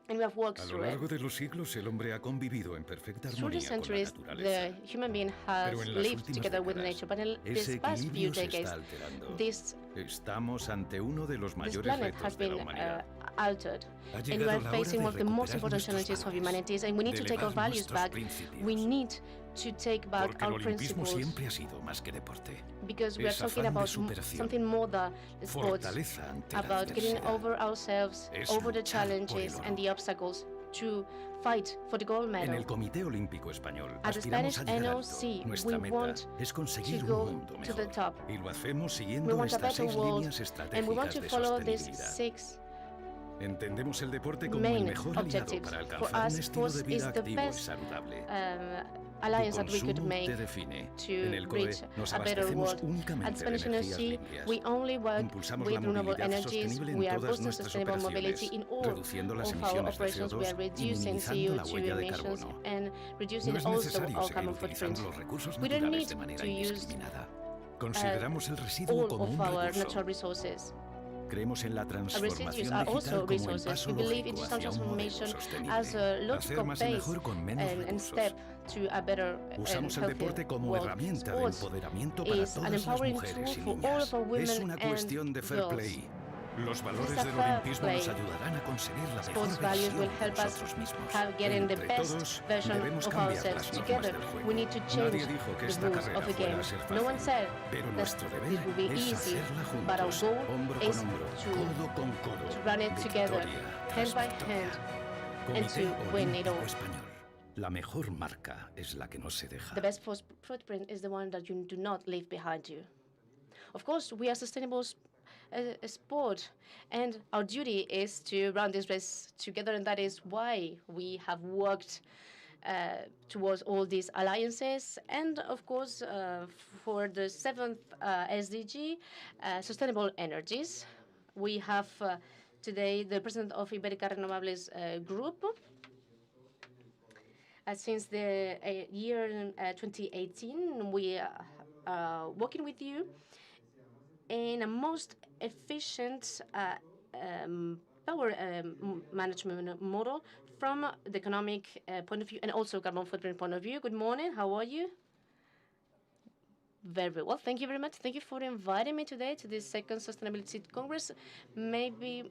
and we have worked through it. largo de los siglos, el hombre ha convivido en perfecta Through the armonía con la centuries, naturaleza. the human being has Pero en las lived últimas together with décadas, nature, but in ese these past few equilibrio se decades, está alterando. this Estamos ante uno de los this mayores planet has retos de la been humanidad. altered, Ha and we llegado are la hora facing de one of the most recuperar important nuestros challenges of valores, humanity, and we need de to take our elevar values nuestros back. principios. We need to take back Porque el our olimpismo principles, siempre ha sido más que deporte. because we are Es talking afán de about superación, something more than sports, fortaleza ante la about getting adversidad. over ourselves, Es over the luchar por el challenges oro. and the obstacles to fight for the gold En medal. el Comité Olímpico Español At the aspiramos Spanish a llegar NOC, alto. Nuestra we meta want es conseguir to un go mundo to the mejor. top. Y lo hacemos We siguiendo want a estas better 6 world, líneas and we want estratégicas to de follow these sostenibilidad. 6 Entendemos el deporte como el main mejor aliado objectives. para For alcanzar un us, estilo de sports vida is the activo y best saludable. alliance Tu that we could consumo make te define. to En el COE reach nos a better abastecemos world. At únicamente de Spanish energías NOC, limpias. we only work Impulsamos with la renewable movilidad energies. sostenible We en are todas boosting nuestras sustainable mobility operaciones, in all reduciendo las of our emisiones de operations. We are CO2 y reducing minimizando la CO2 huella de emissions carbono. and reducing No es also necesario our seguir carbon footprint. utilizando los recursos We don't naturales need de manera to use indiscriminada. Consideramos el residuo all como of un our recurso. natural resources. Creemos en la Our transformación residues are digital also como el resources. paso We believe in lógico digital hacia un modelo transformation as sostenible. a Hacer logical más y pace mejor con menos and recursos. step to a better Usamos el and deporte healthier como world. herramienta de Sports empoderamiento para is an todas las empowering mujeres tool y for all niñas. of our women Es una cuestión de fair and play. girls. Los valores It's a del fair olimpismo nos play. ayudarán a conseguir la mejor Sports values versión will de help us nosotros mismos. have getting the Entre best todos, version debemos of cambiar ourselves. las normas Together, del juego. we need to Nadie change dijo que the esta rules carrera of the fuera game. a ser No one fácil, said pero that nuestro deber it will be es easy, hacerla but our juntos, goal hombro is con hombro, to codo con codo, run it together, victoria hand tras by victoria. hand, and Comité to win it all. Olímpico Español. La mejor marca es la que no se deja. The best footprint is the one that you do not leave behind you. Of course, we are sustainable sport, and our duty is to run this race together, and that is why we have worked towards all these alliances. And of course, for the seventh SDG, sustainable energies, we have today the president of Ibérica Renovables Group. Since the year 2018, we are working with you in a most efficient power management model from the economic point of view and also carbon footprint point of view. Good morning. How are you? Very well. Thank you very much. Thank you for inviting me today to this second Sustainability Congress. Maybe,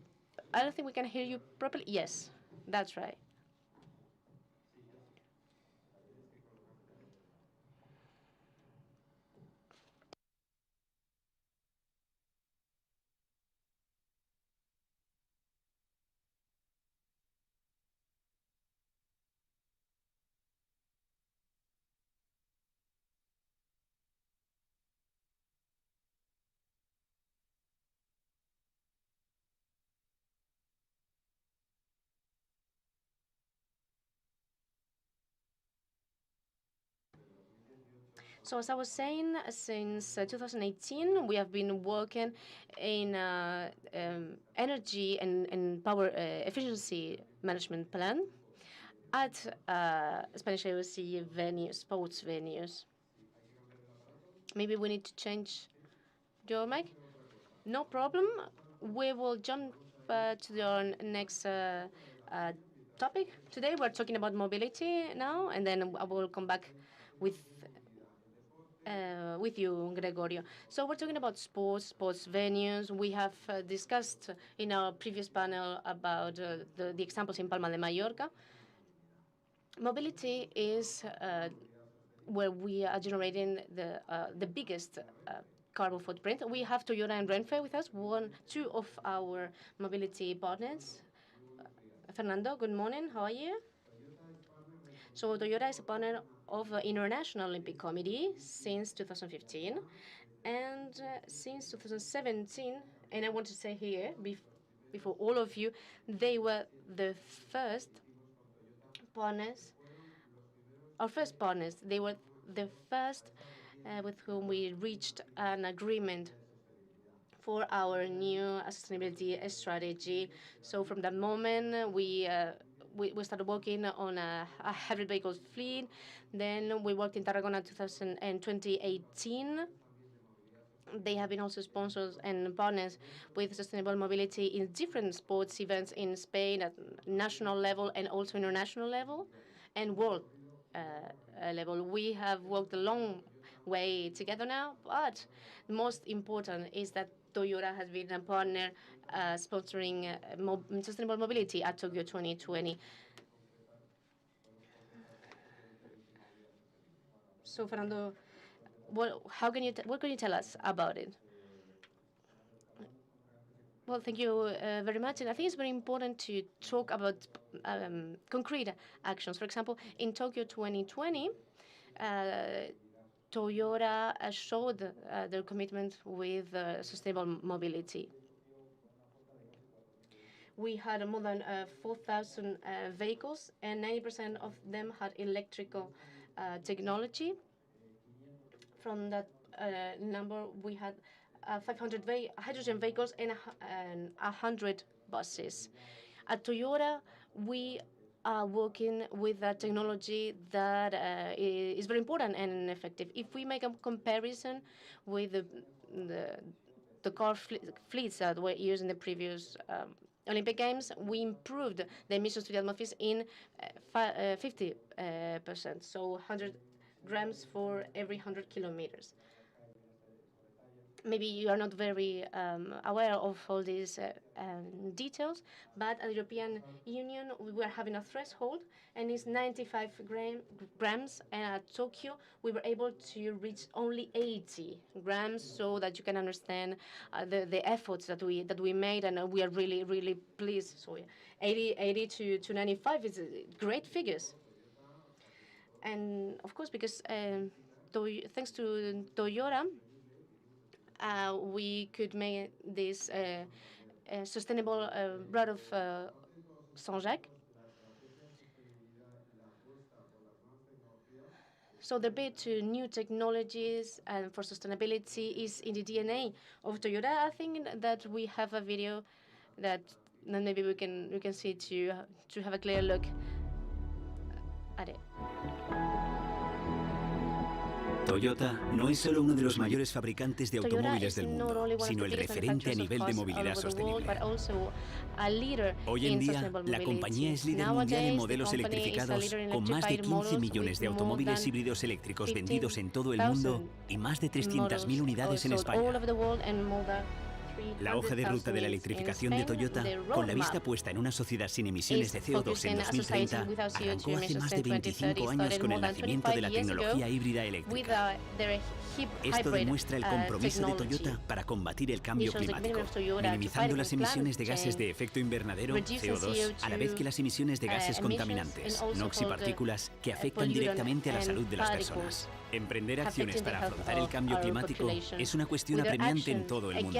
I don't think we can hear you properly. Yes, that's right. So as I was saying, since 2018, we have been working in energy and power efficiency management plan at Spanish NOC venues, sports venues. Maybe we need to change your mic. No problem. We will jump to the next topic. Today we're talking about mobility now, and then I will come back with you, Gregorio. So we're talking about sports venues. We have discussed in our previous panel about the examples in Palma de Mallorca. Mobility is where we are generating the biggest carbon footprint. We have Toyota and Renfe with us, two of our mobility partners. Fernando, good morning. How are you? So Toyota is a partner of the International Olympic Committee since 2015, and since 2017, and I want to say here, before all of you, they were the first partners, our first partners. They were the first with whom we reached an agreement for our new sustainability strategy. So from that moment, we started working on a hybrid vehicles fleet. Then we worked in Tarragona 2018. They have been also sponsors and partners with sustainable mobility in different sports events in Spain at national level and also international level and world level. We have worked a long way together now, but the most important is that Toyota has been a partner sponsoring sustainable mobility at Tokyo 2020. So, Fernando, what can you tell us about it? Well, thank you very much. And I think it's very important to talk about concrete actions. For example, in Tokyo 2020, Toyota showed their commitment with sustainable mobility. We had more than 4,000 vehicles, and 90% of them had electrical technology. From that number, we had 500 hydrogen vehicles and 100 buses. At Toyota, we are working with a technology that is very important and effective. If we make a comparison with the car fleets that were used in the previous Olympic Games, we improved the emissions to the atmosphere in 50%, so 100 grams for every 100 kilometers. Maybe you are not very aware of all these details, but at the European Union, we are having a threshold, and it's 95 grams, and at Tokyo, we were able to reach only 80 grams, so that you can understand the efforts that we made, and we are really, really pleased. So 80 to 95 is great figures. And of course, because thanks to Toyota, we could make this sustainable route of Saint-Jacques. So the bid to new technologies and for sustainability is in the DNA of Toyota. I think that we have a video that maybe we can see to have a clear look at it. Toyota no es solo uno de los mayores fabricantes de automóviles del mundo, sino el referente a nivel de movilidad sostenible. Hoy en día, la compañía es líder mundial en modelos electrificados, con más de 15 millones de automóviles híbridos eléctricos vendidos en todo el mundo y más de 300.000 unidades en España. La hoja de ruta de la electrificación de Toyota, con la vista puesta en una sociedad sin emisiones de CO2 en 2030, arrancó hace más de 25 años con el nacimiento de la tecnología híbrida eléctrica. Esto demuestra el compromiso de Toyota para combatir el cambio climático, minimizando las emisiones de gases de efecto invernadero, CO2, a la vez que las emisiones de gases contaminantes, NOx y partículas, que afectan directamente a la salud de las personas. Emprender acciones para afrontar el cambio climático es una cuestión apremiante en todo el mundo.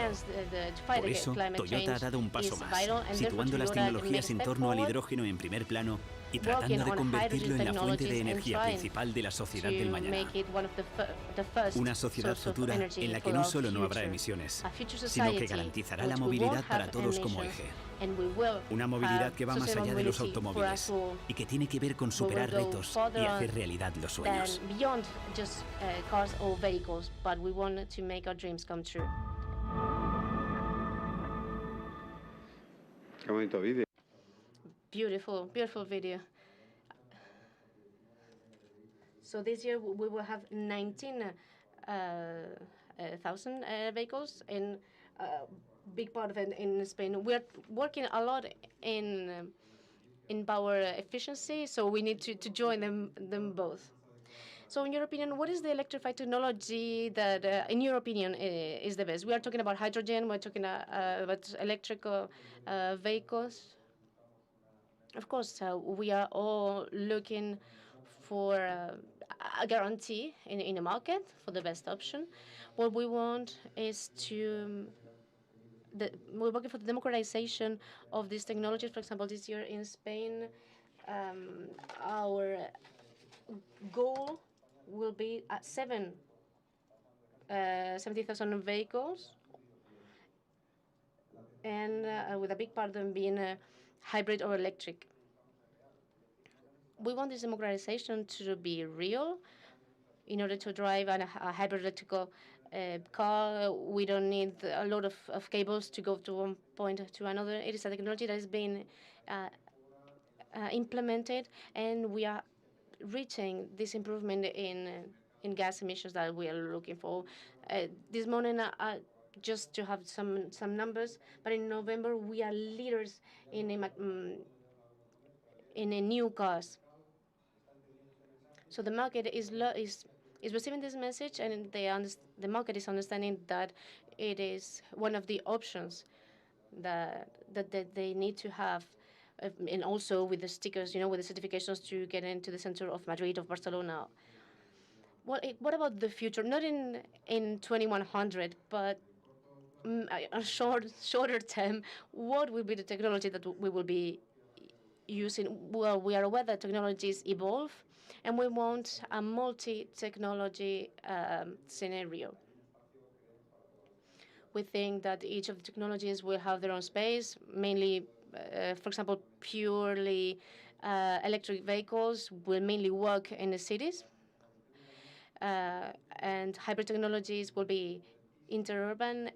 Por eso, Toyota ha dado un paso más, situando las tecnologías en torno al hidrógeno en primer plano y tratando de convertirlo en la fuente de energía principal de la sociedad del mañana. Una sociedad futura en la que no solo no habrá emisiones, sino que garantizará la movilidad para todos como eje. Una movilidad que va más allá de los automóviles y que tiene que ver con superar retos y hacer realidad los sueños. Qué bonito vídeo. Beautiful, beautiful video. So this year we will have 19,000 vehicles, and big part of it in Spain. We are working a lot in power efficiency, so we need to join them both. So in your opinion, what is the electrified technology that, in your opinion, is the best? We are talking about hydrogen, we're talking about electrical vehicles. Of course, we are all looking for a guarantee in the market for the best option. What we want is we're working for the democratization of these technologies. For example, this year in Spain, our goal will be at 70,000 vehicles, and with a big part of them being hybrid or electric. We want this democratization to be real. In order to drive a hybrid electrical car, we don't need a lot of cables to go to one point to another. It is a technology that is being implemented, and we are reaching this improvement in gas emissions that we are looking for. This morning, just to have some numbers, but in November we are leaders in new cars. So the market is receiving this message, and the market is understanding that it is one of the options that they need to have. And also with the stickers, with the certifications to get into the center of Madrid, of Barcelona. What about the future? Not in 2100, but a shorter term. What will be the technology that we will be using? Well, we are aware that technologies evolve, and we want a multi-technology scenario. We think that each of the technologies will have their own space, mainly for example, purely electric vehicles will mainly work in the cities, and hybrid technologies will be interurban,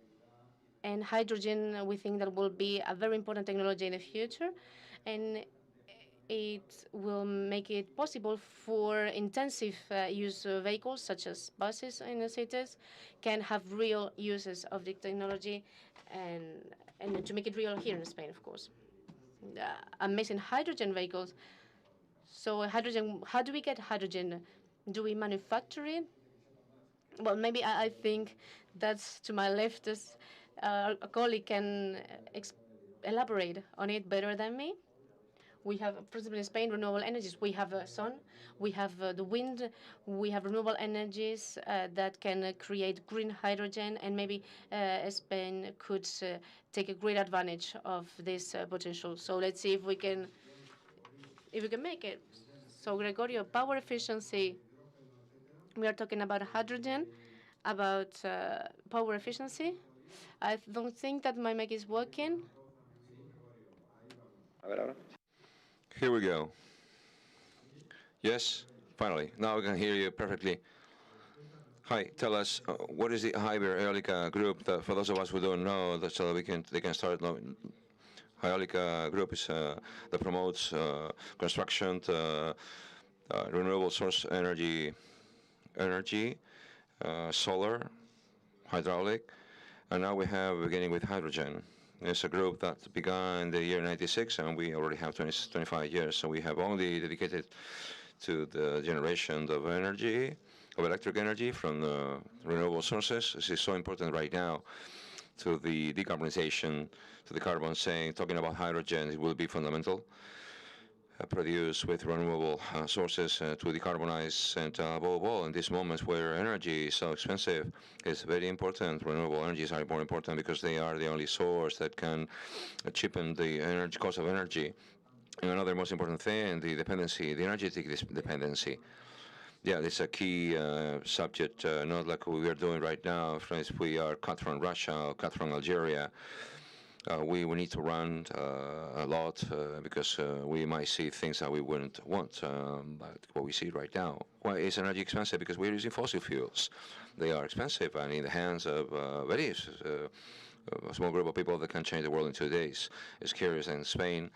and hydrogen, we think that will be a very important technology in the future, and it will make it possible for intensive use vehicles, such as buses in the cities, can have real uses of the technology, and to make it real here in Spain, of course. Amazing hydrogen vehicles. So hydrogen, how do we get hydrogen? Do we manufacture it? Well, maybe I think that's to my left. A colleague can elaborate on it better than me. We have, for example, in Spain, renewable energies. We have sun, we have the wind, we have renewable energies that can create green hydrogen, and maybe Spain could take a great advantage of this potential. So let's see if we can make it. So Gregorio, power efficiency. We are talking about hydrogen, about power efficiency. I don't think that my mic is working. Here we go. Yes, finally. Now we can hear you perfectly. Hi, tell us, what is the Hyper-Eolica group? For those of us who don't know, so they can start. Hyper-Eolica group is that promotes construction, renewable source energy, solar, hydraulic, and now we have beginning with hydrogen. It's a group that began in the year 96, and we already have 25 years, so we have only dedicated to the generation of energy, of electric energy from renewable sources. This is so important right now to the decarbonization, to the carbon saying, talking about hydrogen, it will be fundamental. Produced with renewable sources to decarbonize, and above all, in these moments where energy is so expensive, it's very important. Renewable energies are more important because they are the only source that can cheapen the energy cost of energy. And another most important thing, the dependency, the energetic dependency. Yeah, this is a key subject, not like we are doing right now. For instance, we are cut from Russia, or cut from Algeria. We need to run a lot because we might see things that we wouldn't want. But what we see right now, why is energy expensive? Because we're using fossil fuels. They are expensive, and in the hands of very a small group of people that can change the world in 2 days. It's curious. In Spain,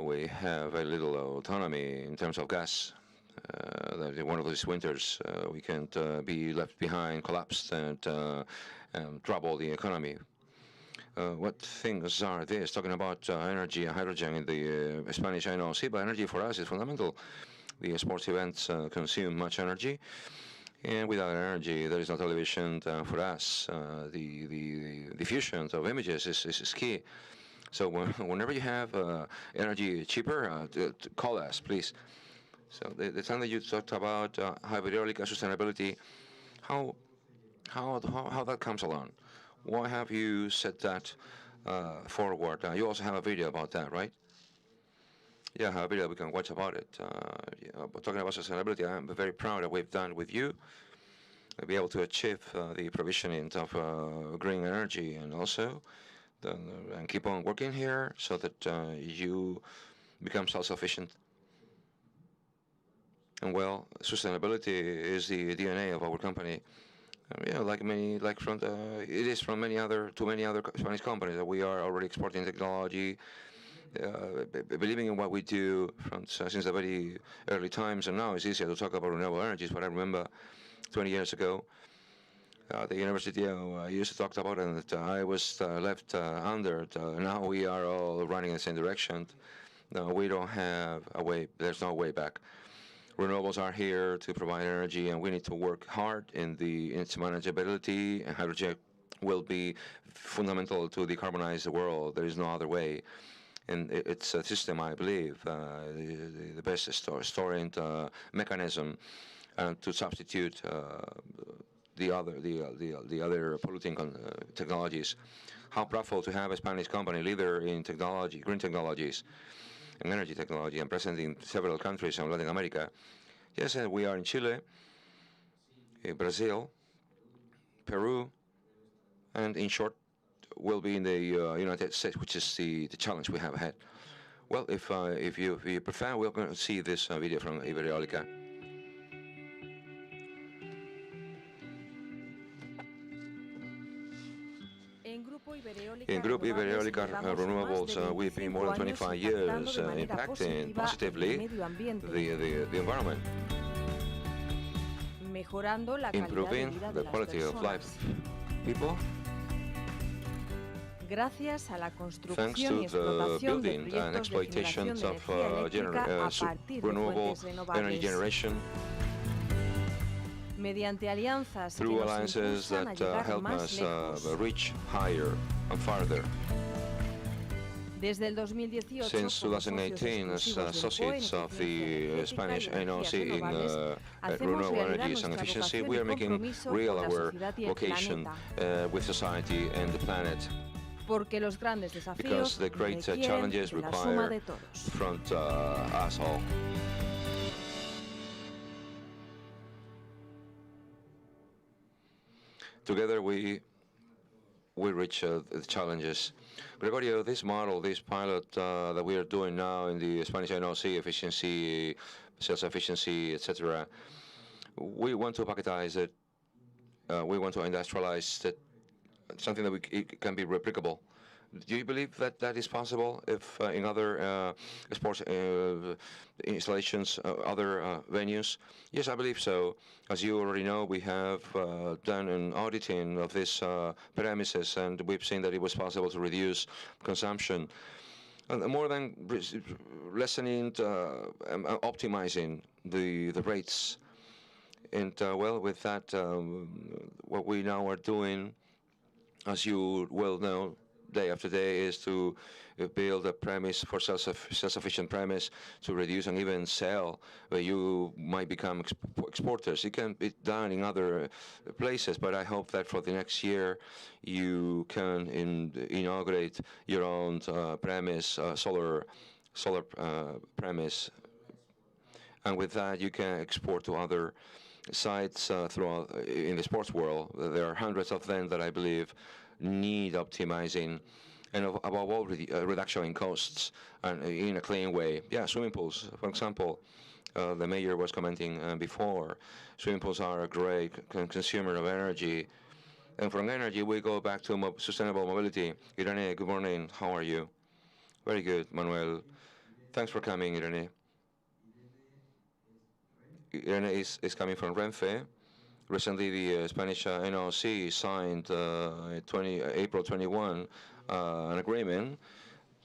we have very little autonomy in terms of gas. One of these winters, we can't be left behind, collapsed, and trouble the economy. What things are these? Talking about energy and hydrogen in the Spanish NOC, but energy for us is fundamental. The sports events consume much energy, and without energy, there is no television. For us, the diffusion of images is key. So whenever you have energy cheaper, call us, please. So the time that you talked about hyper-eolic sustainability, how that comes along? Why have you set that forward? You also have a video about that, right? Yeah, I have a video we can watch about it. Talking about sustainability, I'm very proud that we've done with you. We'll be able to achieve the provisioning of green energy, and also and keep on working here so that you become self-sufficient. And well, sustainability is the DNA of our company. Yeah, it is from many other Spanish companies that we are already exporting technology, believing in what we do since the very early times. And now it's easier to talk about renewable energies. But I remember 20 years ago, the university I used to talk about, and that I was left under. Now we are all running in the same direction. No, we don't have a way. There's no way back. Renewables are here to provide energy, and we need to work hard in its manageability. And hydrogen will be fundamental to decarbonize the world. There is no other way. And it's a system, I believe, the best storing mechanism to substitute the other polluting technologies. How proudful to have a Spanish company leader in technology, green technologies, and energy technology, and present in several countries in Latin America. Yes, we are in Chile, in Brazil, Peru, and in short, we'll be in the United States, which is the challenge we have ahead. Well, if you prefer, we're going to see this video from Hyper-Eolica. In Group Hyper-Eolica Renewables, we've been more than 25 years impacting positively the environment, improving the quality of life of people, thanks to the building and exploitation of renewable energy generation, through alliances that help us reach higher and farther. Since 2018, as associates of the Spanish NOC in renewable energies and efficiency, we are making real our vocation with society and the planet. Because the great challenges require from us all. together we reach the challenges. Gregorio, this model, this pilot that we are doing now in the Spanish NOC, efficiency, sales efficiency, etc., we want to packetize it. We want to industrialize it, something that it can be replicable. Do you believe that that is possible if in other sports installations, other venues? Yes, I believe so. As you already know, we have done an auditing of these premises, and we've seen that it was possible to reduce consumption. And more than lessening, optimizing the rates. And well, with that, what we now are doing, as you well know, day after day, is to build a premise for self-sufficient premise to reduce and even sell, where you might become exporters. It can be done in other places, but I hope that for the next year you can inaugurate your own premise, solar premise, and with that you can export to other sites throughout in the sports world. There are hundreds of them that I believe need optimizing, and above all, reduction in costs and in a clean way. Yeah, swimming pools, for example. The mayor was commenting before. Swimming pools are a great consumer of energy, and from energy we go back to sustainable mobility. Irene, good morning. How are you? Very good, Manuel. Thanks for coming, Irene. Irene is coming from Renfe. Recently, the Spanish NOC signed April 21 an agreement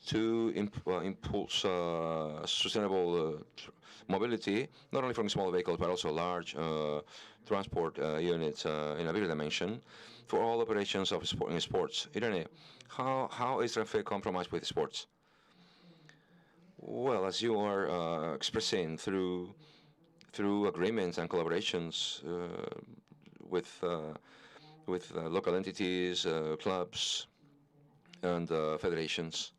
to impulse sustainable mobility, not only from small vehicles but also large transport units in a bigger dimension for all operations of in sports. Irene, how is Renfe compromised with sports? Well, as you are expressing through agreements and collaborations with local entities, clubs, and federations.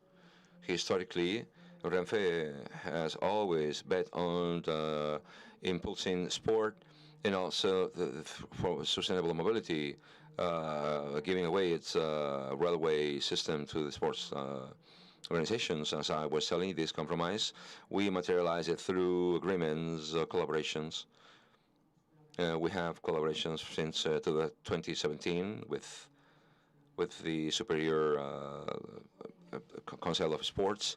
Historically, Renfe has always bet on impulsing sport and also for sustainable mobility, giving away its railway system to the sports organizations. As I was telling you, this compromise, we materialize it through agreements, collaborations. We have collaborations since 2017 with the Superior Council of Sports,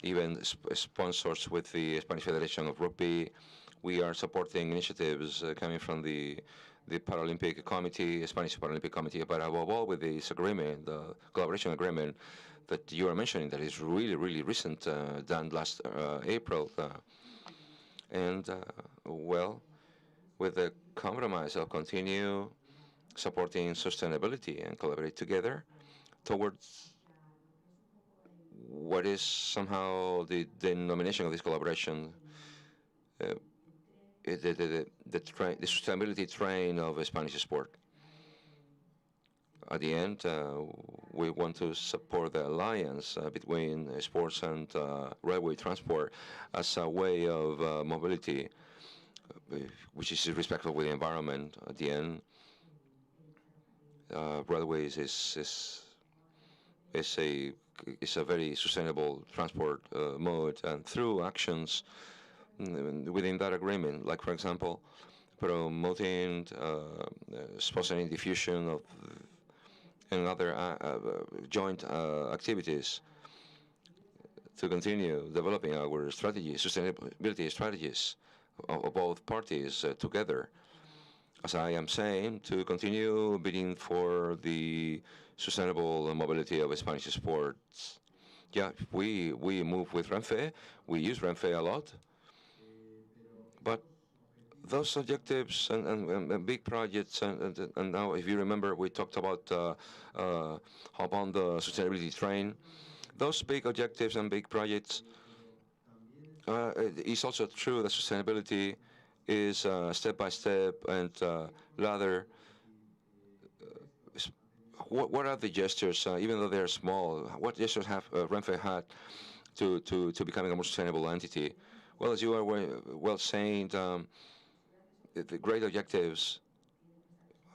even sponsors with the Spanish Federation of Rugby. We are supporting initiatives coming from the Paralympic Committee, Spanish Paralympic Committee, but above all with this agreement, the collaboration agreement that you are mentioning, that is really, really recent, done last April. Well, with the compromise of continue supporting sustainability and collaborate together towards what is somehow the denomination of this collaboration, the sustainability train of Spanish sport. At the end, we want to support the alliance between sports and railway transport as a way of mobility, which is respectful with the environment. At the end, railways is a very sustainable transport mode, and through actions within that agreement, like for example, promoting, sponsoring diffusion of and other joint activities to continue developing our strategies, sustainability strategies of both parties together. As I am saying, to continue bidding for the sustainable mobility of Spanish sports. Yeah, we move with Renfe, we use Renfe a lot, but those objectives and big projects, and now, if you remember, we talked about hop on the sustainability train. Those big objectives and big projects, it's also true that sustainability is step by step and rather. What are the gestures, even though they're small? What gestures have Renfe had to becoming a more sustainable entity? Well, as you are well saying. The great objectives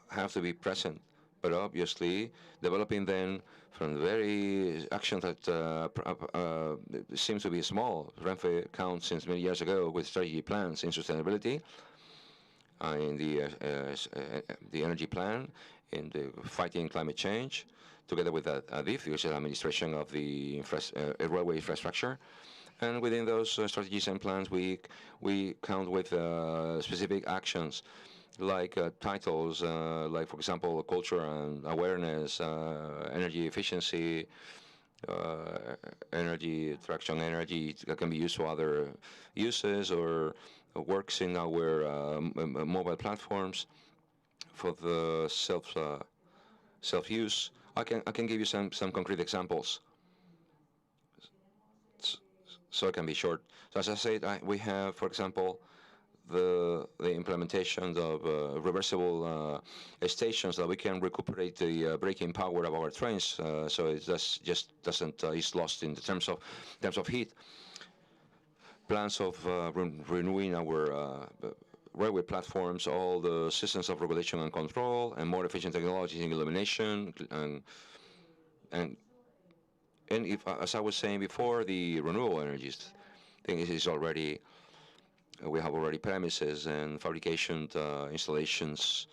have to be present. but obviously developing then from the very action that seems to be small. Renfe counts since many years ago with strategy plans in sustainability, in the energy plan, in the fighting climate change, together with ADIF, which is administration of the railway infrastructure. And within those strategies and plans, we count with specific actions, like titles, like, for example, culture and awareness, energy efficiency, energy traction, energy that can be used for other uses, or works in our mobile platforms for the self-use. I can give you some concrete examples, so it can be short. So as I said, we have, for example, the implementation of reversible stations that we can recuperate the braking power of our trains, so it just doesn't is lost in terms of heat. Plans of renewing our railway platforms, all the systems of regulation and control, and more efficient technologies in illumination, and if, as I was saying before, the renewable energies thing is already. We have already premises and fabrication installations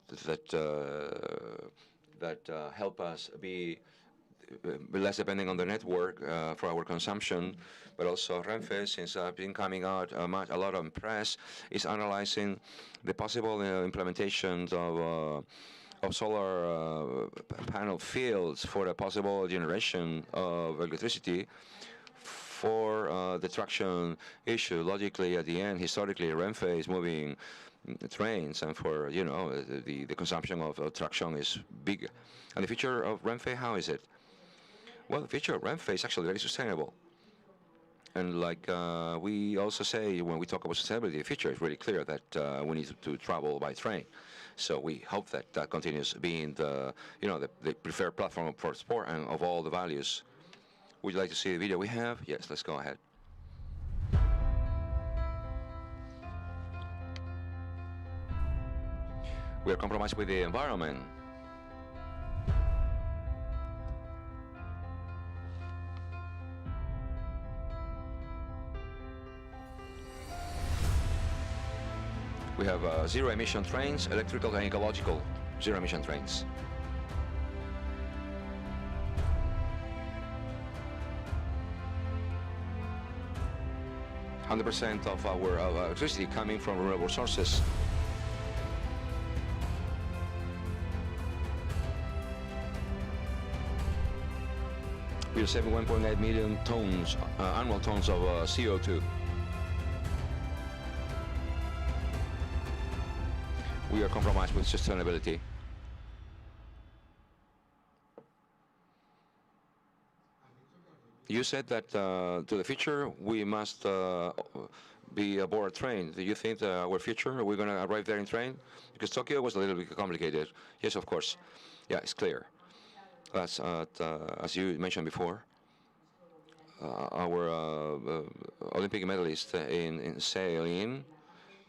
that help us be less depending on the network for our consumption. But also Renfe, since I've been coming out a lot on press, is analyzing the possible implementations of solar panel fields for a possible generation of electricity for the traction issue. Logically, at the end, historically, Renfe is moving trains, and for, the consumption of traction is big. And the future of Renfe, how is it? Well, the future of Renfe is actually very sustainable. And like we also say when we talk about sustainability, the future is really clear that we need to travel by train. So we hope that that continues being the preferred platform for sport and of all the values. Would you like to see the video we have? Yes, let's go ahead. We are compromised with the environment. We have zero-emission trains, electrical and ecological zero-emission trains. 100% of our electricity coming from renewable sources. We are saving 1.8 million tons, annual tons of CO2. We are compromised with sustainability. You said that to the future we must be aboard a train. Do you think that our future, we're going to arrive there in train? Because Tokyo was a little bit complicated. Yes, of course. Yeah, it's clear. That's, as you mentioned before, our Olympic medalist in sailing,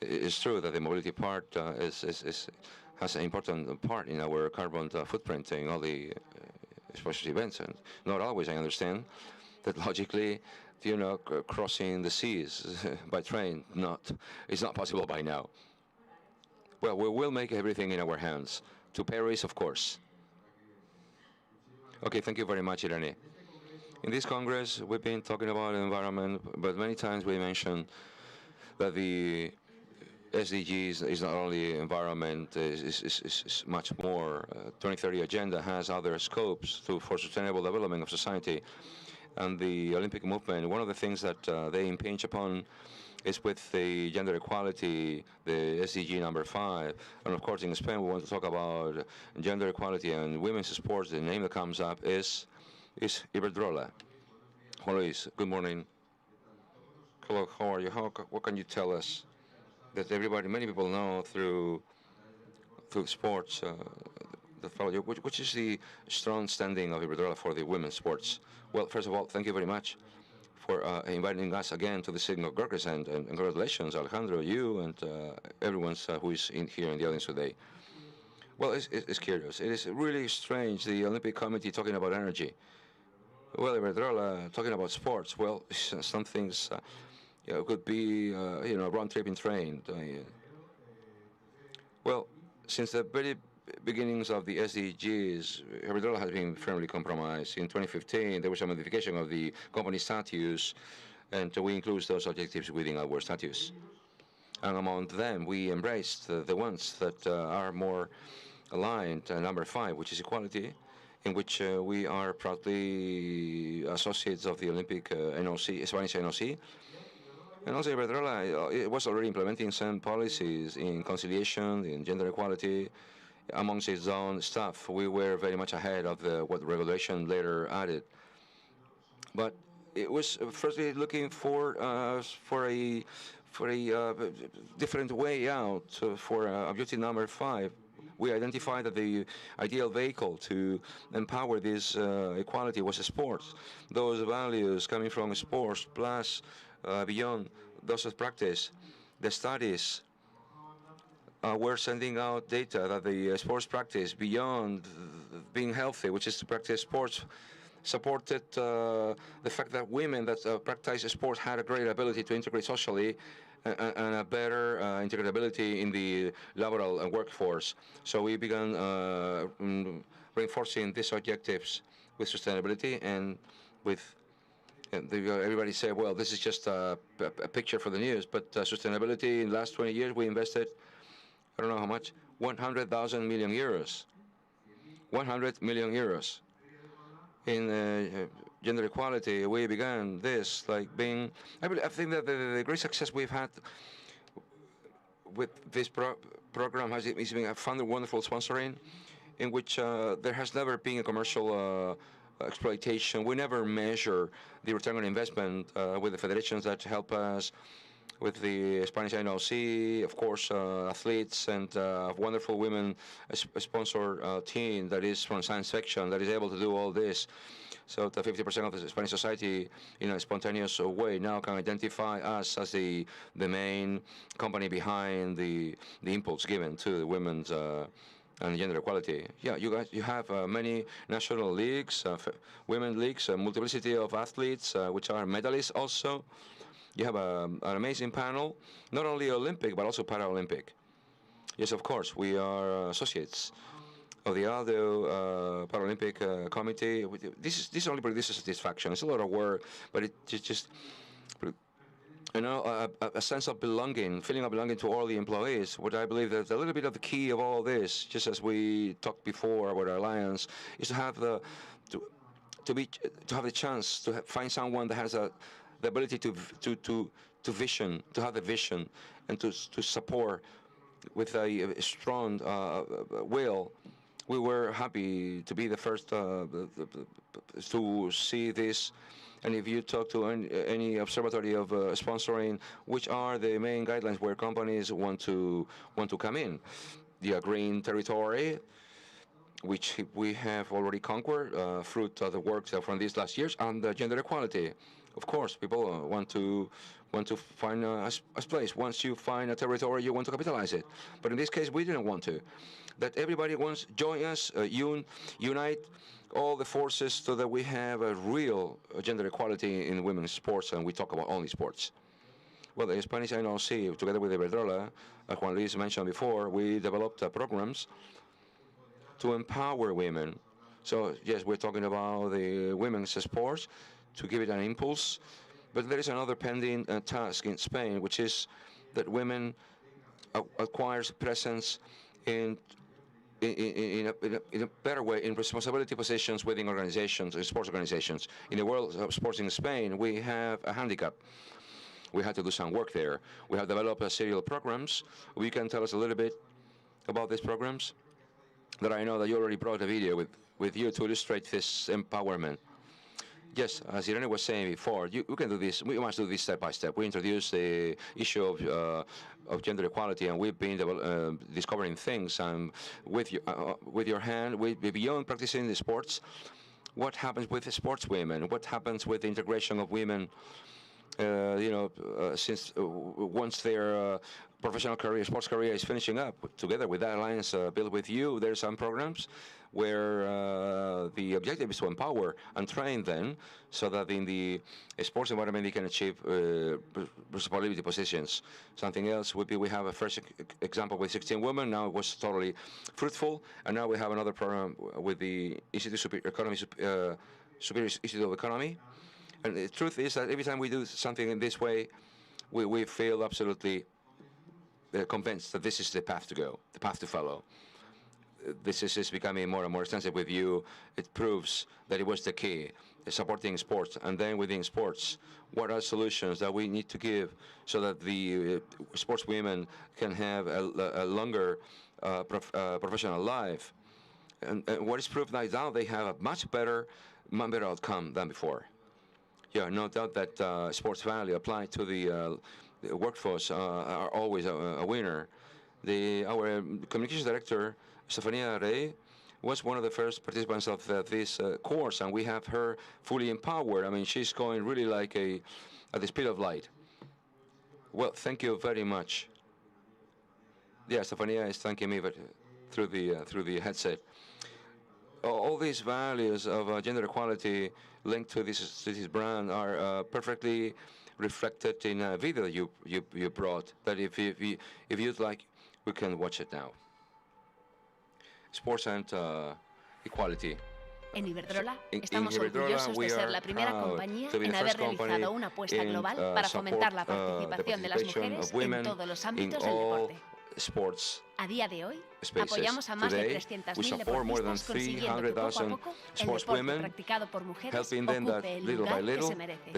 it's true that the mobility part has an important part in our carbon footprint in all the special events, and not always, I understand, that logically, crossing the seas by train it's not possible by now. Well, we will make everything in our hands. To Paris, of course. Okay, thank you very much, Irene. In this Congress, we've been talking about the environment, but many times we mentioned that the SDGs is not only environment, is much more. 2030 agenda has other scopes for sustainable development of society. And the Olympic movement, one of the things that they impinge upon is with the gender equality, the SDG number 5. And of course, in Spain, we want to talk about gender equality and women's sports. The name that comes up is Iberdrola. Juan Luis, good morning. Hello, how are you? What can you tell us that many people know through sports, which is the strong standing of Iberdrola for the women's sports? Well, first of all, thank you very much for inviting us again to the Signal Gorgas, and congratulations, Alejandro, you and everyone who is here in the audience today. Well, it's curious. It is really strange, the Olympic Committee talking about energy. Well, Iberdrola talking about sports. Well, some things could be, a round-trip in train. Well, since the very beginnings of the SDGs, Iberdrola has been firmly compromised. In 2015, there was a modification of the company statutes, and we include those objectives within our statutes. And among them, we embraced the ones that are more aligned, number 5, which is equality, in which we are proudly associates of the Olympic NOC, Spanish NOC. And also Iberdrola, it was already implementing some policies in conciliation, in gender equality, amongst its own staff. We were very much ahead of what regulation later added. But it was firstly looking for a different way out for objective number 5. We identified that the ideal vehicle to empower this equality was sports. Those values coming from sports plus beyond those of practice. The studies were sending out data that the sports practice beyond being healthy, which is to practice sports, supported the fact that women that practice sports had a great ability to integrate socially and a better integrability in the laboral workforce. So we began reinforcing these objectives with sustainability and with everybody said, well, this is just a picture for the news, but sustainability in the last 20 years we invested, I don't know how much, 100,000 million euros. 100 million euros. In gender equality, we began this like being, I think that the great success we've had with this program has been a fun and wonderful sponsoring in which there has never been a commercial exploitation. We never measure the return on investment with the federations that help us, with the Spanish NOC, of course, athletes, and a wonderful women sponsor team that is from science fiction that is able to do all this. So the 50% of the Spanish society, in a spontaneous way, now can identify us as the main company behind the impulse given to the women's and gender equality. Yeah, you have many national leagues, women leagues, a multiplicity of athletes, which are medalists also. You have an amazing panel, not only Olympic, but also Paralympic. Yes, of course, we are associates of the ALDO Paralympic Committee. This only produces satisfaction. It's a lot of work, but it just a sense of belonging, feeling of belonging to all the employees. What I believe that a little bit of the key of all this, just as we talked before about our alliance, is to have the chance to find someone that has the ability to have the vision, and to support with a strong will. We were happy to be the first to see this. And if you talk to any observatory of sponsoring, which are the main guidelines where companies want to come in? The green territory, which we have already conquered, fruit of the work from these last years, and gender equality. Of course, people want to find a place. Once you find a territory, you want to capitalize it. But in this case, we didn't want to. That everybody wants to join us, unite all the forces so that we have a real gender equality in women's sports, and we talk about only sports. Well, the Spanish NOC, together with Iberdrola, as Juan Luis mentioned before, we developed programs to empower women. So, yes, we're talking about the women's sports, to give it an impulse. But there is another pending task in Spain, which is that women acquires presence in a better way in responsibility positions within organizations, sports organizations. In the world of sports in Spain, we have a handicap. We had to do some work there. We have developed serial programs. We can tell us a little bit about these programs that I know that you already brought a video with you to illustrate this empowerment. Yes, as Irene was saying before, we can do this. We must do this step by step. We introduced the issue of gender equality, and we've been discovering things. And with your hand, beyond practicing the sports, what happens with the sports women? What happens with the integration of women since once their professional career, sports career is finishing up, together with that alliance built with you, there's some programs where the objective is to empower and train them so that in the sports environment they can achieve responsibility positions. Something else would be we have a first example with 16 women. Now it was totally fruitful, and now we have another program with the Superior Institute of Economy. And the truth is that every time we do something in this way, we feel absolutely convinced that this is the path to go, the path to follow. This is becoming more and more extensive with you. It proves that it was the key, supporting sports. And then within sports, what are solutions that we need to give so that the sports women can have a longer professional life? And what is proved now, they have a much better outcome than before. Yeah, no doubt that sports value applied to the workforce are always a winner. Our communications director, Stefania Rey, was one of the first participants of this course, and we have her fully empowered. I mean, she's going really like at the speed of light. Well, thank you very much. Yeah, Stefania is thanking me through the headset. All these values of gender equality linked to this brand are perfectly reflected in a video you brought. That if you'd like, we can watch it now. Sports and equality. En Iberdrola estamos orgullosos de ser la primera compañía en haber realizado una apuesta global para fomentar la participación de las mujeres en todos los ámbitos del deporte. A día de hoy, apoyamos a más de 300.000 deportistas consiguiendo que poco a poco el deporte practicado por mujeres ocupe el lugar que se merece.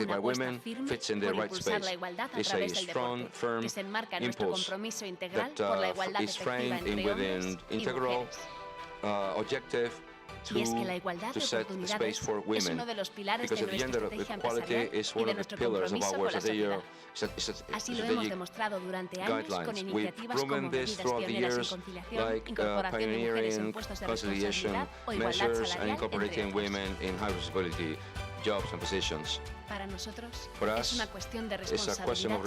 Una apuesta firme por impulsar la igualdad a través del deporte, que se enmarca en nuestro compromiso integral por la igualdad efectiva entre hombres y mujeres. Y es que la igualdad de oportunidades es uno de los pilares de nuestra estrategia empresarial y de nuestro compromiso con la sociedad. Así lo hemos demostrado durante años con iniciativas como medidas pioneras en conciliación, incorporación de mujeres en puestos de responsabilidad o igualdad salarial, entre otros. Para nosotros es una cuestión de responsabilidad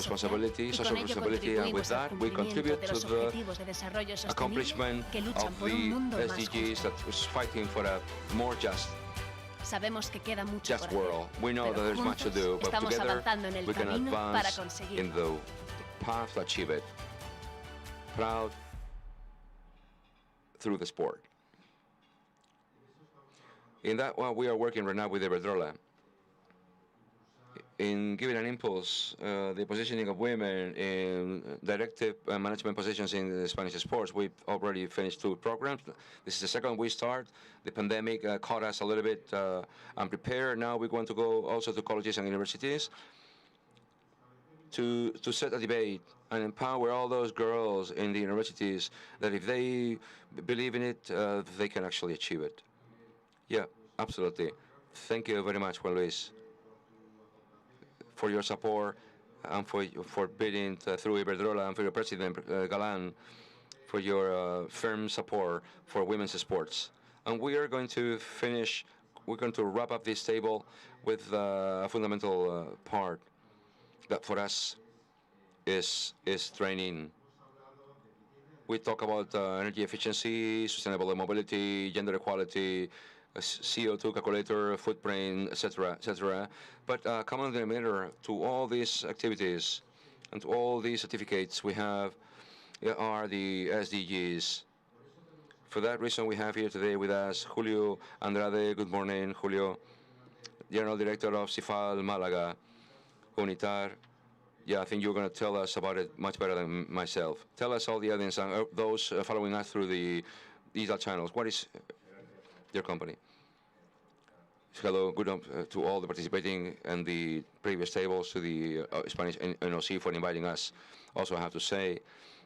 social y con ello contribuimos al cumplimiento de los objetivos de desarrollo sostenible que luchan por un mundo más justo. Sabemos que queda mucho por hacer, pero juntos estamos avanzando en el camino para conseguirlo. Proud through the sport. In that, we are working right now with Iberdrola in giving an impulse, the positioning of women in directive management positions in the Spanish sports. We've already finished 2 programs. This is the second we start. The pandemic caught us a little bit unprepared. Now we're going to go also to colleges and universities to set a debate and empower all those girls in the universities that if they believe in it, they can actually achieve it. Yeah, absolutely. Thank you very much, Juan Luis, for your support and for bidding through Iberdrola and for your president, Galán, for your firm support for women's sports. And we are going to finish, we're going to wrap up this table with a fundamental part that for us is training. We talk about energy efficiency, sustainable mobility, gender equality, CO2 calculator, footprint, etc., etc. But common denominator to all these activities and to all these certificates we have are the SDGs. For that reason, we have here today with us Julio Andrade. Good morning, Julio. General Director of CIFAL Málaga, UNITAR. Yeah, I think you're going to tell us about it much better than myself. Tell us, all the audience and those following us through the digital channels, what is your company? Hello, good to all the participating and the previous tables, to the Spanish NOC for inviting us. Also, I have to say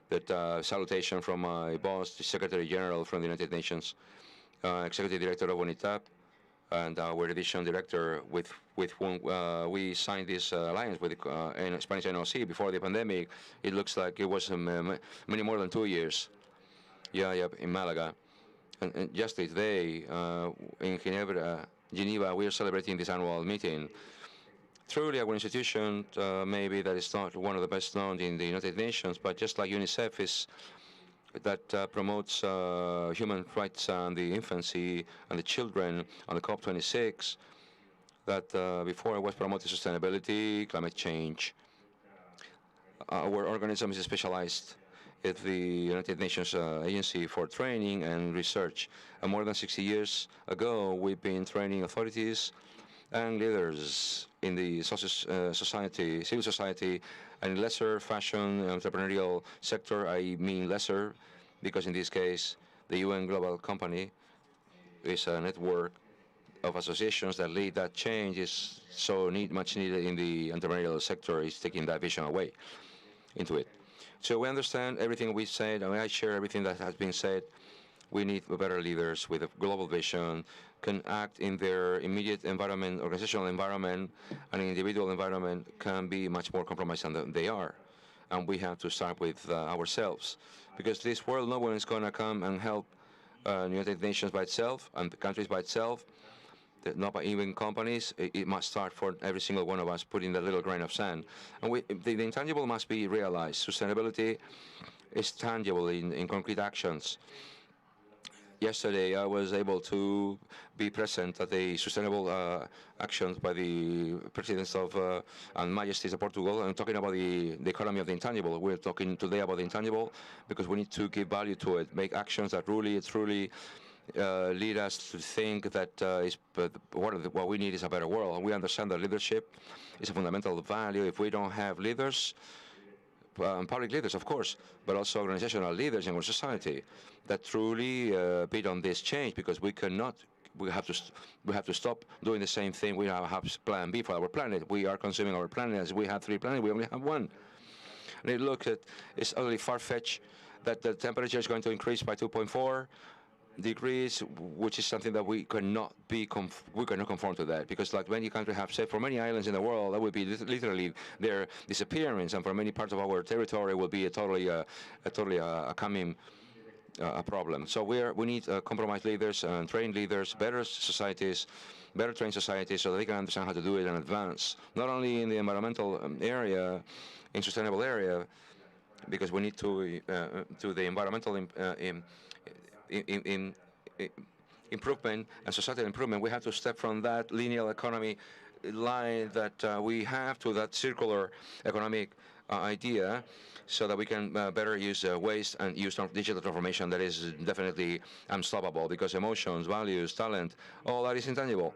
that salutation from my boss, the Secretary General from the United Nations, Executive Director of UNITAP, and our division director with whom we signed this alliance with in Spanish NOC before the pandemic. It looks like it was many more than 2 years. Yeah, in Malaga. And just today, in Geneva, we are celebrating this annual meeting truly our institution, maybe that is not one of the best known in the United Nations, but just like UNICEF is that promotes human rights and the infancy and the children on the COP26, that before it was promoting sustainability, climate change. Our organism is specialized at the United Nations Agency for Training and Research. And more than 60 years ago, we've been training authorities and leaders in the society, civil society, and lesser fashion entrepreneurial sector. I mean lesser, because in this case, the UN Global Company is a network of associations that lead that change is so much needed in the entrepreneurial sector, is taking that vision away into it. So we understand everything we said, and I share everything that has been said. We need better leaders with a global vision, can act in their immediate environment, organizational environment, and individual environment can be much more compromised than they are. And we have to start with ourselves. Because this world, no one is going to come and help United Nations by itself and the countries by itself, not by even companies. It must start for every single one of us putting that little grain of sand. And the intangible must be realized. Sustainability is tangible in concrete actions. Yesterday, I was able to be present at the sustainable actions by the presidents of and majesties of Portugal, and talking about the economy of the intangible. We're talking today about the intangible because we need to give value to it, make actions that truly lead us to think that what we need is a better world. And we understand that leadership is a fundamental value. If we don't have leaders, public leaders, of course, but also organizational leaders in our society that truly bid on this change, because we cannot. We have to stop doing the same thing. We have plan B for our planet. We are consuming our planet. As we have 3 planets, we only have 1. And it's utterly far-fetched that the temperature is going to increase by 2.4 degrees, which is something that we cannot conform to that, because like many countries have said, for many islands in the world, that would be literally their disappearance, and for many parts of our territory will be a coming problem. So we need compromised leaders and trained leaders, better societies, better trained societies, so that they can understand how to do it in advance, not only in the environmental area, in sustainable area, because we need to the environmental improvement and societal improvement. We have to step from that linear economy line that we have to that circular economic idea, so that we can better use waste and use digital transformation that is definitely unstoppable, because emotions, values, talent, all that is intangible.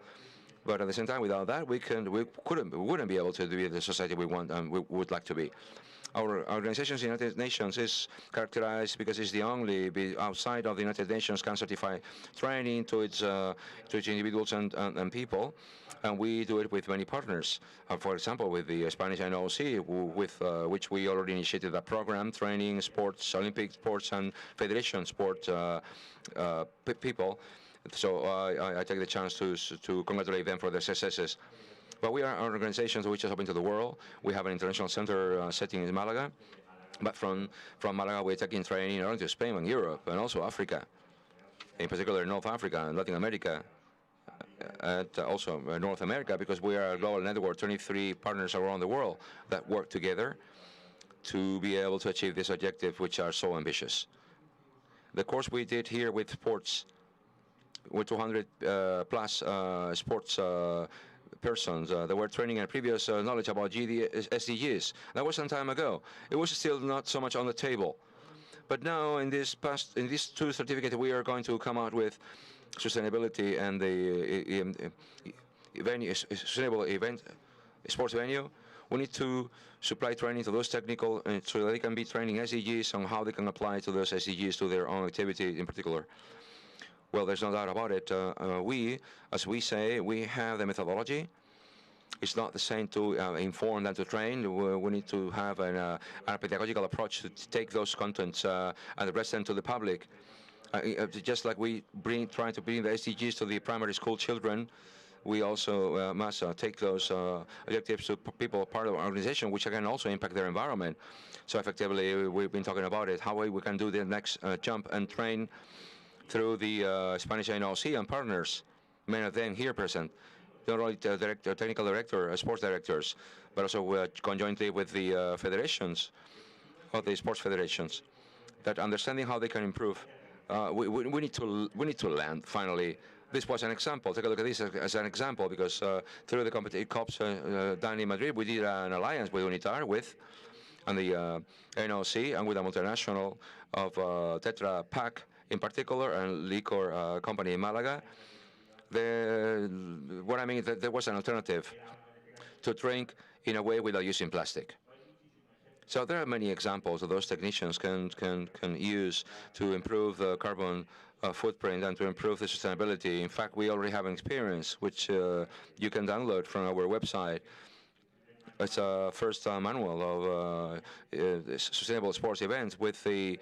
But at the same time, without that, we wouldn't be able to be the society we want and we would like to be. Our organization, the United Nations, is characterized because it's the only outside of the United Nations can certify training to its individuals and people, and we do it with many partners. For example, with the Spanish NOC, with which we already initiated a program training sports, Olympic sports and federation sport people. So I take the chance to congratulate them for their successes. But we are an organization which is open to the world. We have an international center setting in Malaga. But from Malaga, we're taking training not only to Spain and Europe, and also Africa, in particular North Africa and Latin America, and also North America, because we are a global network, 23 partners around the world that work together to be able to achieve this objective, which are so ambitious. The course we did here with sports, with 200 plus sports persons that were training and previous knowledge about SDGs. That was some time ago. It was still not so much on the table. But now in these 2 certificates, we are going to come out with sustainability and the sustainable event sports venue. We need to supply training to those technical, so that they can be training SDGs on how they can apply to those SDGs to their own activity in particular. Well, there's no doubt about it. As we say, we have the methodology. It's not the same to inform than to train. We need to have a pedagogical approach to take those contents and address them to the public. Just like we trying to bring the SDGs to the primary school children, we also must take those objectives to people part of our organization, which can also impact their environment. So effectively, we've been talking about it, how we can do the next jump and train through the Spanish NOC and partners, many of them here present, not only technical director, sports directors, but also conjointly with the federations, of the sports federations, that understanding how they can improve. We need to land finally. This was an example. Take a look at this as an example, because through the competitive COPs done in Madrid, we did an alliance with UNITAR, and the NOC, and with a multinational of Tetra Pak in particular, and liquor company in Malaga. What I mean is that there was an alternative to drink in a way without using plastic. So there are many examples of those technicians can use to improve the carbon footprint and to improve the sustainability. In fact, we already have an experience which you can download from our website. It's a first manual of sustainable sports events with the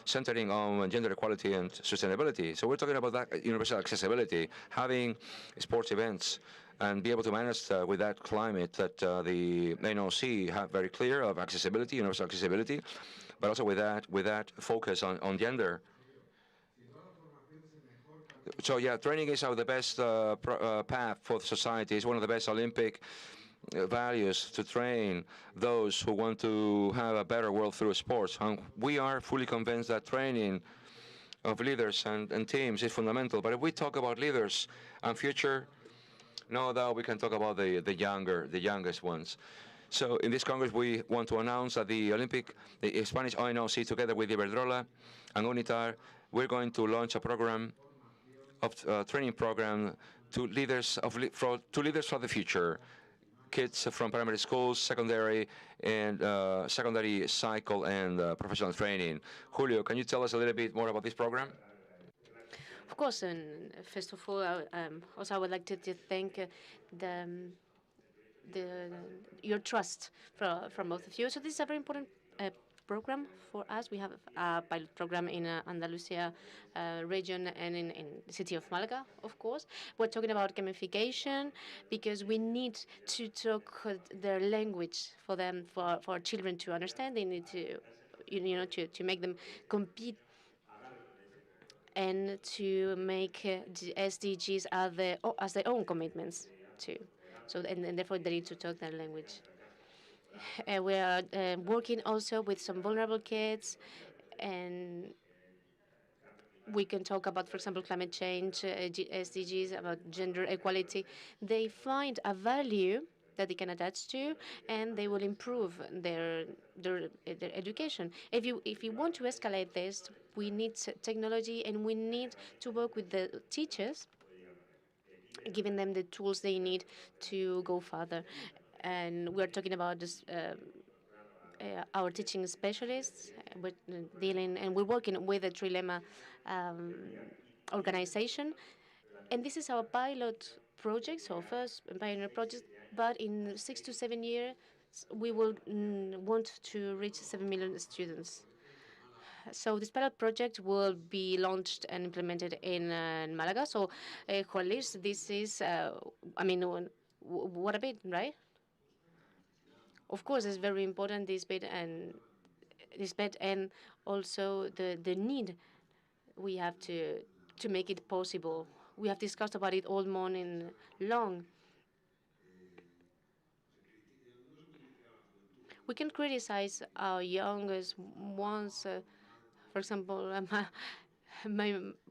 centering on gender equality and sustainability. So we're talking about that universal accessibility, having sports events and be able to manage with that climate that the NOC have very clear of accessibility, universal accessibility, but also with that focus on gender. So yeah, training is the best path for society. It's one of the best Olympic values to train those who want to have a better world through sports. And we are fully convinced that training of leaders and teams is fundamental. But if we talk about leaders and future, no doubt we can talk about the youngest ones. So in this Congress, we want to announce that the Spanish NOC, together with Iberdrola and UNITAR, we're going to launch a program of training program to leaders for the future. Kids from primary schools, secondary cycle, and professional training. Julio, can you tell us a little bit more about this program? Of course, and first of all, also I would like to thank your trust from both of you. So this is a very important program for us. We have a pilot program in Andalusia region and in the city of Malaga, of course. We're talking about gamification because we need to talk their language for them, for children to understand. They need to, to make them compete and to make the SDGs as their own commitments too. So and therefore they need to talk their language. We are working also with some vulnerable kids, and we can talk about, for example, climate change, SDGs, about gender equality. They find a value that they can attach to, and they will improve their education. If you want to escalate this, we need technology, and we need to work with the teachers, giving them the tools they need to go further. And we're talking about this, our teaching specialists. We're dealing, and we're working with the Trilema organization. And this is our pilot project, so first pioneer project. But in 6 to 7 years, we will want to reach 7 million students. So this pilot project will be launched and implemented in Malaga. So, Juan Luis, this is, what a bit, right? Of course, it's very important, this bit, and also the need we have to make it possible. We have discussed about it all morning long. We can criticize our youngest ones, for example.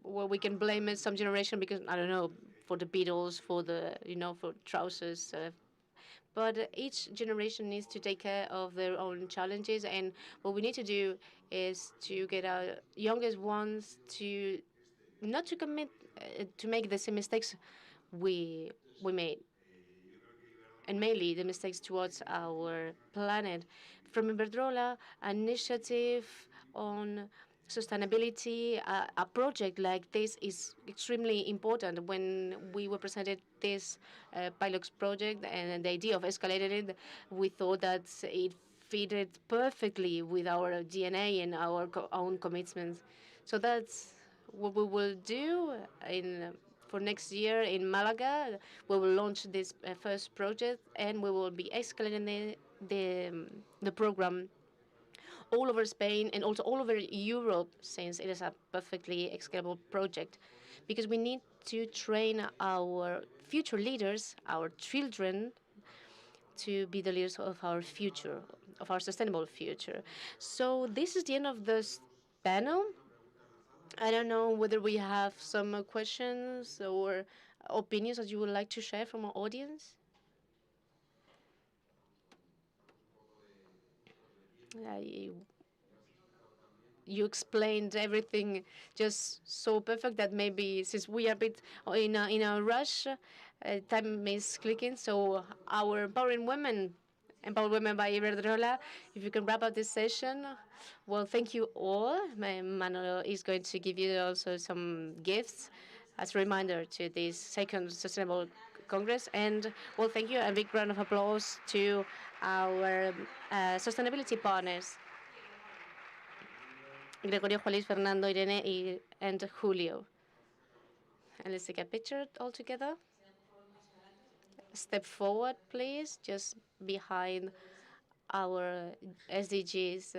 Well, we can blame some generation because, I don't know, for the Beatles, for the for trousers. But each generation needs to take care of their own challenges, and what we need to do is to get our youngest ones to not to commit to make the same mistakes we made, and mainly the mistakes towards our planet. From Iberdrola, an initiative on sustainability, a project like this is extremely important. When we were presented this pilot project and the idea of escalating it, we thought that it fitted perfectly with our DNA and our own commitments. So that's what we will do for next year in Malaga. We will launch this first project, and we will be escalating the program all over Spain and also all over Europe, since it is a perfectly scalable project. Because we need to train our future leaders, our children, to be the leaders of our future, of our sustainable future. So this is the end of this panel. I don't know whether we have some questions or opinions that you would like to share from our audience. You explained everything just so perfect that maybe since we are a bit in a rush, time is clicking. So our empowering women, Empowered Women by Iberdrola, if you can wrap up this session. Well, thank you all. Manolo is going to give you also some gifts as a reminder to this second Sustainable Congress. And, well, thank you. A big round of applause to our sustainability partners. Gregorio, Juan Luis, Fernando, Irene, and Julio. And let's take a picture all together. Step forward, please, just behind our SDGs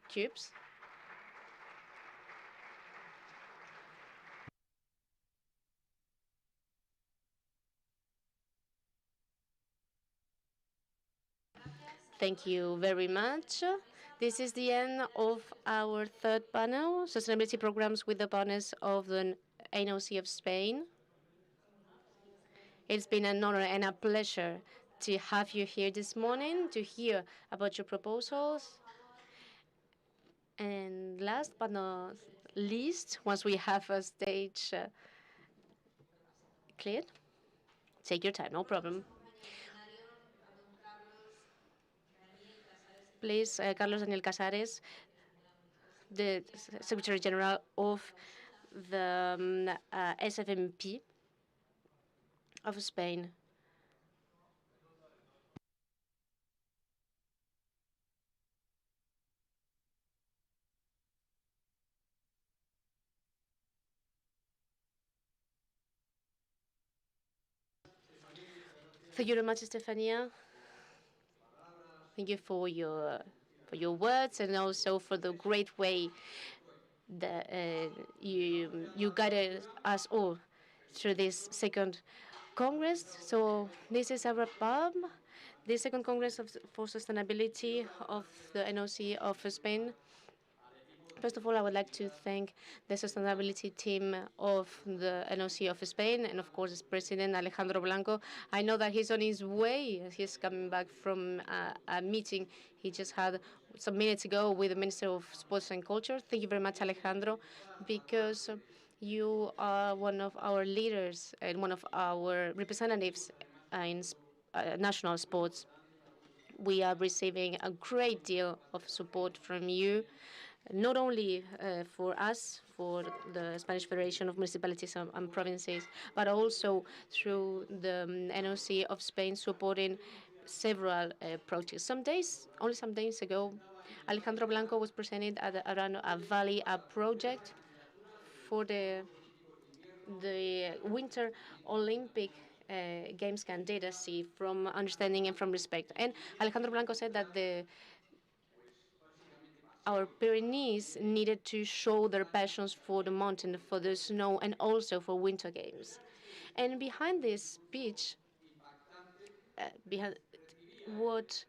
cubes. Thank you very much. This is the end of our third panel, Sustainability Programs with the Partners of the NOC of Spain. It's been an honor and a pleasure to have you here this morning, to hear about your proposals. And last but not least, once we have a stage cleared, take your time, no problem. Please, Carlos Daniel Casares, the Secretary General of the FEMP of Spain. Thank you very much, Estefania. Thank you for your words and also for the great way that you guided us all through this second Congress. So this is a wrap-up. The second Congress for Sustainability of the NOC of Spain. First of all, I would like to thank the sustainability team of the NOC of Spain and, of course, its president, Alejandro Blanco. I know that he's on his way. He's coming back from a meeting he just had some minutes ago with the Minister of Sports and Culture. Thank you very much, Alejandro, because you are one of our leaders and one of our representatives in national sports. We are receiving a great deal of support from you, not only for us, for the Spanish Federation of Municipalities and Provinces, but also through the NOC of Spain supporting several projects. Only some days ago, Alejandro Blanco was presented around a Valley project for the Winter Olympic Games candidacy from understanding and from respect. And Alejandro Blanco said that our Pyrenees needed to show their passions for the mountain, for the snow, and also for winter games. And behind this speech, what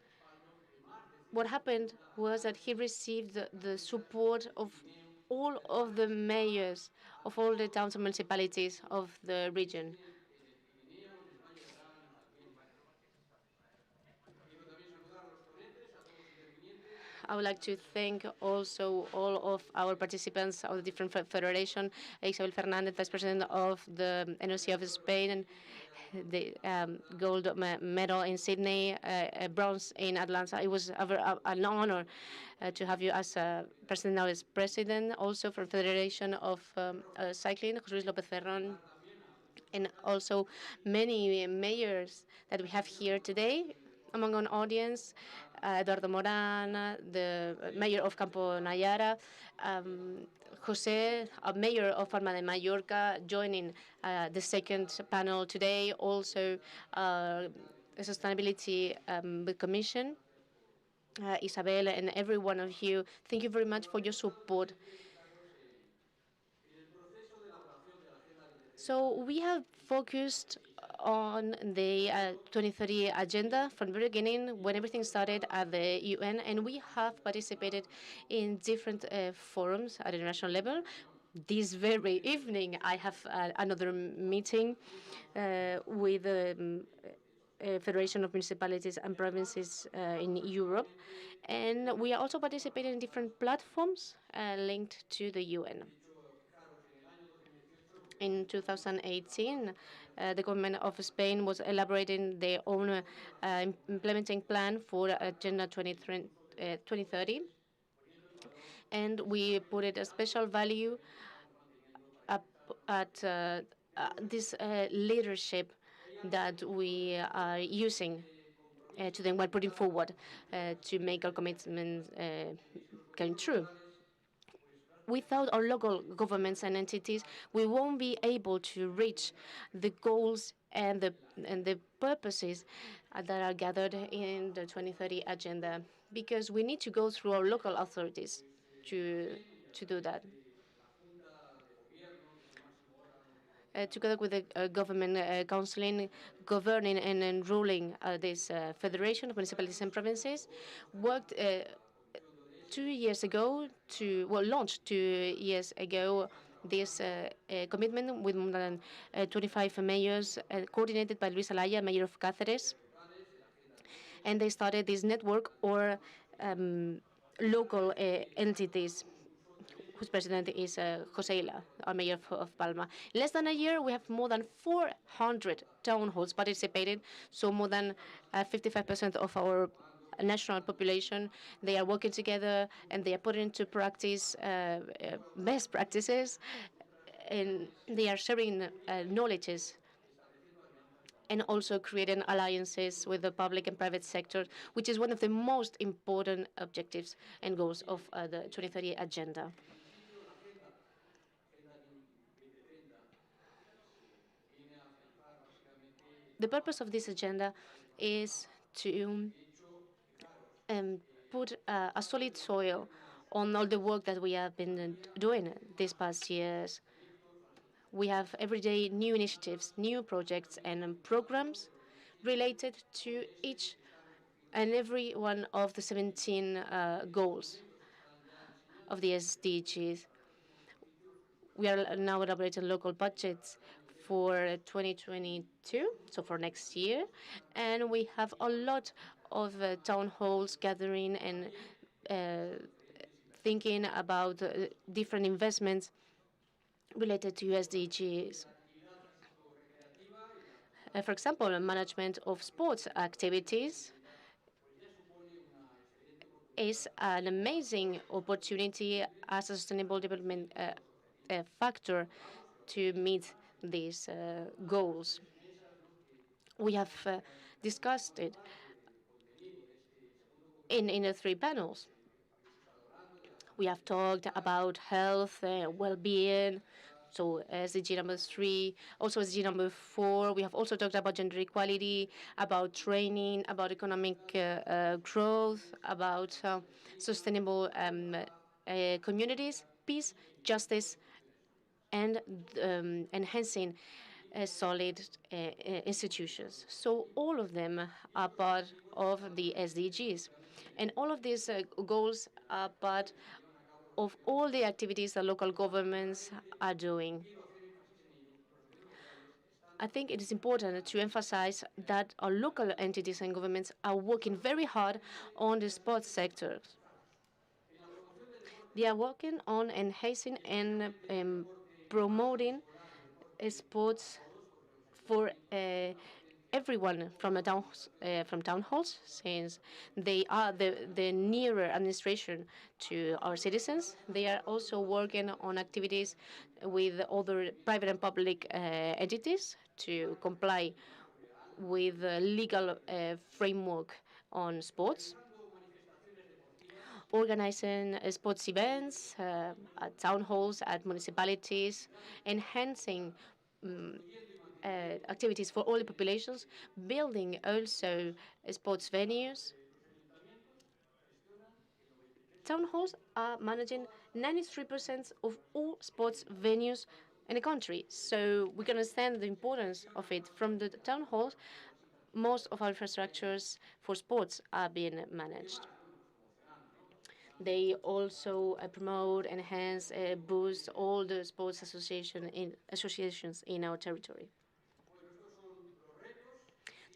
happened was that he received the support of all of the mayors of all the towns and municipalities of the region. I would like to thank also all of our participants of the different federations, Isabel Fernandez, Vice President of the NOC of Spain, and the gold medal in Sydney, bronze in Atlanta. It was an honor to have you as President, now as President, also from Federation of Cycling, José Luis López Ferrón, and also many mayors that we have here today among our audience. Eduardo Morán, the mayor of Campo Nayara, José, a mayor of Palma de Mallorca, joining the second panel today, also the Sustainability Commission. Isabel and every one of you, thank you very much for your support. So we have focused on the 2030 agenda from the beginning when everything started at the UN, and we have participated in different forums at international level. This very evening, I have another meeting with the Federation of Municipalities and Provinces in Europe, and we are also participating in different platforms linked to the UN. In 2018, the government of Spain was elaborating their own implementing plan for Agenda 2030, and we put it a special value at this leadership that we are using to them while putting forward to make our commitments come true. Without our local governments and entities, we won't be able to reach the goals and the purposes that are gathered in the 2030 agenda, because we need to go through our local authorities to do that. Together with the government counseling, governing and enrolling this Federation of Municipalities and Provinces, worked 2 years ago launched 2 years ago this commitment with more than 25 mayors, coordinated by Luis Alaya, mayor of Cáceres. And they started this network or local entities, whose president is José Ila, our mayor of Palma. In less than a year, we have more than 400 town halls participating, so more than 55% of our national population. They are working together and they are putting into practice best practices, and they are sharing knowledges and also creating alliances with the public and private sector, which is one of the most important objectives and goals of the 2030 agenda. The purpose of this agenda is to put a solid soil on all the work that we have been doing these past years. We have every day new initiatives, new projects and programs related to each and every one of the 17 goals of the SDGs. We are now elaborating local budgets for 2022, so for next year, and we have a lot of town halls gathering and thinking about different investments related to SDGs. For example, management of sports activities is an amazing opportunity as a sustainable development factor to meet these goals. We have discussed it in the 3 panels. We have talked about health, well-being, so SDG number 3, also SDG number 4. We have also talked about gender equality, about training, about economic growth, about sustainable communities, peace, justice, and enhancing solid institutions. So all of them are part of the SDGs. And all of these goals are part of all the activities that local governments are doing. I think it is important to emphasize that our local entities and governments are working very hard on the sports sector. They are working on enhancing and promoting sports for everyone from town halls, since they are the nearer administration to our citizens. They are also working on activities with other private and public entities to comply with the legal framework on sports, organizing sports events at town halls, at municipalities, enhancing activities for all the populations, building also sports venues. Town halls are managing 93% of all sports venues in the country. So we can understand the importance of it. From the town halls, most of our infrastructures for sports are being managed. They also promote, enhance, boost all the sports associations in our territory.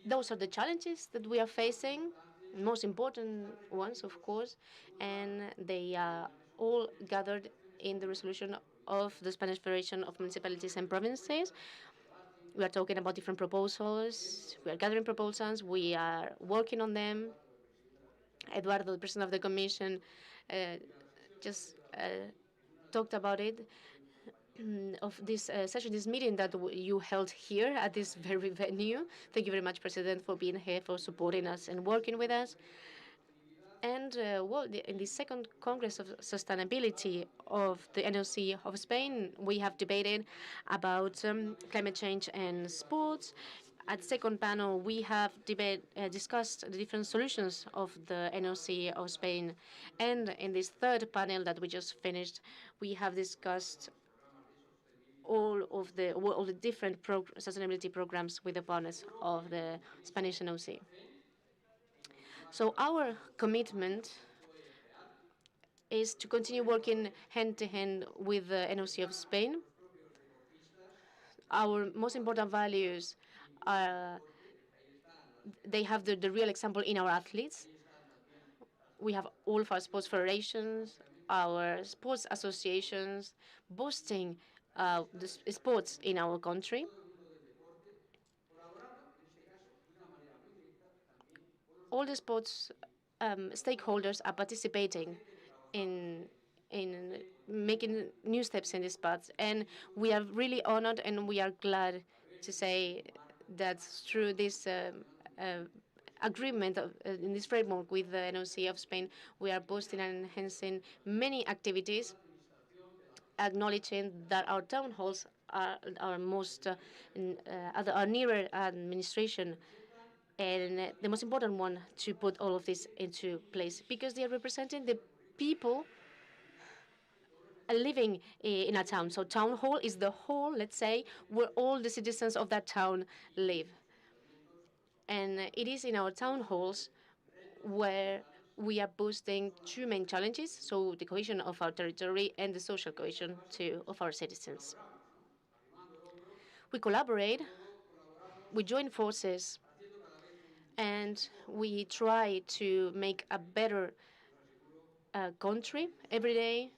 Those are the challenges that we are facing, most important ones, of course, and they are all gathered in the resolution of the Spanish Federation of Municipalities and Provinces. We are talking about different proposals. We are gathering proposals. We are working on them. Eduardo, the president of the commission, just talked about it, of this session, this meeting that you held here at this very venue. Thank you very much, President, for being here, for supporting us and working with us. And in the second Congress of Sustainability of the NOC of Spain, we have debated about climate change and sports. At the second panel, we have discussed the different solutions of the NOC of Spain. And in this third panel that we just finished, we have discussed all the different sustainability programs with the partners of the Spanish NOC. So our commitment is to continue working hand-to-hand with the NOC of Spain. Our most important values are, they have the real example in our athletes. We have all of our sports federations, our sports associations, boosting the sports in our country. All the sports stakeholders are participating in making new steps in this path, and we are really honored and we are glad to say that through this agreement in this framework with the NOC of Spain, we are boosting and enhancing many activities, acknowledging that our town halls are our most are nearer administration, and the most important one to put all of this into place, because they are representing the people living in a town. So town hall is the hall, let's say, where all the citizens of that town live. And it is in our town halls where we are boosting two main challenges, so the cohesion of our territory and the social cohesion too of our citizens. We collaborate, we join forces, and we try to make a better country every day.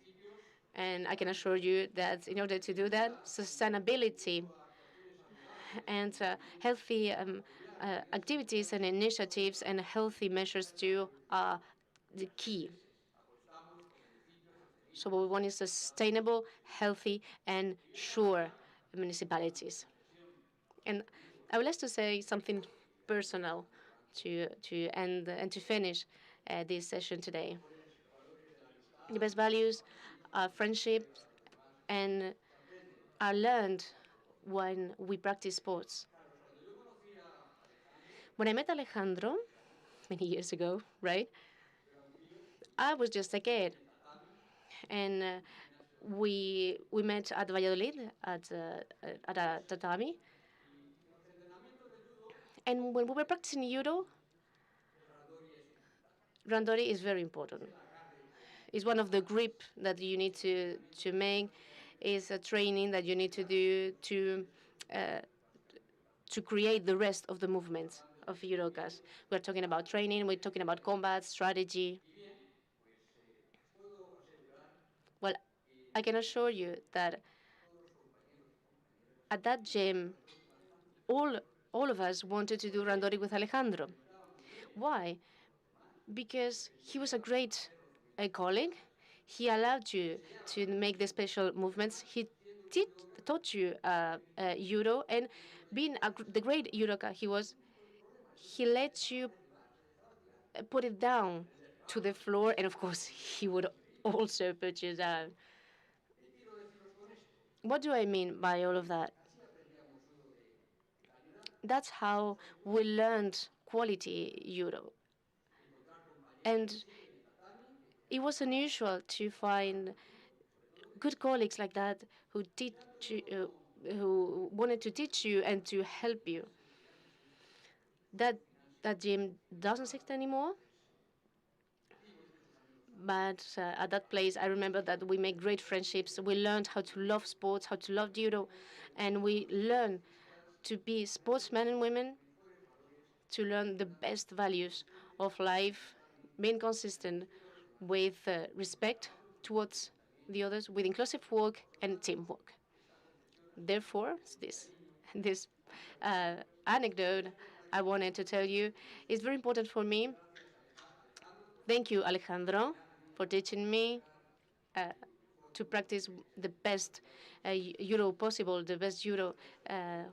And I can assure you that in order to do that, sustainability and healthy activities and initiatives and healthy measures too are the key. So what we want is sustainable, healthy, and sure municipalities. And I would like to say something personal to end and to finish this session today. The best values are friendship and are learned when we practice sports. When I met Alejandro many years ago, right, I was just a kid, and we met at Valladolid at a tatami. And when we were practicing judo, randori is very important. It's one of the grip that you need to make. Is a training that you need to do to create the rest of the movements of judokas. We're talking about training. We're talking about combat strategy. Well, I can assure you that at that gym, all of us wanted to do randori with Alejandro. Why? Because he was a great colleague. He allowed you to make the special movements. He taught you judo, and being the great judoka he was, he let you put it down to the floor, and of course he would also put you down. What do I mean by all of that? That's how we learned quality judo. And it was unusual to find good colleagues like that who teach you, who wanted to teach you and to help you. That gym doesn't exist anymore. But at that place, I remember that we made great friendships. We learned how to love sports, how to love judo, and we learned to be sportsmen and women, to learn the best values of life, being consistent with respect towards the others, with inclusive work and teamwork. Therefore, this anecdote I wanted to tell you is very important for me. Thank you, Alejandro, for teaching me to practice the best judo possible, the best judo,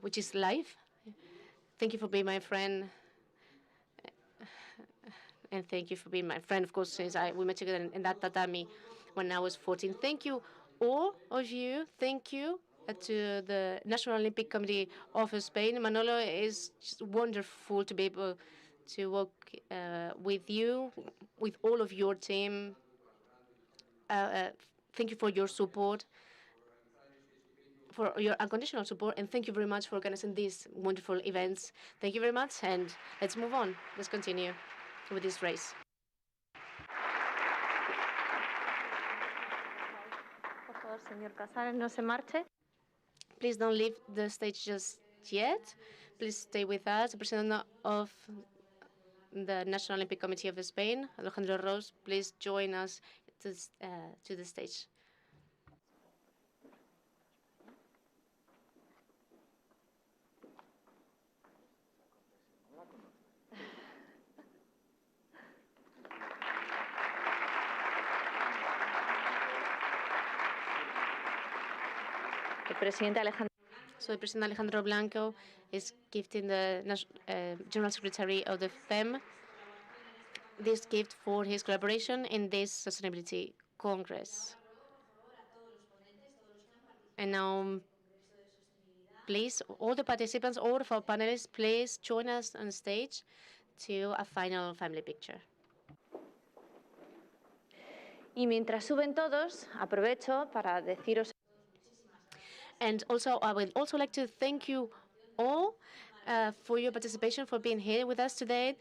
which is life. Thank you for being my friend. And thank you for being my friend, of course, since we met together in that tatami when I was 14. Thank you, all of you. Thank you to the National Olympic Committee of Spain. Manolo, is just wonderful to be able to work with you, with all of your team. Thank you for your support, for your unconditional support, and thank you very much for organizing these wonderful events. Thank you very much, and let's move on. Let's continue with this race. Por favor, señor Casares, no se marche. Please don't leave the stage just yet. Please stay with us. The President of the National Olympic Committee of Spain, Alejandro Ros, please join us to the stage. So the President Alejandro Blanco is gifting the General Secretary of the FEMP this gift for his collaboration in this Sustainability Congress. And now, please, all the participants, all of our panelists, please join us on stage to a final family picture. Y mientras suben todos, aprovecho para deciros. And also, I would also like to thank you all for your participation, for being here with us today.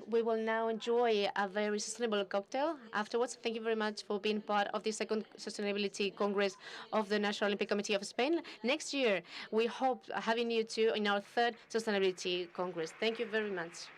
We will now enjoy a very sustainable cocktail afterwards. Thank you very much for being part of the second Sustainability Congress of the National Olympic Committee of Spain. Next year, we hope having you too in our third Sustainability Congress. Thank you very much.